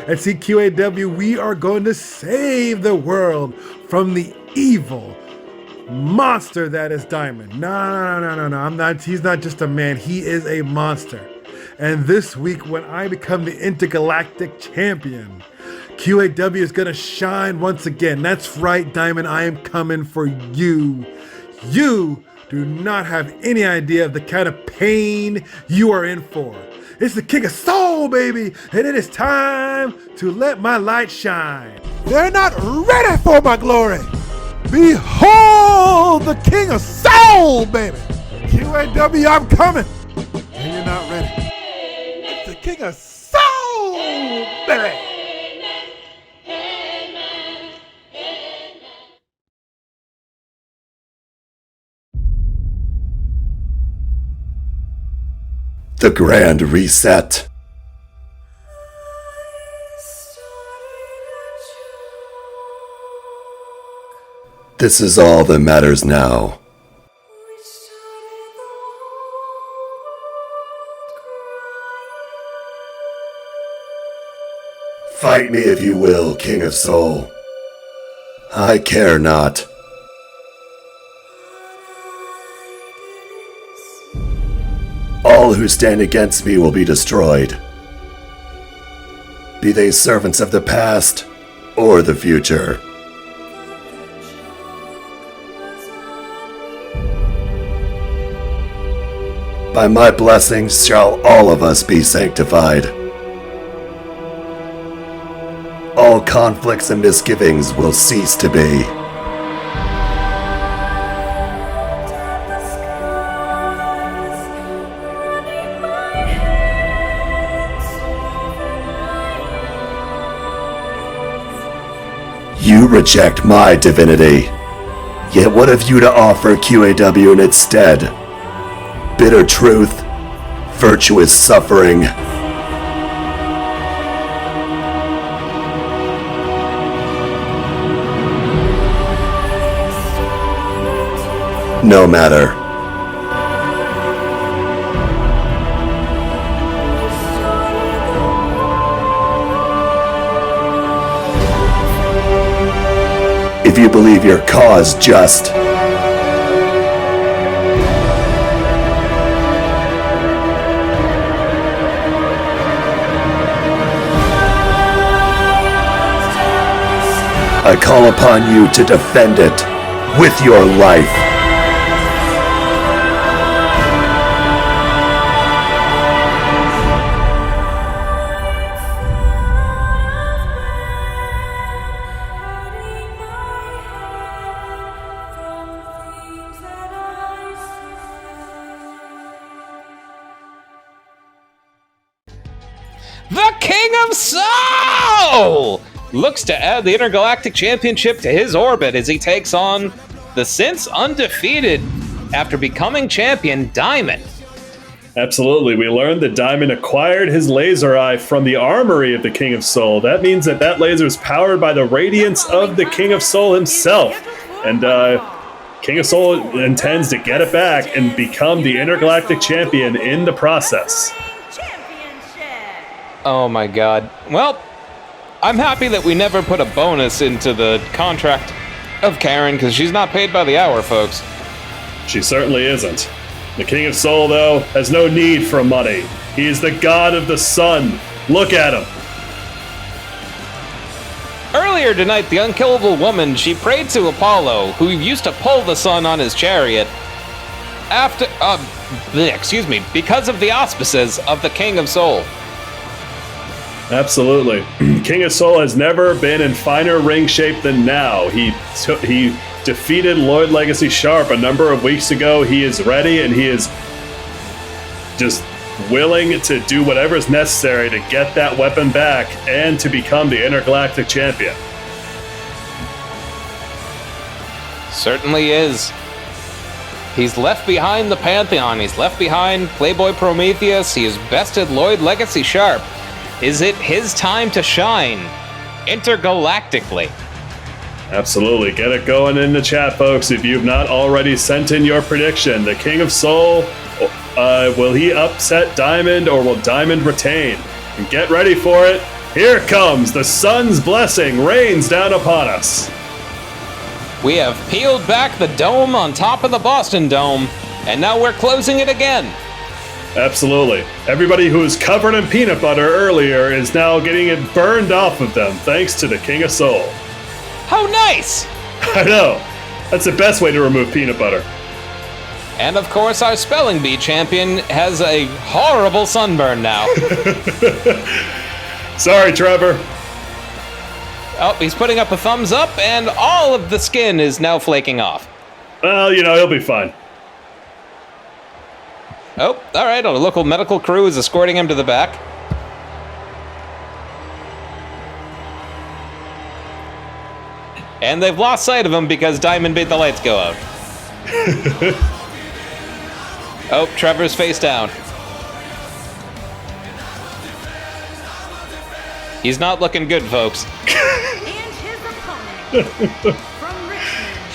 At CQAW, we are going to save the world from the evil monster that is Diamond. No. I'm not. He's not just a man. He is a monster. And this week, when I become the intergalactic champion, QAW is going to shine once again. That's right, Diamond. I am coming for you. You do not have any idea of the kind of pain you are in for. It's the King of Soul, baby, and it is time to let my light shine. They're not ready for my glory. Behold the King of Soul, baby. QAW, I'm coming. And you're not ready. It's the King of Soul, baby. The Grand Reset. This is all that matters now. Fight me if you will, King of Soul. I care not. All who stand against me will be destroyed. Be they servants of the past or the future. By my blessings shall all of us be sanctified. All conflicts and misgivings will cease to be. You reject my divinity. Yet what have you to offer QAW in its stead? Bitter truth, virtuous suffering. no matter. If you believe your cause just, I call upon you to defend it with your life. The King of Soul looks to add the Intergalactic Championship to his orbit as he takes on the since undefeated, after becoming champion, Diamond. Absolutely. We learned that Diamond acquired his laser eye from the armory of the King of Soul. That means that laser is powered by the radiance of the King of Soul himself. And King of Soul intends to get it back and become the Intergalactic Champion in the process. Oh my god. Well, I'm happy that we never put a bonus into the contract of Karen, because she's not paid by the hour, folks. She certainly isn't. The King of Soul, though, has no need for money. He is the god of the sun. Look at him. Earlier tonight, the unkillable woman, she prayed to Apollo, who used to pull the sun on his chariot, because of the auspices of the King of Soul. Absolutely. King of Soul has never been in finer ring shape than now. He defeated Lloyd Legacy Sharp a number of weeks ago. He is ready, and he is just willing to do whatever is necessary to get that weapon back and to become the Intergalactic Champion. Certainly is. He's left behind the Pantheon. He's left behind Playboy Prometheus. He has bested Lloyd Legacy Sharp. Is it his time to shine intergalactically? Absolutely. Get it going in the chat, folks. If you've not already sent in your prediction, the King of Soul, will he upset Diamond, or will Diamond retain? And get ready for it. Here it comes. The sun's blessing rains down upon us. We have peeled back the dome on top of the Boston Dome, and now we're closing it again. Absolutely. Everybody who was covered in peanut butter earlier is now getting it burned off of them, thanks to the King of Soul. How nice! I know. That's the best way to remove peanut butter. And of course, our spelling bee champion has a horrible sunburn now. Sorry, Trevor. Oh, he's putting up a thumbs up, and all of the skin is now flaking off. Well, he'll be fine. Oh, all right. A local medical crew is escorting him to the back. And they've lost sight of him because Diamond made the lights go out. Oh, Trevor's face down. He's not looking good, folks.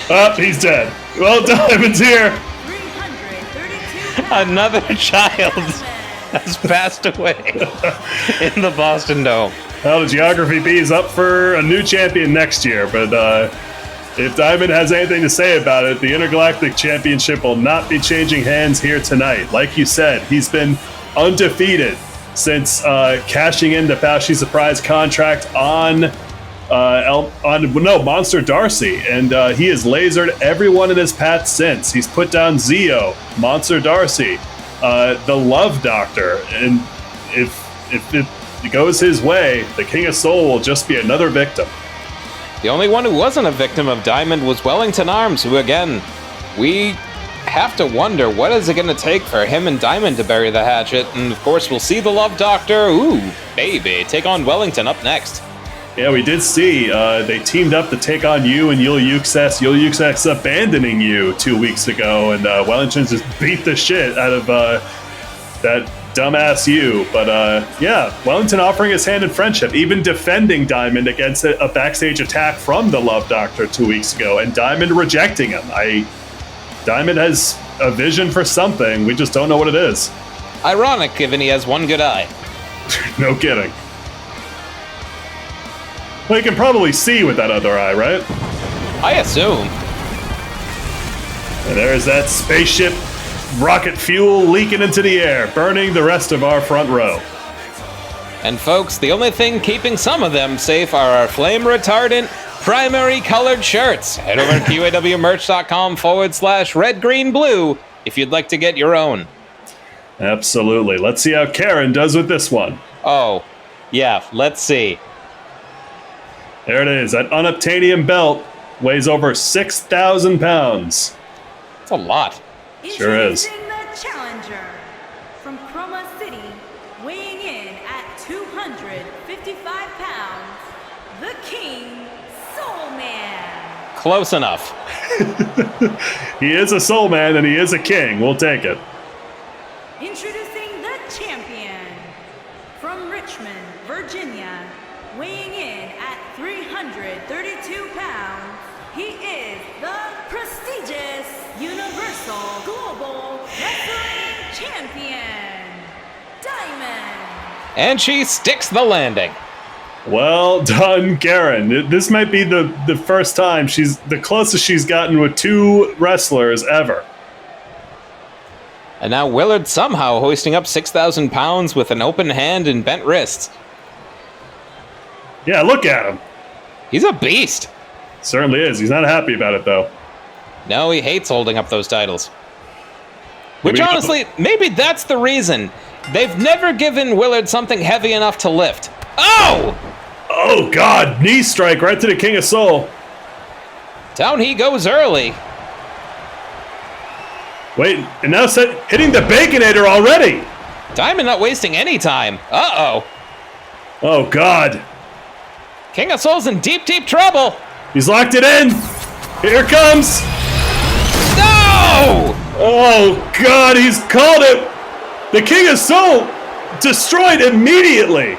Oh, he's dead. Well, Diamond's here. Another child has passed away in the Boston Dome. Well, the Geography Bee is up for a new champion next year, but if Diamond has anything to say about it, the Intergalactic Championship will not be changing hands here tonight. Like you said, he's been undefeated since cashing in the Fauci Surprise contract on Monster Darcy, and he has lasered everyone in his path since. He's put down Zeo, Monster Darcy, the Love Doctor, and if it goes his way, the King of Soul will just be another victim. The only one who wasn't a victim of Diamond was Wellington Arms, who, again, we have to wonder what is it going to take for him and Diamond to bury the hatchet, and of course we'll see the Love Doctor, baby, take on Wellington up next. Yeah, we did see they teamed up to take on you and Yul Yuxes. Yul Yuxes abandoning you 2 weeks ago, and Wellington just beat the shit out of that dumbass you. But yeah, Wellington offering his hand in friendship, even defending Diamond against a backstage attack from the Love Doctor 2 weeks ago, and Diamond rejecting him. Diamond has a vision for something. We just don't know what it is. Ironic, given he has one good eye. No kidding. Well, he can probably see with that other eye, right? I assume. And there's that spaceship rocket fuel leaking into the air, burning the rest of our front row. And folks, the only thing keeping some of them safe are our flame retardant primary colored shirts. Head over to QAWmerch.com/red, green, blue if you'd like to get your own. Absolutely. Let's see how Karen does with this one. Oh, yeah, let's see. There it is. That unobtainium belt weighs over 6,000 pounds. That's a lot. Sure is. Introducing the challenger from Chroma City, weighing in at 255 pounds, the King Soul Man. Close enough. He is a soul man and he is a king. We'll take it. Introducing the champion from Richmond, Virginia, weighing in at 332 pounds. He is the prestigious Universal Global Wrestling Champion, Diamond. And she sticks the landing. Well done, Karen. This might be the first time she's the closest she's gotten with two wrestlers ever. And now Willard somehow hoisting up 6,000 pounds with an open hand and bent wrists. Yeah, look at him. He's a beast. Certainly is. He's not happy about it, though. No, he hates holding up those titles. Which honestly, maybe that's the reason. They've never given Willard something heavy enough to lift. Oh! Oh, God. Knee strike right to the King of Soul. Down he goes early. Wait, and now hitting the Baconator already. Diamond not wasting any time. Uh-oh. Oh, God. King of Soul's in deep, deep trouble. He's locked it in. Here it comes. No! Oh, God, he's called it. The King of Soul destroyed immediately.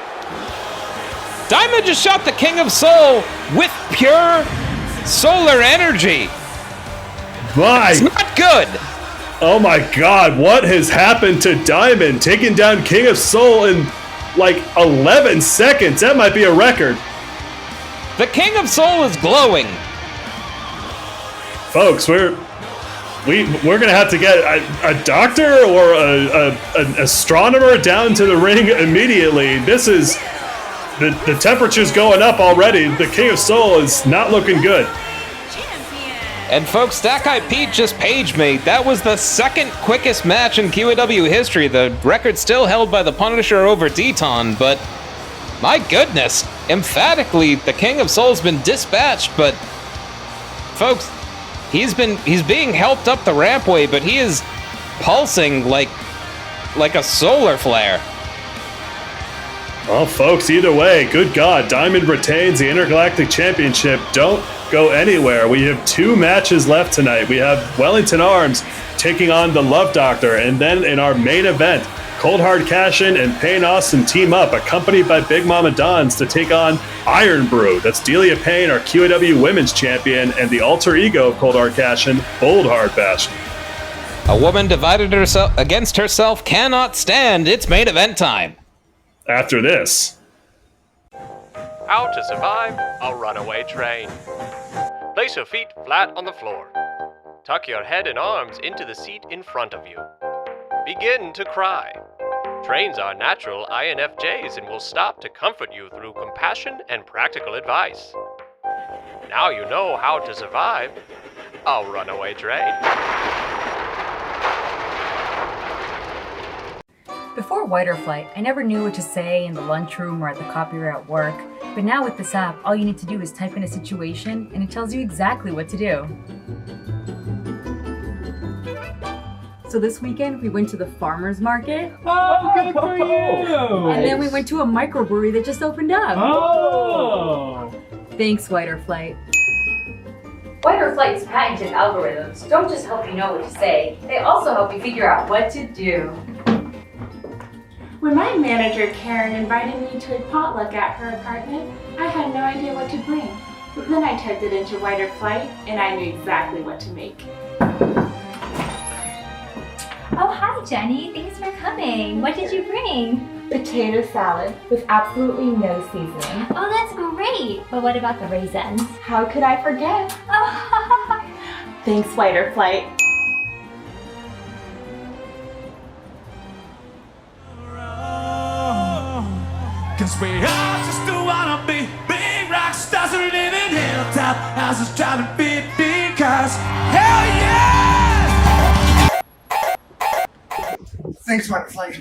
Diamond just shot the King of Soul with pure solar energy. It's not good. Oh my God, what has happened to Diamond? Taking down King of Soul in like 11 seconds. That might be a record. The King of Soul is glowing. Folks, we're gonna have to get a doctor or an astronomer down to the ring immediately. This is the temperature's going up already. The King of Soul is not looking good. And folks, Stack Eye Pete just paged me. That was the second quickest match in QAW history. The record still held by the Punisher over Deton, but my goodness, emphatically, the King of Soul's been dispatched, but folks, he's being helped up the rampway, but he is pulsing like a solar flare. Well, folks, either way, good God, Diamond retains the Intergalactic Championship. Don't go anywhere. We have two matches left tonight. We have Wellington Arms taking on the Love Doctor, and then in our main event, Cold Hard Cashin and Payne Austin team up, accompanied by Big Mama Dons, to take on Iron Brew. That's Delia Payne, our QAW Women's Champion, and the alter ego of Cold Hard Cashin, Bold Hard Bastion. A woman divided herself against herself cannot stand. It's main event time. After this. How to survive a runaway train. Place your feet flat on the floor. Tuck your head and arms into the seat in front of you. Begin to cry. Trains are natural INFJs and will stop to comfort you through compassion and practical advice. Now you know how to survive a runaway train. Before Whiter Flight, I never knew what to say in the lunchroom or at the copier at work, but now with this app, all you need to do is type in a situation and it tells you exactly what to do. So this weekend, we went to the farmer's market. Oh, good for you! And then we went to a microbrewery that just opened up. Oh! Thanks, Whiter Flight. Whiter Flight's patented algorithms don't just help you know what to say, they also help you figure out what to do. When my manager Karen invited me to a potluck at her apartment, I had no idea what to bring. But then I typed it into Whiter Flight and I knew exactly what to make. Oh, hi, Jenny. Thanks for coming. What did you bring? Potato salad with absolutely no seasoning. Oh, that's great. But what about the raisins? How could I forget? Oh, Thanks, Whiter Flight. Cause we all just don't wanna be big rock stars and live in hilltop houses driving 50 cars. Hell yeah! Thanks, Butterfly.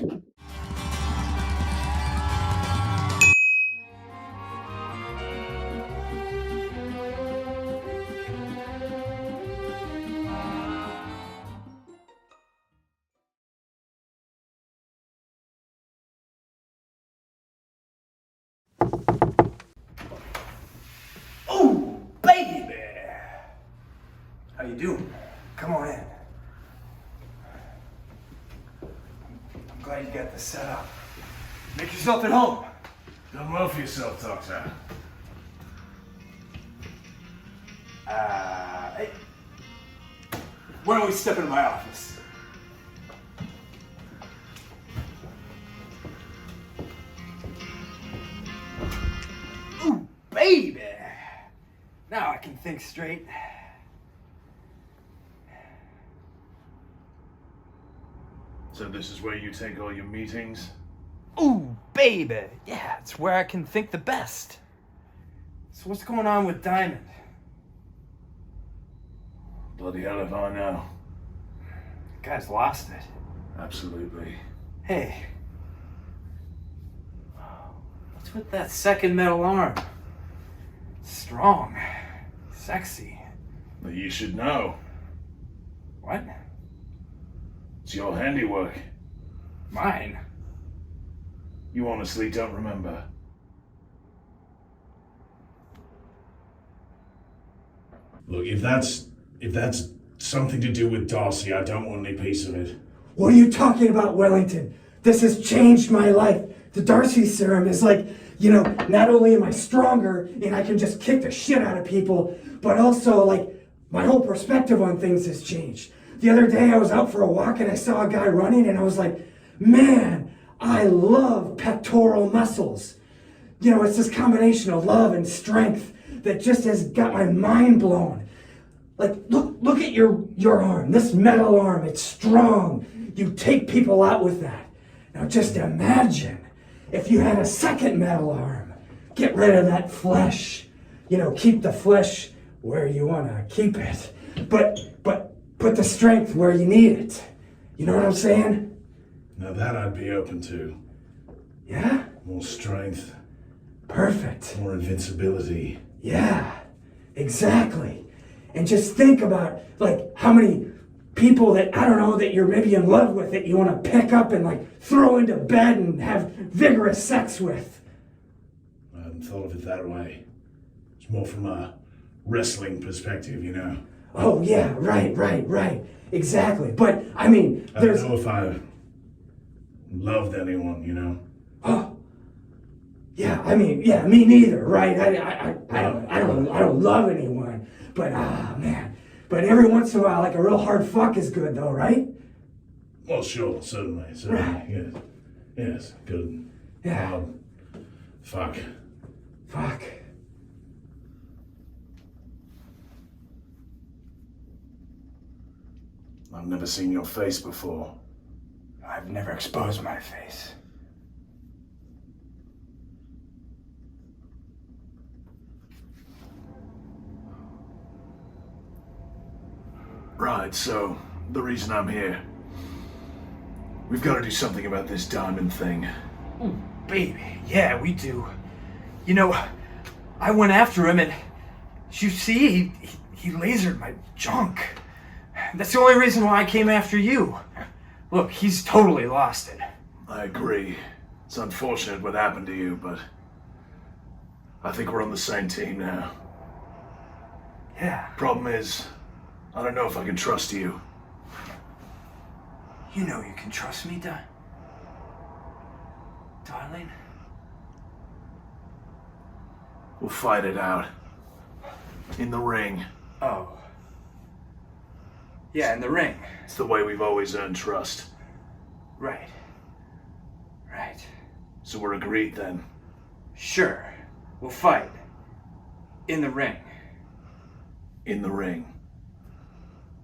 Oh, baby! How you doing? Come on in. I'm glad you got this set up. Make yourself at home. Done well for yourself, Doctor. Hey. Why don't we step into my office? Ooh, baby! Now I can think straight. So this is where you take all your meetings? Ooh, baby! Yeah, it's where I can think the best. So what's going on with Diamond? Bloody hell if I know. The guy's lost it. Absolutely. Hey. What's with that second metal arm? Strong. Sexy. But you should know. What? It's your handiwork. Mine? You honestly don't remember. Look, if that's something to do with Darcy, I don't want any piece of it. What are you talking about, Wellington? This has changed my life. The Darcy serum is like, not only am I stronger and I can just kick the shit out of people, but also like my whole perspective on things has changed. The other day I was out for a walk and I saw a guy running and I was like, man, I love pectoral muscles. It's this combination of love and strength that just has got my mind blown. Like, look at your arm, this metal arm, it's strong. You take people out with that. Now just imagine if you had a second metal arm. Get rid of that flesh. Keep the flesh where you want to keep it. But put the strength where you need it. You know what I'm saying? Now that I'd be open to. Yeah? More strength. Perfect. More invincibility. Yeah, exactly. And just think about, like, how many people that, I don't know, that you're maybe in love with that you want to pick up and, like, throw into bed and have vigorous sex with. I hadn't thought of it that way. It's more from a wrestling perspective, Oh, yeah, right. Exactly. But, I mean, I don't know if I loved anyone, Oh. Yeah, I mean, yeah, me neither, right? I don't love anyone. But, man. But every once in a while, like a real hard fuck is good, though, right? Well, sure, certainly. Right. Yes, good. Yeah. Fuck. I've never seen your face before. I've never exposed my face. Right, so the reason I'm here. We've got to do something about this diamond thing. Ooh, baby, yeah, we do. I went after him and, you see, he lasered my junk. That's the only reason why I came after you. Look, he's totally lost it. I agree. It's unfortunate what happened to you, but I think we're on the same team now. Yeah. Problem is, I don't know if I can trust you. You know you can trust me, darling. We'll fight it out. In the ring. Oh. Yeah, in the ring. It's the way we've always earned trust. Right. Right. So we're agreed then. Sure. We'll fight. In the ring. In the ring.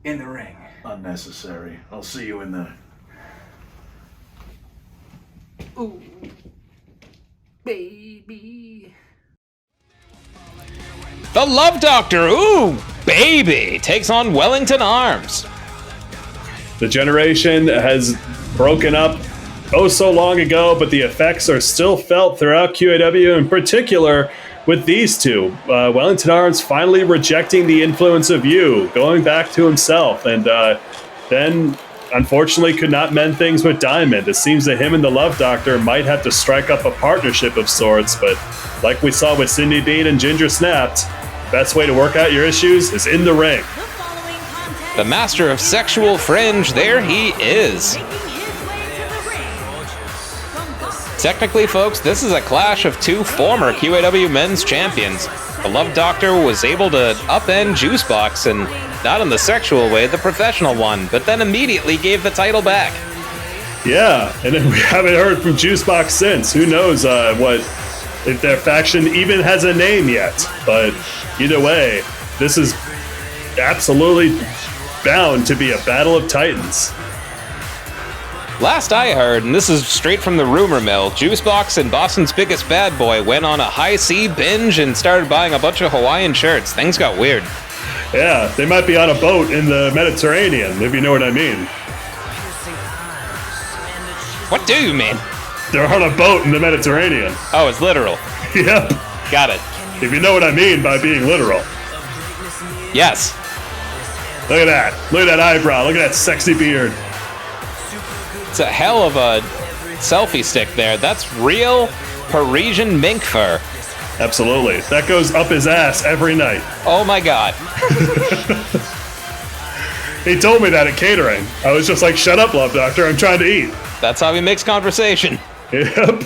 In the ring. Unnecessary. I'll see you in the... Ooh. Baby. The Love Doctor, ooh, baby, takes on Wellington Arms. The generation has broken up oh so long ago, but the effects are still felt throughout QAW, in particular with these two. Wellington Arms finally rejecting the influence of you, going back to himself, and then unfortunately could not mend things with Diamond. It seems that him and the Love Doctor might have to strike up a partnership of sorts, but like we saw with Sydney Bean and Ginger Snapped, best way to work out your issues is in the ring. The master of sexual fringe, there he is. Technically, folks, this is a clash of two former QAW men's champions. The Love Doctor was able to upend Juicebox, and not in the sexual way, the professional one, but then immediately gave the title back. Yeah, and then we haven't heard from Juicebox since. Who knows if their faction even has a name yet. But either way, this is absolutely bound to be a battle of titans. Last I heard, and this is straight from the rumor mill, Juicebox and Boston's Biggest Bad Boy went on a high C binge and started buying a bunch of Hawaiian shirts. Things got weird. Yeah, they might be on a boat in the Mediterranean, if you know what I mean. What do you mean? They're on a boat in the Mediterranean. Oh, it's literal. Yep. Got it. If you know what I mean by being literal. Yes. Look at that. Look at that eyebrow. Look at that sexy beard. It's a hell of a selfie stick there. That's real Parisian mink fur. Absolutely. That goes up his ass every night. Oh my god. He told me that at catering. I was just like, shut up, Love Doctor. I'm trying to eat. That's how he makes conversation. Yep.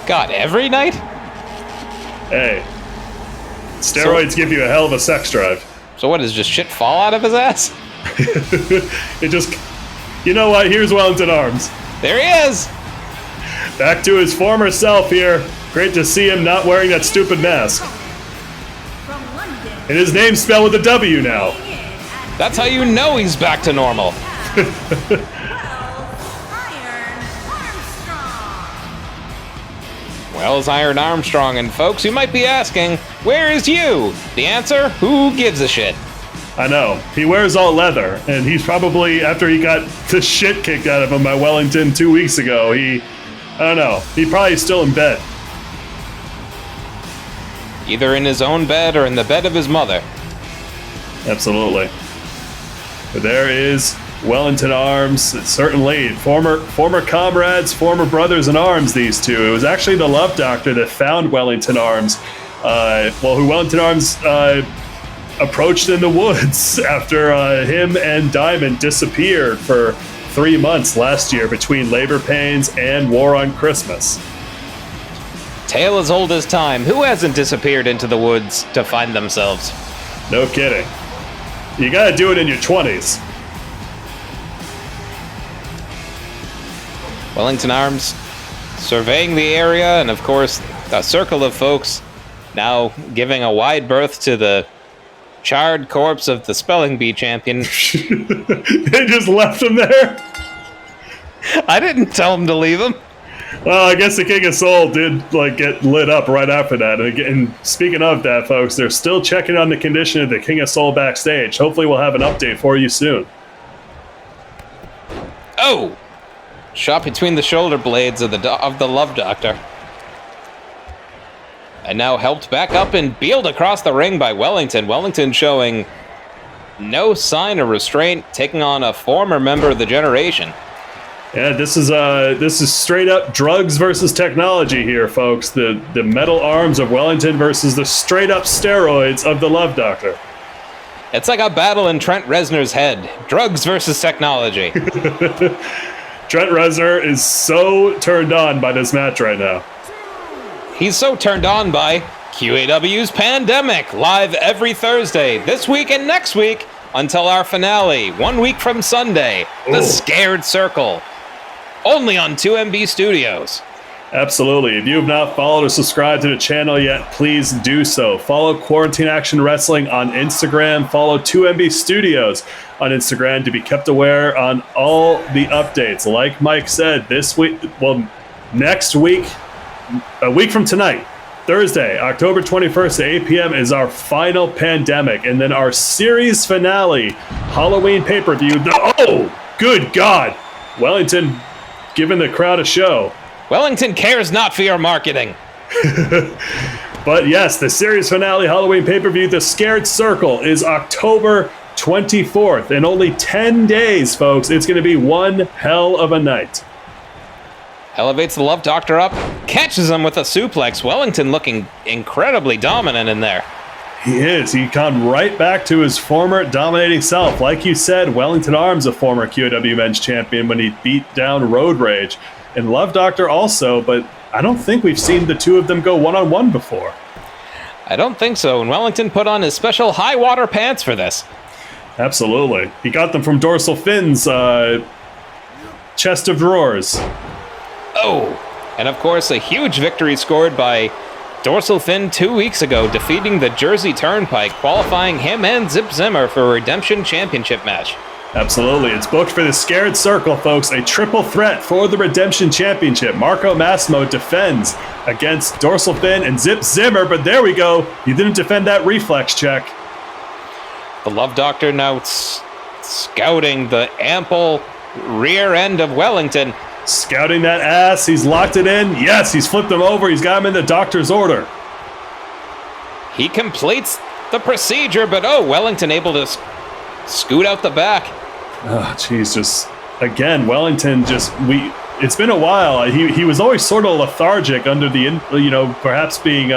God, every night? Hey. Steroids give you a hell of a sex drive. So what, does just shit fall out of his ass? It just... You know what? Here's Wellington Arms. There he is! Back to his former self here. Great to see him not wearing that stupid mask. And his name's spelled with a W now. That's how you know he's back to normal. Wells Iron Armstrong, and folks, you might be asking, where is you? The answer, who gives a shit? I know. He wears all leather, and he's probably, after he got the shit kicked out of him by Wellington 2 weeks ago, I don't know, he's probably still in bed. Either in his own bed or in the bed of his mother. Absolutely. But there is Wellington Arms, certainly. Former comrades, former brothers in arms, these two. It was actually the Love Doctor that found Wellington Arms. Who Wellington Arms approached in the woods after him and Diamond disappeared for 3 months last year between labor pains and War on Christmas. Tale as old as time. Who hasn't disappeared into the woods to find themselves? No kidding. You gotta do it in your 20s. Wellington Arms surveying the area, and of course, a circle of folks now giving a wide berth to the charred corpse of the spelling bee champion. They just left him there? I didn't tell him to leave him. Well, I guess the King of Soul did get lit up right after that. And again, speaking of that, folks, they're still checking on the condition of the King of Soul backstage. Hopefully we'll have an update for you soon. Oh! Shot between the shoulder blades of the Love Doctor. And now helped back up and beeled across the ring by Wellington. Wellington showing no sign of restraint, taking on a former member of the generation. Yeah, this is straight up drugs versus technology here, folks. The metal arms of Wellington versus the straight up steroids of the Love Doctor. It's like a battle in Trent Reznor's head. Drugs versus technology. Trent Reznor is so turned on by this match right now. He's so turned on by QAW's Pandemic, live every Thursday, this week and next week, until our finale, 1 week from Sunday, The Scared Circle. Only on 2MB Studios. Absolutely. If you have not followed or subscribed to the channel yet, please do so. Follow Quarantine Action Wrestling on Instagram. Follow 2MB Studios on Instagram to be kept aware on all the updates. Like Mike said, next week, a week from tonight, Thursday, October 21st at 8 p.m. is our final Pandemic. And then our series finale, Halloween pay-per-view. Good God. Wellington giving the crowd a show. Wellington cares not for your marketing. But yes, the series finale Halloween pay-per-view, The Scared Circle, is October 24th. In only 10 days, folks. It's going to be one hell of a night. Elevates the Love Doctor up, catches him with a suplex. Wellington looking incredibly dominant in there. He is. He gone right back to his former dominating self. Like you said, Wellington Arms, a former QAW Men's Champion, when he beat down Road Rage. And Love Doctor also, but I don't think we've seen the two of them go one-on-one before. I don't think so, and Wellington put on his special high water pants for this. Absolutely. He got them from Dorsal Finn's chest of drawers. And of course, a huge victory scored by Dorsal Finn 2 weeks ago, defeating the Jersey Turnpike, qualifying him and Zip Zimmer for a Redemption Championship match. Absolutely. It's booked for the Scared Circle, folks. A triple threat for the Redemption Championship. Marco Massimo defends against Dorsal Finn and Zip Zimmer, but there we go. He didn't defend that reflex check. The Love Doctor now scouting the ample rear end of Wellington. Scouting that ass. He's locked it in. Yes, he's flipped him over. He's got him in the doctor's order. He completes the procedure, but Wellington able to scoot out the back. Oh, jeez, again, Wellington it's been a while. He was always sort of lethargic under the, perhaps being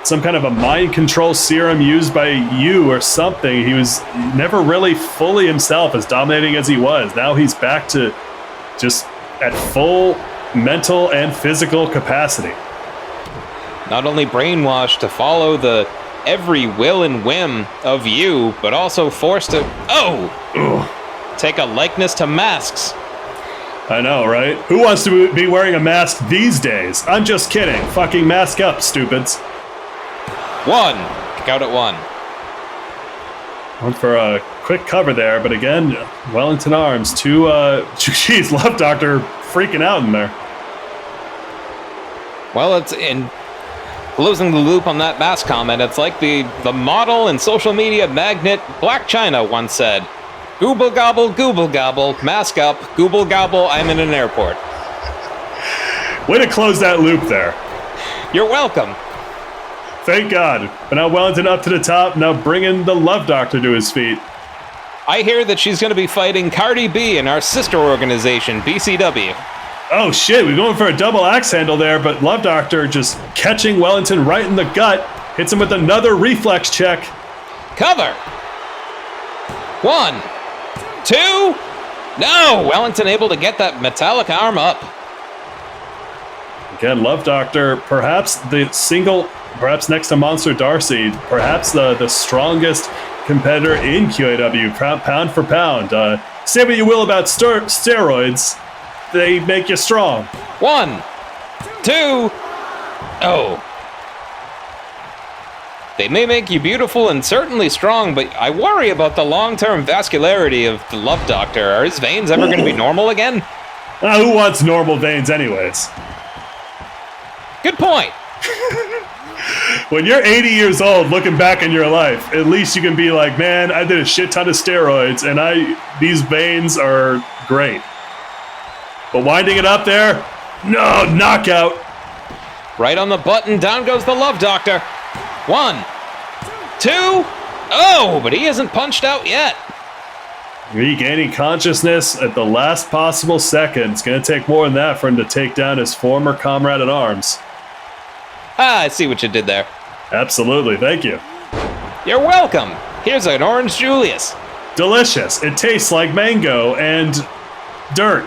some kind of a mind control serum used by you or something. He was never really fully himself, as dominating as he was. Now he's back to just at full mental and physical capacity. Not only brainwashed to follow the every will and whim of you, but also forced to take a likeness to masks. I know, right? Who wants to be wearing a mask these days? I'm just kidding. Fucking mask up, stupids. One. Kick out at one. Went for a quick cover there, but again, Wellington Arms, geez, Love Doctor freaking out in there. Well, it's in closing the loop on that mask comment. It's like the model and social media magnet Black China once said, "Gooble gobble, mask up, gooble gobble, I'm in an airport." Way to close that loop there. You're welcome. Thank God. But now Wellington up to the top, now bringing the Love Doctor to his feet. I hear that she's going to be fighting Cardi B in our sister organization, BCW. Oh shit, we're going for a double axe handle there, but Love Doctor just catching Wellington right in the gut, hits him with another reflex check. Cover. 1, 2. No, Wellington able to get that metallic arm up. Again, Love Doctor, perhaps next to Monster Darcy, perhaps the strongest competitor in QAW, pound for pound. Say what you will about steroids, they make you strong. 1, 2. They may make you beautiful and certainly strong, but I worry about the long-term vascularity of the Love Doctor. Are his veins ever going to be normal again? Who wants normal veins anyways? Good point. When you're 80 years old looking back in your life, at least you can be like, man, I did a shit ton of steroids and these veins are great. But winding it up there, no, knockout. Right on the button, down goes the Love Doctor. 1, 2. But he isn't punched out yet. Regaining consciousness at the last possible second. It's going to take more than that for him to take down his former comrade at arms. I see what you did there. Absolutely, thank you. You're welcome. Here's an Orange Julius. Delicious. It tastes like mango and dirt.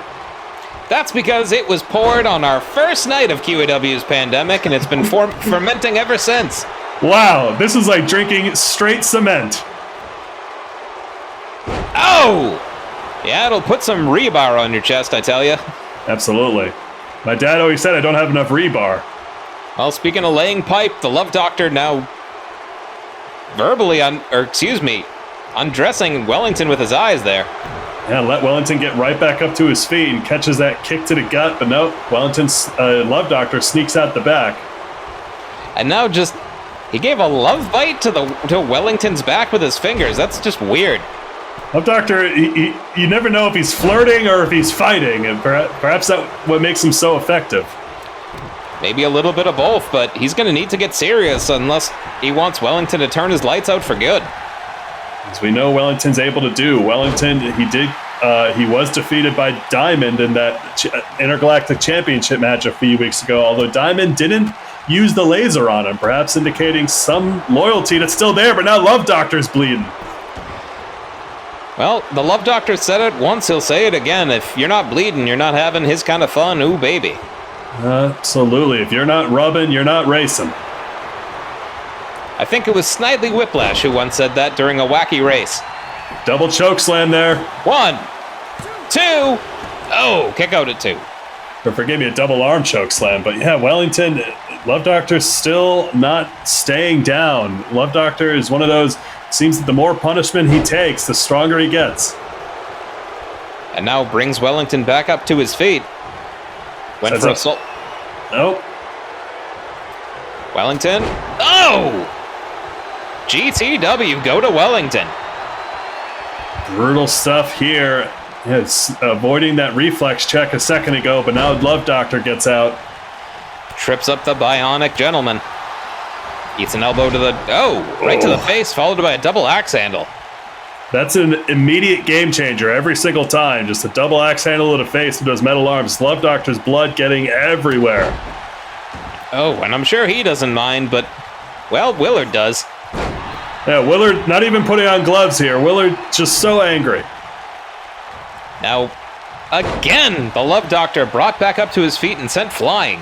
That's because it was poured on our first night of QAW's Pandemic, and it's been fermenting ever since. Wow, this is like drinking straight cement. Oh! Yeah, it'll put some rebar on your chest, I tell you. Absolutely. My dad always said I don't have enough rebar. Well, speaking of laying pipe, the Love Doctor now undressing Wellington with his eyes there. Yeah, let Wellington get right back up to his feet and catches that kick to the gut, but no, Wellington's Love Doctor sneaks out the back. And now he gave a love bite to Wellington's back with his fingers. That's just weird. Love Doctor, you never know if he's flirting or if he's fighting, and perhaps that's what makes him so effective. Maybe a little bit of both, but he's going to need to get serious unless he wants Wellington to turn his lights out for good. As we know Wellington's able to do. Wellington, he was defeated by Diamond in that Intergalactic Championship match a few weeks ago, although Diamond didn't use the laser on him, perhaps indicating some loyalty that's still there, but now Love Doctor's bleeding. Well, the Love Doctor said it once, he'll say it again. If you're not bleeding, you're not having his kind of fun. Ooh, baby. Absolutely. If you're not rubbing, you're not racing. I think it was Snidely Whiplash who once said that during a wacky race. Double choke slam there. 1, 2. Oh, kick out at 2. Or forgive me, a double arm choke slam. But yeah, Wellington, Love Doctor's still not staying down. Love Doctor is one of those, seems that the more punishment he takes, the stronger he gets. And now brings Wellington back up to his feet. Went for assault. Nope. Wellington. Oh! GTW, go to Wellington. Brutal stuff here. It's avoiding that reflex check a second ago, but now Love Doctor gets out. Trips up the bionic gentleman. Eats an elbow to the... right to the face, followed by a double axe handle. That's an immediate game changer every single time. Just a double axe handle to the face with those metal arms. Love Doctor's blood getting everywhere. Oh, and I'm sure he doesn't mind, but, well, Willard does. Yeah, Willard not even putting on gloves here. Willard just so angry. Now, again, the Love Doctor brought back up to his feet and sent flying.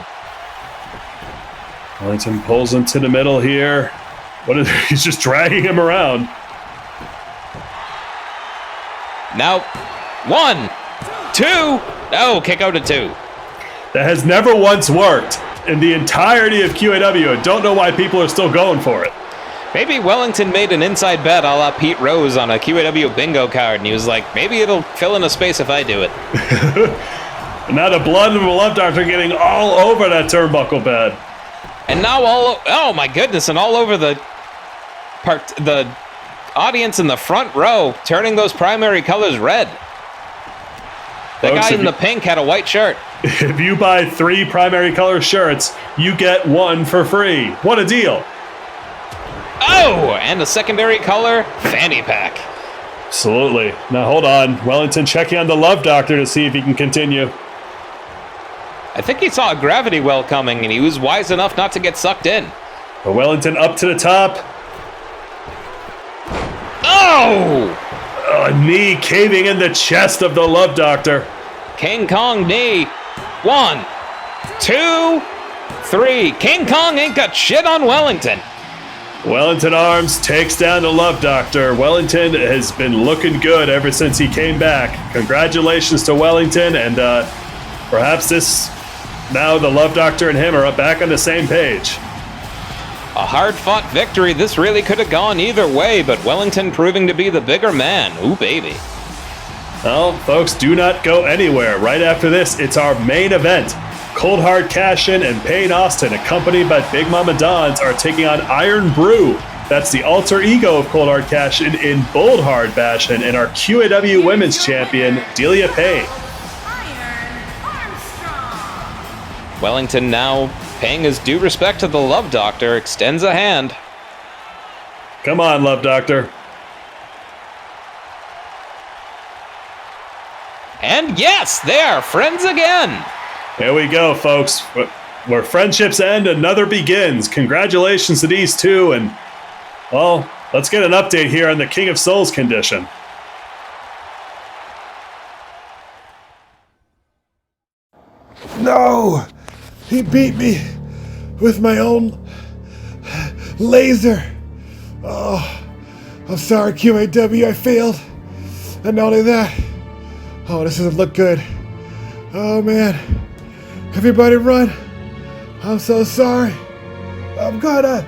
Wellington pulls into the middle here. He's just dragging him around. Now, 1, 2. Oh, kick out at 2. That has never once worked in the entirety of QAW. I don't know why people are still going for it. Maybe Wellington made an inside bet a la Pete Rose on a QAW bingo card, and he was like, maybe it'll fill in a space if I do it. And now the blood of the Love Doctor getting all over that turnbuckle bed. And now oh my goodness, and all over the audience in the front row, turning those primary colors red. The guy in the pink had a white shirt. If you buy 3 primary color shirts, you get 1 for free. What a deal. Oh, and a secondary color fanny pack. Absolutely. Now hold on. Wellington checking on the Love Doctor to see if he can continue. I think he saw a gravity well coming, and he was wise enough not to get sucked in. But Wellington up to the top. Oh! A knee caving in the chest of the Love Doctor. King Kong knee. 1, 2, 3. King Kong ain't got shit on Wellington. Wellington Arms takes down the Love Doctor. Wellington has been looking good ever since he came back. Congratulations to Wellington, and perhaps now the Love Doctor and him are back on the same page. A hard-fought victory. This really could have gone either way, but Wellington proving to be the bigger man. Ooh, baby. Well, folks, do not go anywhere. Right after this, it's our main event. Cold Hard Cash-In and Payne Austin, accompanied by Big Mama Dons, are taking on Iron Brew. That's the alter ego of Cold Hard Cash-In in Bold Hard Bashin', and our QAW Women's Champion, Delia Payne. Wellington now paying his due respect to the Love Doctor, extends a hand. Come on, Love Doctor. And yes, they are friends again. Here we go, folks. Where friendships end, another begins. Congratulations to these two, and, well, let's get an update here on the King of Souls condition. No! He beat me with my own laser. Oh, I'm sorry, QAW, I failed. And not only that, oh, this doesn't look good. Oh man, everybody run. I'm so sorry. I'm gonna.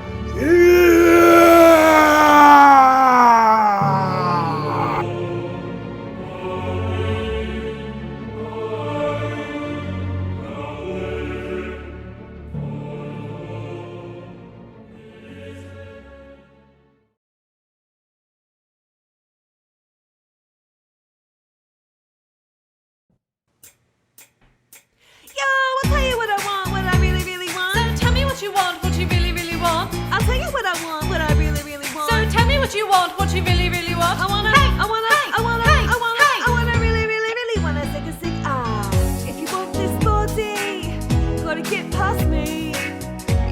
I'll tell you what I want, what I really, really want. So tell me what you want, what you really, really want. I'll tell you what I want, what I really, really want. So tell me what you want, what you really, really want. I wanna really, really, really wanna take a sick ah. If you want this body, gotta get past me.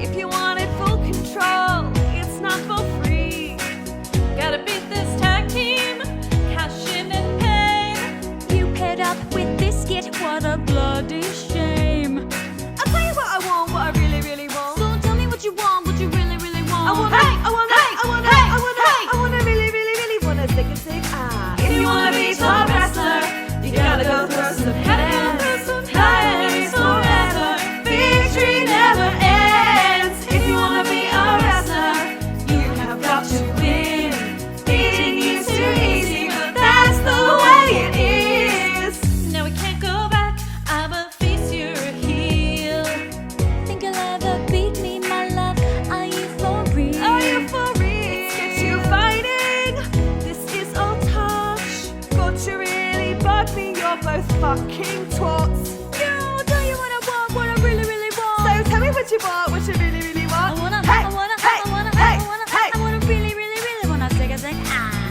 If you want it full control, it's not for free. Gotta beat this tag team, cash in and pay. You paired up with Biscuit, what a bloody shame. I'll tell you what I want, what I really, really want. So tell me what you want, what you really, really want. I wanna really, really, really wanna stick and stick ah. If you wanna be top wrestler, you gotta go through some hands. Highs forever, victory never ends. If you wanna be a wrestler, you have got to win. Beating is too easy, but that's the way it is. No, we can't go back, I'ma face your heel. Think you'll ever beat me, my love? Are you for real? Are you for real? It's get you fighting. This is all touch. Got to really bug me, you're both fucking twats. I'll tell you what I want, what I really, really want. So tell me what you want, what you really, really want. I wanna really, really, really wanna stick a thing.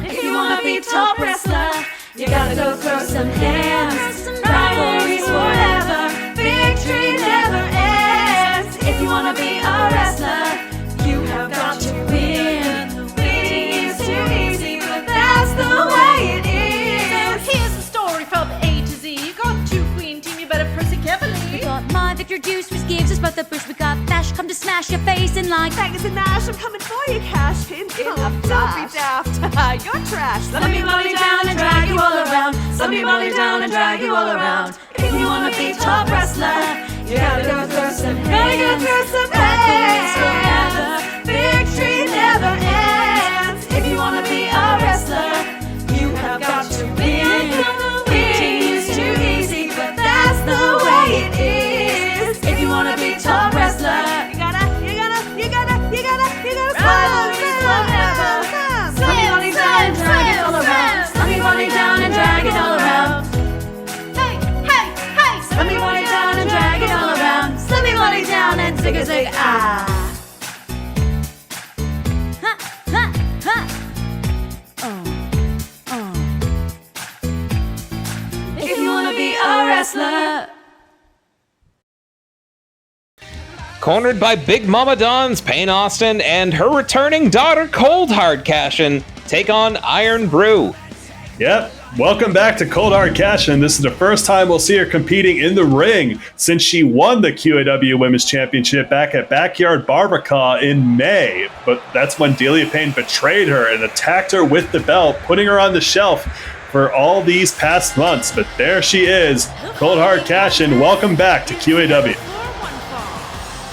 If you wanna be top wrestler, you gotta go throw some hands. Rivalries forever, victory never ends. If you wanna be a wrestler, you have got to win. Winning is too easy, but that's the way it is. So here's the story from A to Z. You got two queen team, you better proceed carefully. We got my Victor Juice, which gives us both a boost. We got Bash, come to smash your face and like Thanks and Nash, I'm coming for you, cash in a flash. Don't be daft, you're trash. Slam your money down and drag you all around. Slam your money down and drag you all around. If you wanna be top wrestler, you gotta go through some hands. Rivalries forever, victory never ends. If you wanna be a wrestler, you have got to win. Winning is too easy, but that's the way it is. If you wanna be top wrestler, you gotta rivalries forever. Slam your money down and drag it all around. Slam your money down and drag it all around. Hey, hey, hey! Slam your money down and drag it all around. Slam your money down and zig a zig ah. Ha, ha, ha. If you wanna be a wrestler. Cornered by Big Mama Don's Payne Austin and her returning daughter Cold Hard Cashin take on Iron Brew. Yep. Welcome back to Cold Hard Cashin. This is the first time we'll see her competing in the ring since she won the QAW Women's Championship back at Backyard Barbacaw in May. But that's when Delia Payne betrayed her and attacked her with the belt, putting her on the shelf for all these past months. But there she is, Cold Hard Cashin. Welcome back to QAW.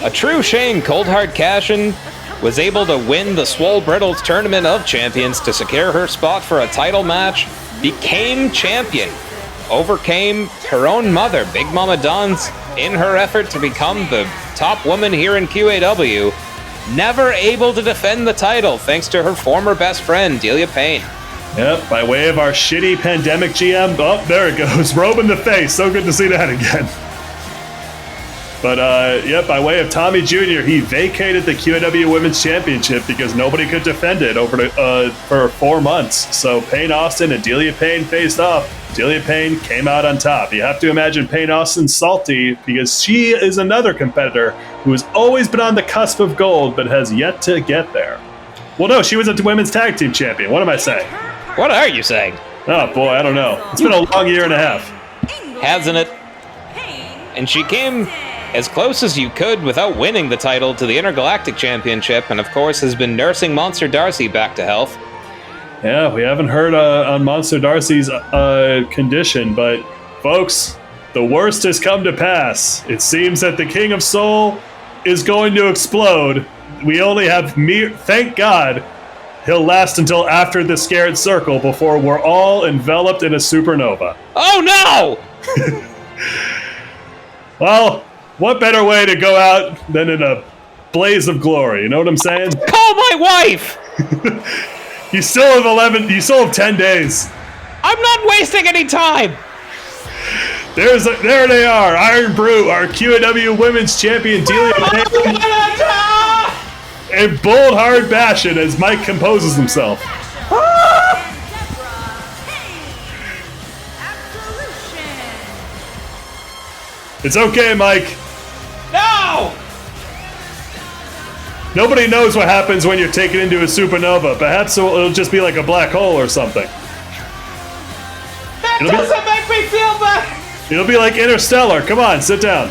A true shame Cold Hard Cashin was able to win the Swole Brittles Tournament of Champions to secure her spot for a title match, became champion, overcame her own mother, Big Mama Don's, in her effort to become the top woman here in QAW, never able to defend the title thanks to her former best friend, Delia Payne. Yep, by way of our shitty pandemic GM. Oh, there it goes. Robe in the face. So good to see that again. But, yep, by way of Tommy Jr., he vacated the QAW Women's Championship because nobody could defend it for 4 months. So Payne Austin and Delia Payne faced off. Delia Payne came out on top. You have to imagine Payne Austin salty because she is another competitor who has always been on the cusp of gold but has yet to get there. Well, no, she was a women's tag team champion. What am I saying? What are you saying? Oh, boy, I don't know. It's been a long year and a half. Hasn't it? and she came as close as you could without winning the title to the Intergalactic Championship, and of course has been nursing Monster Darcy back to health. Yeah, we haven't heard on Monster Darcy's condition, but folks, the worst has come to pass. It seems that the King of Soul is going to explode. We only have thank God, he'll last until after the Scared Circle before we're all enveloped in a supernova. Oh no! Well, what better way to go out than in a blaze of glory, you know what I'm saying? Call my wife! You still have 10 days. I'm not wasting any time! There they are, Iron Brew, our QAW Women's Champion, Delia Payne, and Bold Hard Bastion as Mike composes himself. It's okay, Mike. No! Nobody knows what happens when you're taken into a supernova. Perhaps it'll just be like a black hole or something. That doesn't make me feel better! It'll be like Interstellar. Come on, sit down.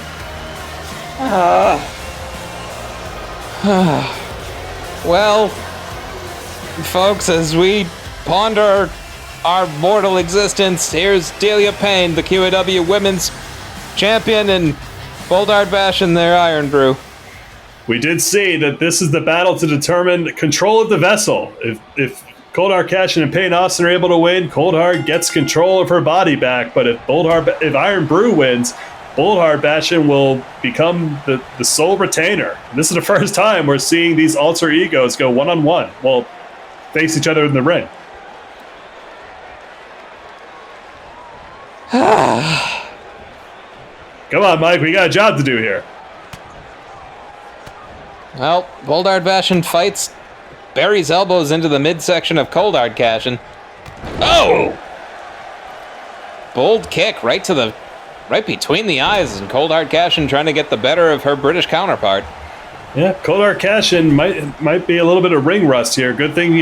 Well, folks, as we ponder our mortal existence, here's Delia Payne, the QAW Women's Champion, and Bold Hard Bastion, their Iron Brew. We did see that this is the battle to determine control of the vessel. If Cold Hard Cashin and Payne Austin are able to win, Cold Hard gets control of her body back. But if Iron Brew wins, Bold Hard Bastion will become the sole retainer. And this is the first time we're seeing these alter egos go one-on-one. Well, face each other in the ring. Come on, Mike, we got a job to do here. Well, Bold Hard Bastion fights, buries elbows into the midsection of Cold Hard Cashin. Oh! Bold kick right between the eyes, and Cold Hard Cashin trying to get the better of her British counterpart. Yeah, Cold Hard Cashin might be a little bit of ring rust here. Good thing,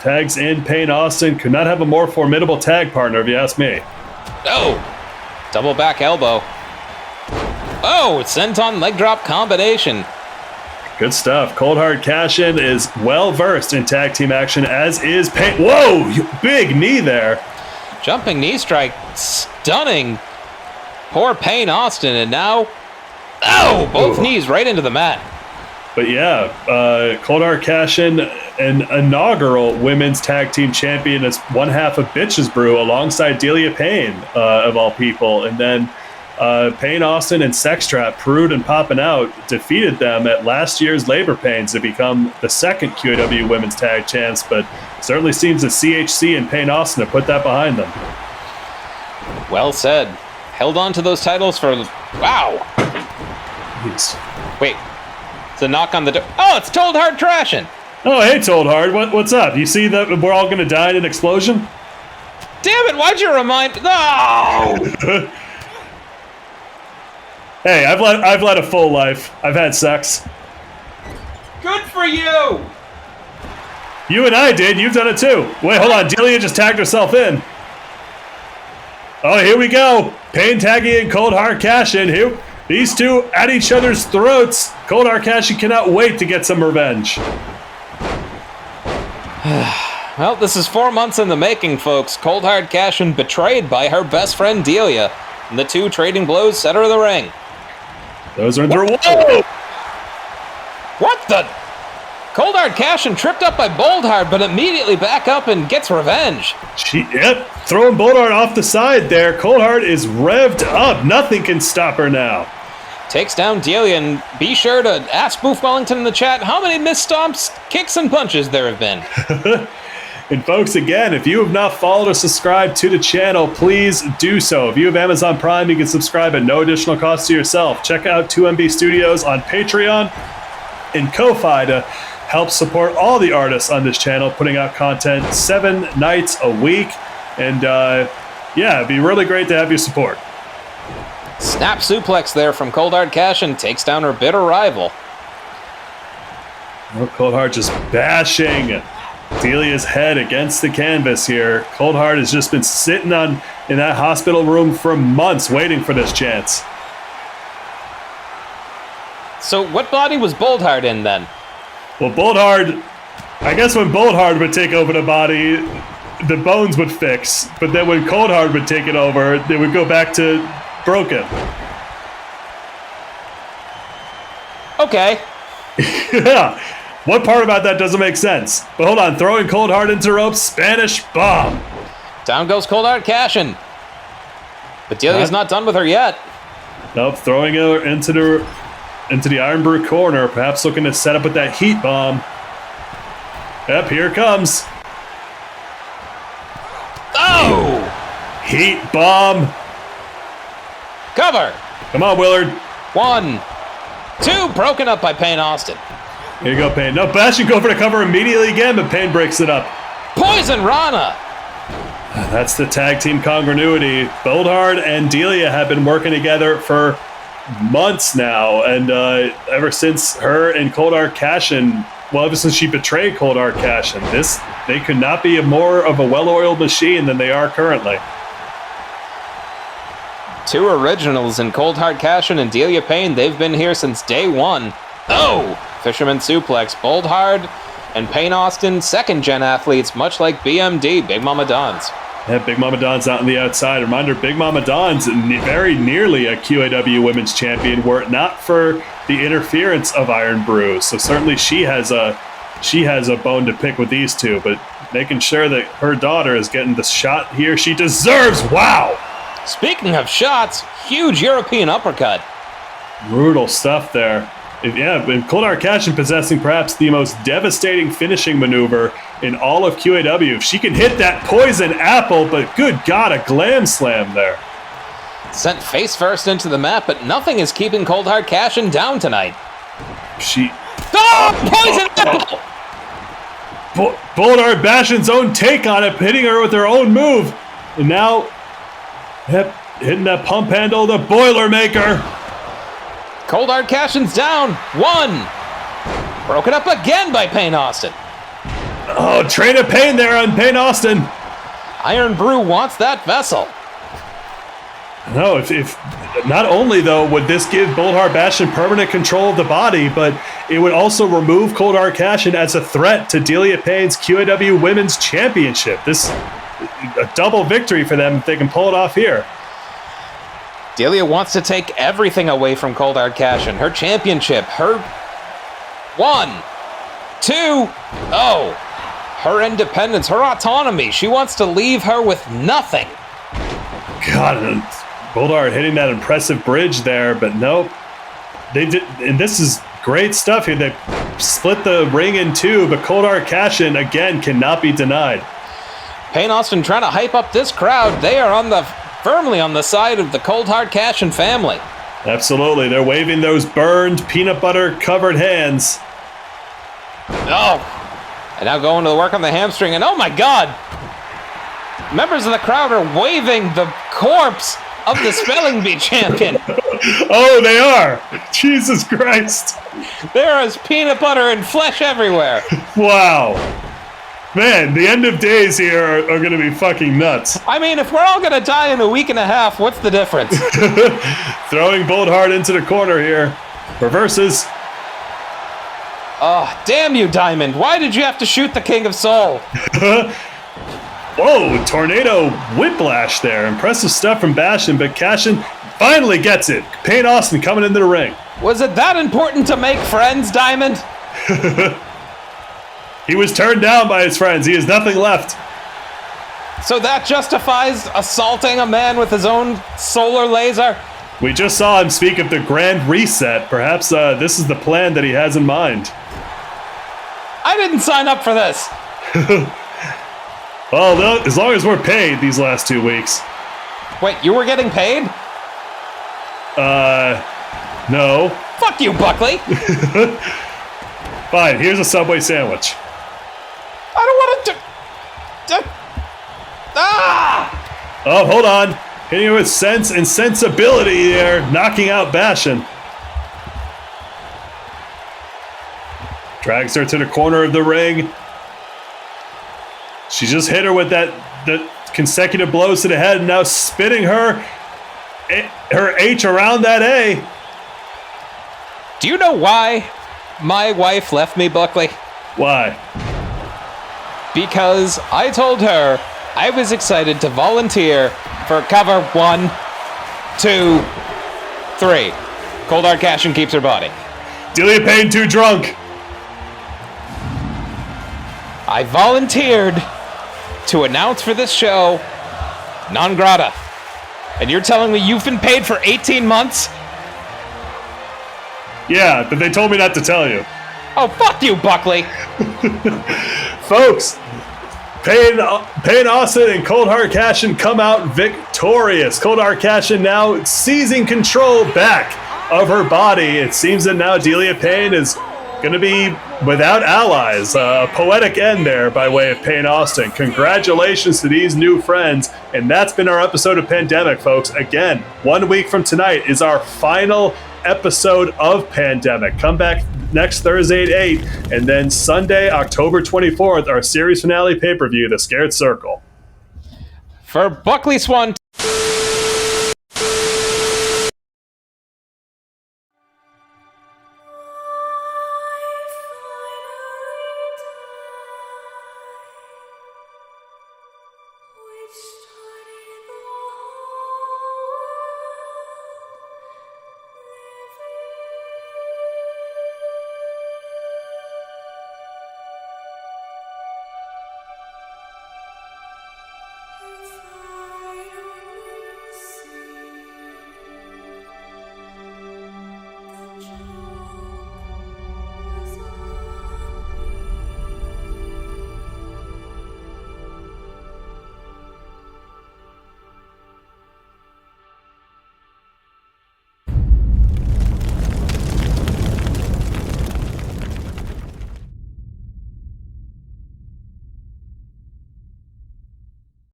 tags in Payne Austin. Could not have a more formidable tag partner, if you ask me. Oh! Double back elbow. Oh, senton leg drop combination. Good stuff. Cold Hard Cashin is well versed in tag team action, as is Payne. Whoa! Big knee there. Jumping knee strike, stunning. Poor Payne Austin, and now, both knees right into the mat. But yeah, Cold Hard Cashin, an inaugural women's tag team champion, as one half of Bitches Brew, alongside Delia Payne, of all people, and then Payne Austin and Sex Trap, Prude and Poppin' Out, defeated them at last year's Labor Pains to become the second QAW Women's Tag Champs, but certainly seems that CHC and Payne Austin have put that behind them. Well said. Held on to those titles for... Wow! Jeez. Wait. It's a knock on the door. Oh, it's Told Hard Trashin'! Oh, hey, Told Hard. What's up? You see that we're all going to die in an explosion? Damn it, why'd you remind... No! Hey, I've led a full life. I've had sex. Good for you! You and I did. You've done it too. Wait, hold on. Delia just tagged herself in. Oh, here we go. Payne tagging in Cold Hard Cashin. Here, these two at each other's throats. Cold Hard Cashin cannot wait to get some revenge. Well, this is 4 months in the making, folks. Cold Hard Cashin betrayed by her best friend Delia. And the two trading blows center of the ring. Those are through. Whoa! What the? Cold Hard Cashin tripped up by Bold Hard, but immediately back up and gets revenge. Throwing Bold Hard off the side there. Cold Hard is revved up. Nothing can stop her now. Takes down Delia, and be sure to ask Boof Wellington in the chat how many missed stomps, kicks, and punches there have been. And folks, again, if you have not followed or subscribed to the channel, please do so. If you have Amazon Prime, you can subscribe at no additional cost to yourself. Check out 2MB Studios on Patreon and Ko-Fi to help support all the artists on this channel, putting out content 7 nights a week. And it'd be really great to have your support. Snap suplex there from Cold Hard Cashin takes down her bitter rival. Oh, Cold Hard just bashing Delia's head against the canvas here. Cold Hard has just been sitting in that hospital room for months waiting for this chance. So what body was Boldhard in then? Well, Boldhard, I guess when Boldhard would take over the body, the bones would fix. But then when Coldhard would take it over, they would go back to broken. Okay. Yeah. What part about that doesn't make sense? But hold on, throwing Coldhard into ropes, Spanish bomb. Down goes Coldhard Cashin. But Delia's not done with her yet. Nope, throwing her into the Iron Brew corner, perhaps looking to set up with that heat bomb. Yep, here it comes. Oh! Heat bomb. Cover. Come on, Willard. 1, 2, broken up by Payne Austin. Here you go, Payne. No, Bash should go for the cover immediately again, but Payne breaks it up. Poison Rana. That's the tag team congruity. Boldhard and Delia have been working together for months now, and ever since her and Coldhard Cashin, well, ever since she betrayed Coldhard Cashin, they could not be more of a well-oiled machine than they are currently. 2 originals in Coldhard Cashin and Delia Payne. They've been here since day 1. Oh! Fisherman suplex. Boldhard and Payne Austin, second-gen athletes, much like BMD, Big Mama Don's. Yeah, Big Mama Don's out on the outside. Reminder, Big Mama Don's very nearly a QAW Women's Champion were it not for the interference of Iron Brew. So certainly she has a bone to pick with these two, but making sure that her daughter is getting the shot here she deserves. Wow! Speaking of shots, huge European uppercut. Brutal stuff there. Yeah, and Coldhard Cashin possessing perhaps the most devastating finishing maneuver in all of QAW. If she can hit that poison apple, but good God, a glam slam there. Sent face first into the mat, but nothing is keeping Coldhard Cashin down tonight. Poison apple! Boldhard Bashin's own take on it, hitting her with her own move. And now, hitting that pump handle, the Boilermaker. Coldhard Cashin's down. 1. Broken up again by Payne Austin. Oh, train of pain there on Payne Austin. Iron Brew wants that vessel. No, if not only though would this give Boldhard Bashin permanent control of the body, but it would also remove Coldhard Cashin as a threat to Delia Payne's QAW Women's Championship. This a double victory for them if they can pull it off here. Delia wants to take everything away from Coldhard Cashin. Her championship, her 1, 2, oh, her independence, her autonomy. She wants to leave her with nothing. God, Boldhard hitting that impressive bridge there, but nope. They did, and this is great stuff here. They split the ring in 2, but Coldhard Cashin again cannot be denied. Payne Austin trying to hype up this crowd. They are firmly on the side of the Coldhard Cashin family. Absolutely. They're waving those burned peanut butter covered hands. Oh, and now going to the work on the hamstring, and oh my God, members of the crowd are waving the corpse of the Spelling Bee champion. Oh, they are. Jesus Christ. There is peanut butter and flesh everywhere. Wow. Man, the end of days here are going to be fucking nuts. I mean, if we're all going to die in a week and a half, what's the difference? Throwing Boldhard into the corner here. Reverses. Oh, damn you, Diamond. Why did you have to shoot the King of Soul? Whoa, tornado whiplash there. Impressive stuff from Bashin, but Cashin finally gets it. Payne Austin coming into the ring. Was it that important to make friends, Diamond? He was turned down by his friends. He has nothing left. So that justifies assaulting a man with his own solar laser? We just saw him speak of the Grand Reset. Perhaps this is the plan that he has in mind. I didn't sign up for this. Well, as long as we're paid these last 2 weeks. Wait, you were getting paid? No. Fuck you, Buckley. Fine, here's a Subway sandwich. I don't want to Oh, hold on. Hitting her with sense and sensibility there, knocking out Bashin. Drags her to the corner of the ring. She just hit her with the consecutive blows to the head, and now spinning her H around that A. Do you know why my wife left me, Buckley? Why? Because I told her I was excited to volunteer for cover 1, 2, 3. Cold hard cash and keeps her body. Delia Payne too drunk. I volunteered to announce for this show, non grata. And you're telling me you've been paid for 18 months? Yeah, but they told me not to tell you. Oh, fuck you, Buckley. Folks, Payne Austin and Cold Hard Cashin come out victorious. Cold Hard Cashin now seizing control back of her body. It seems that now Delia Payne is going to be without allies. A poetic end there by way of Payne Austin. Congratulations to these new friends. And that's been our episode of Pandemic, folks. Again, 1 week from tonight is our final episode of Pandemic. Come back next Thursday at 8, and then Sunday, October 24th, our series finale pay-per-view, The Scared Circle. For Buckley Swan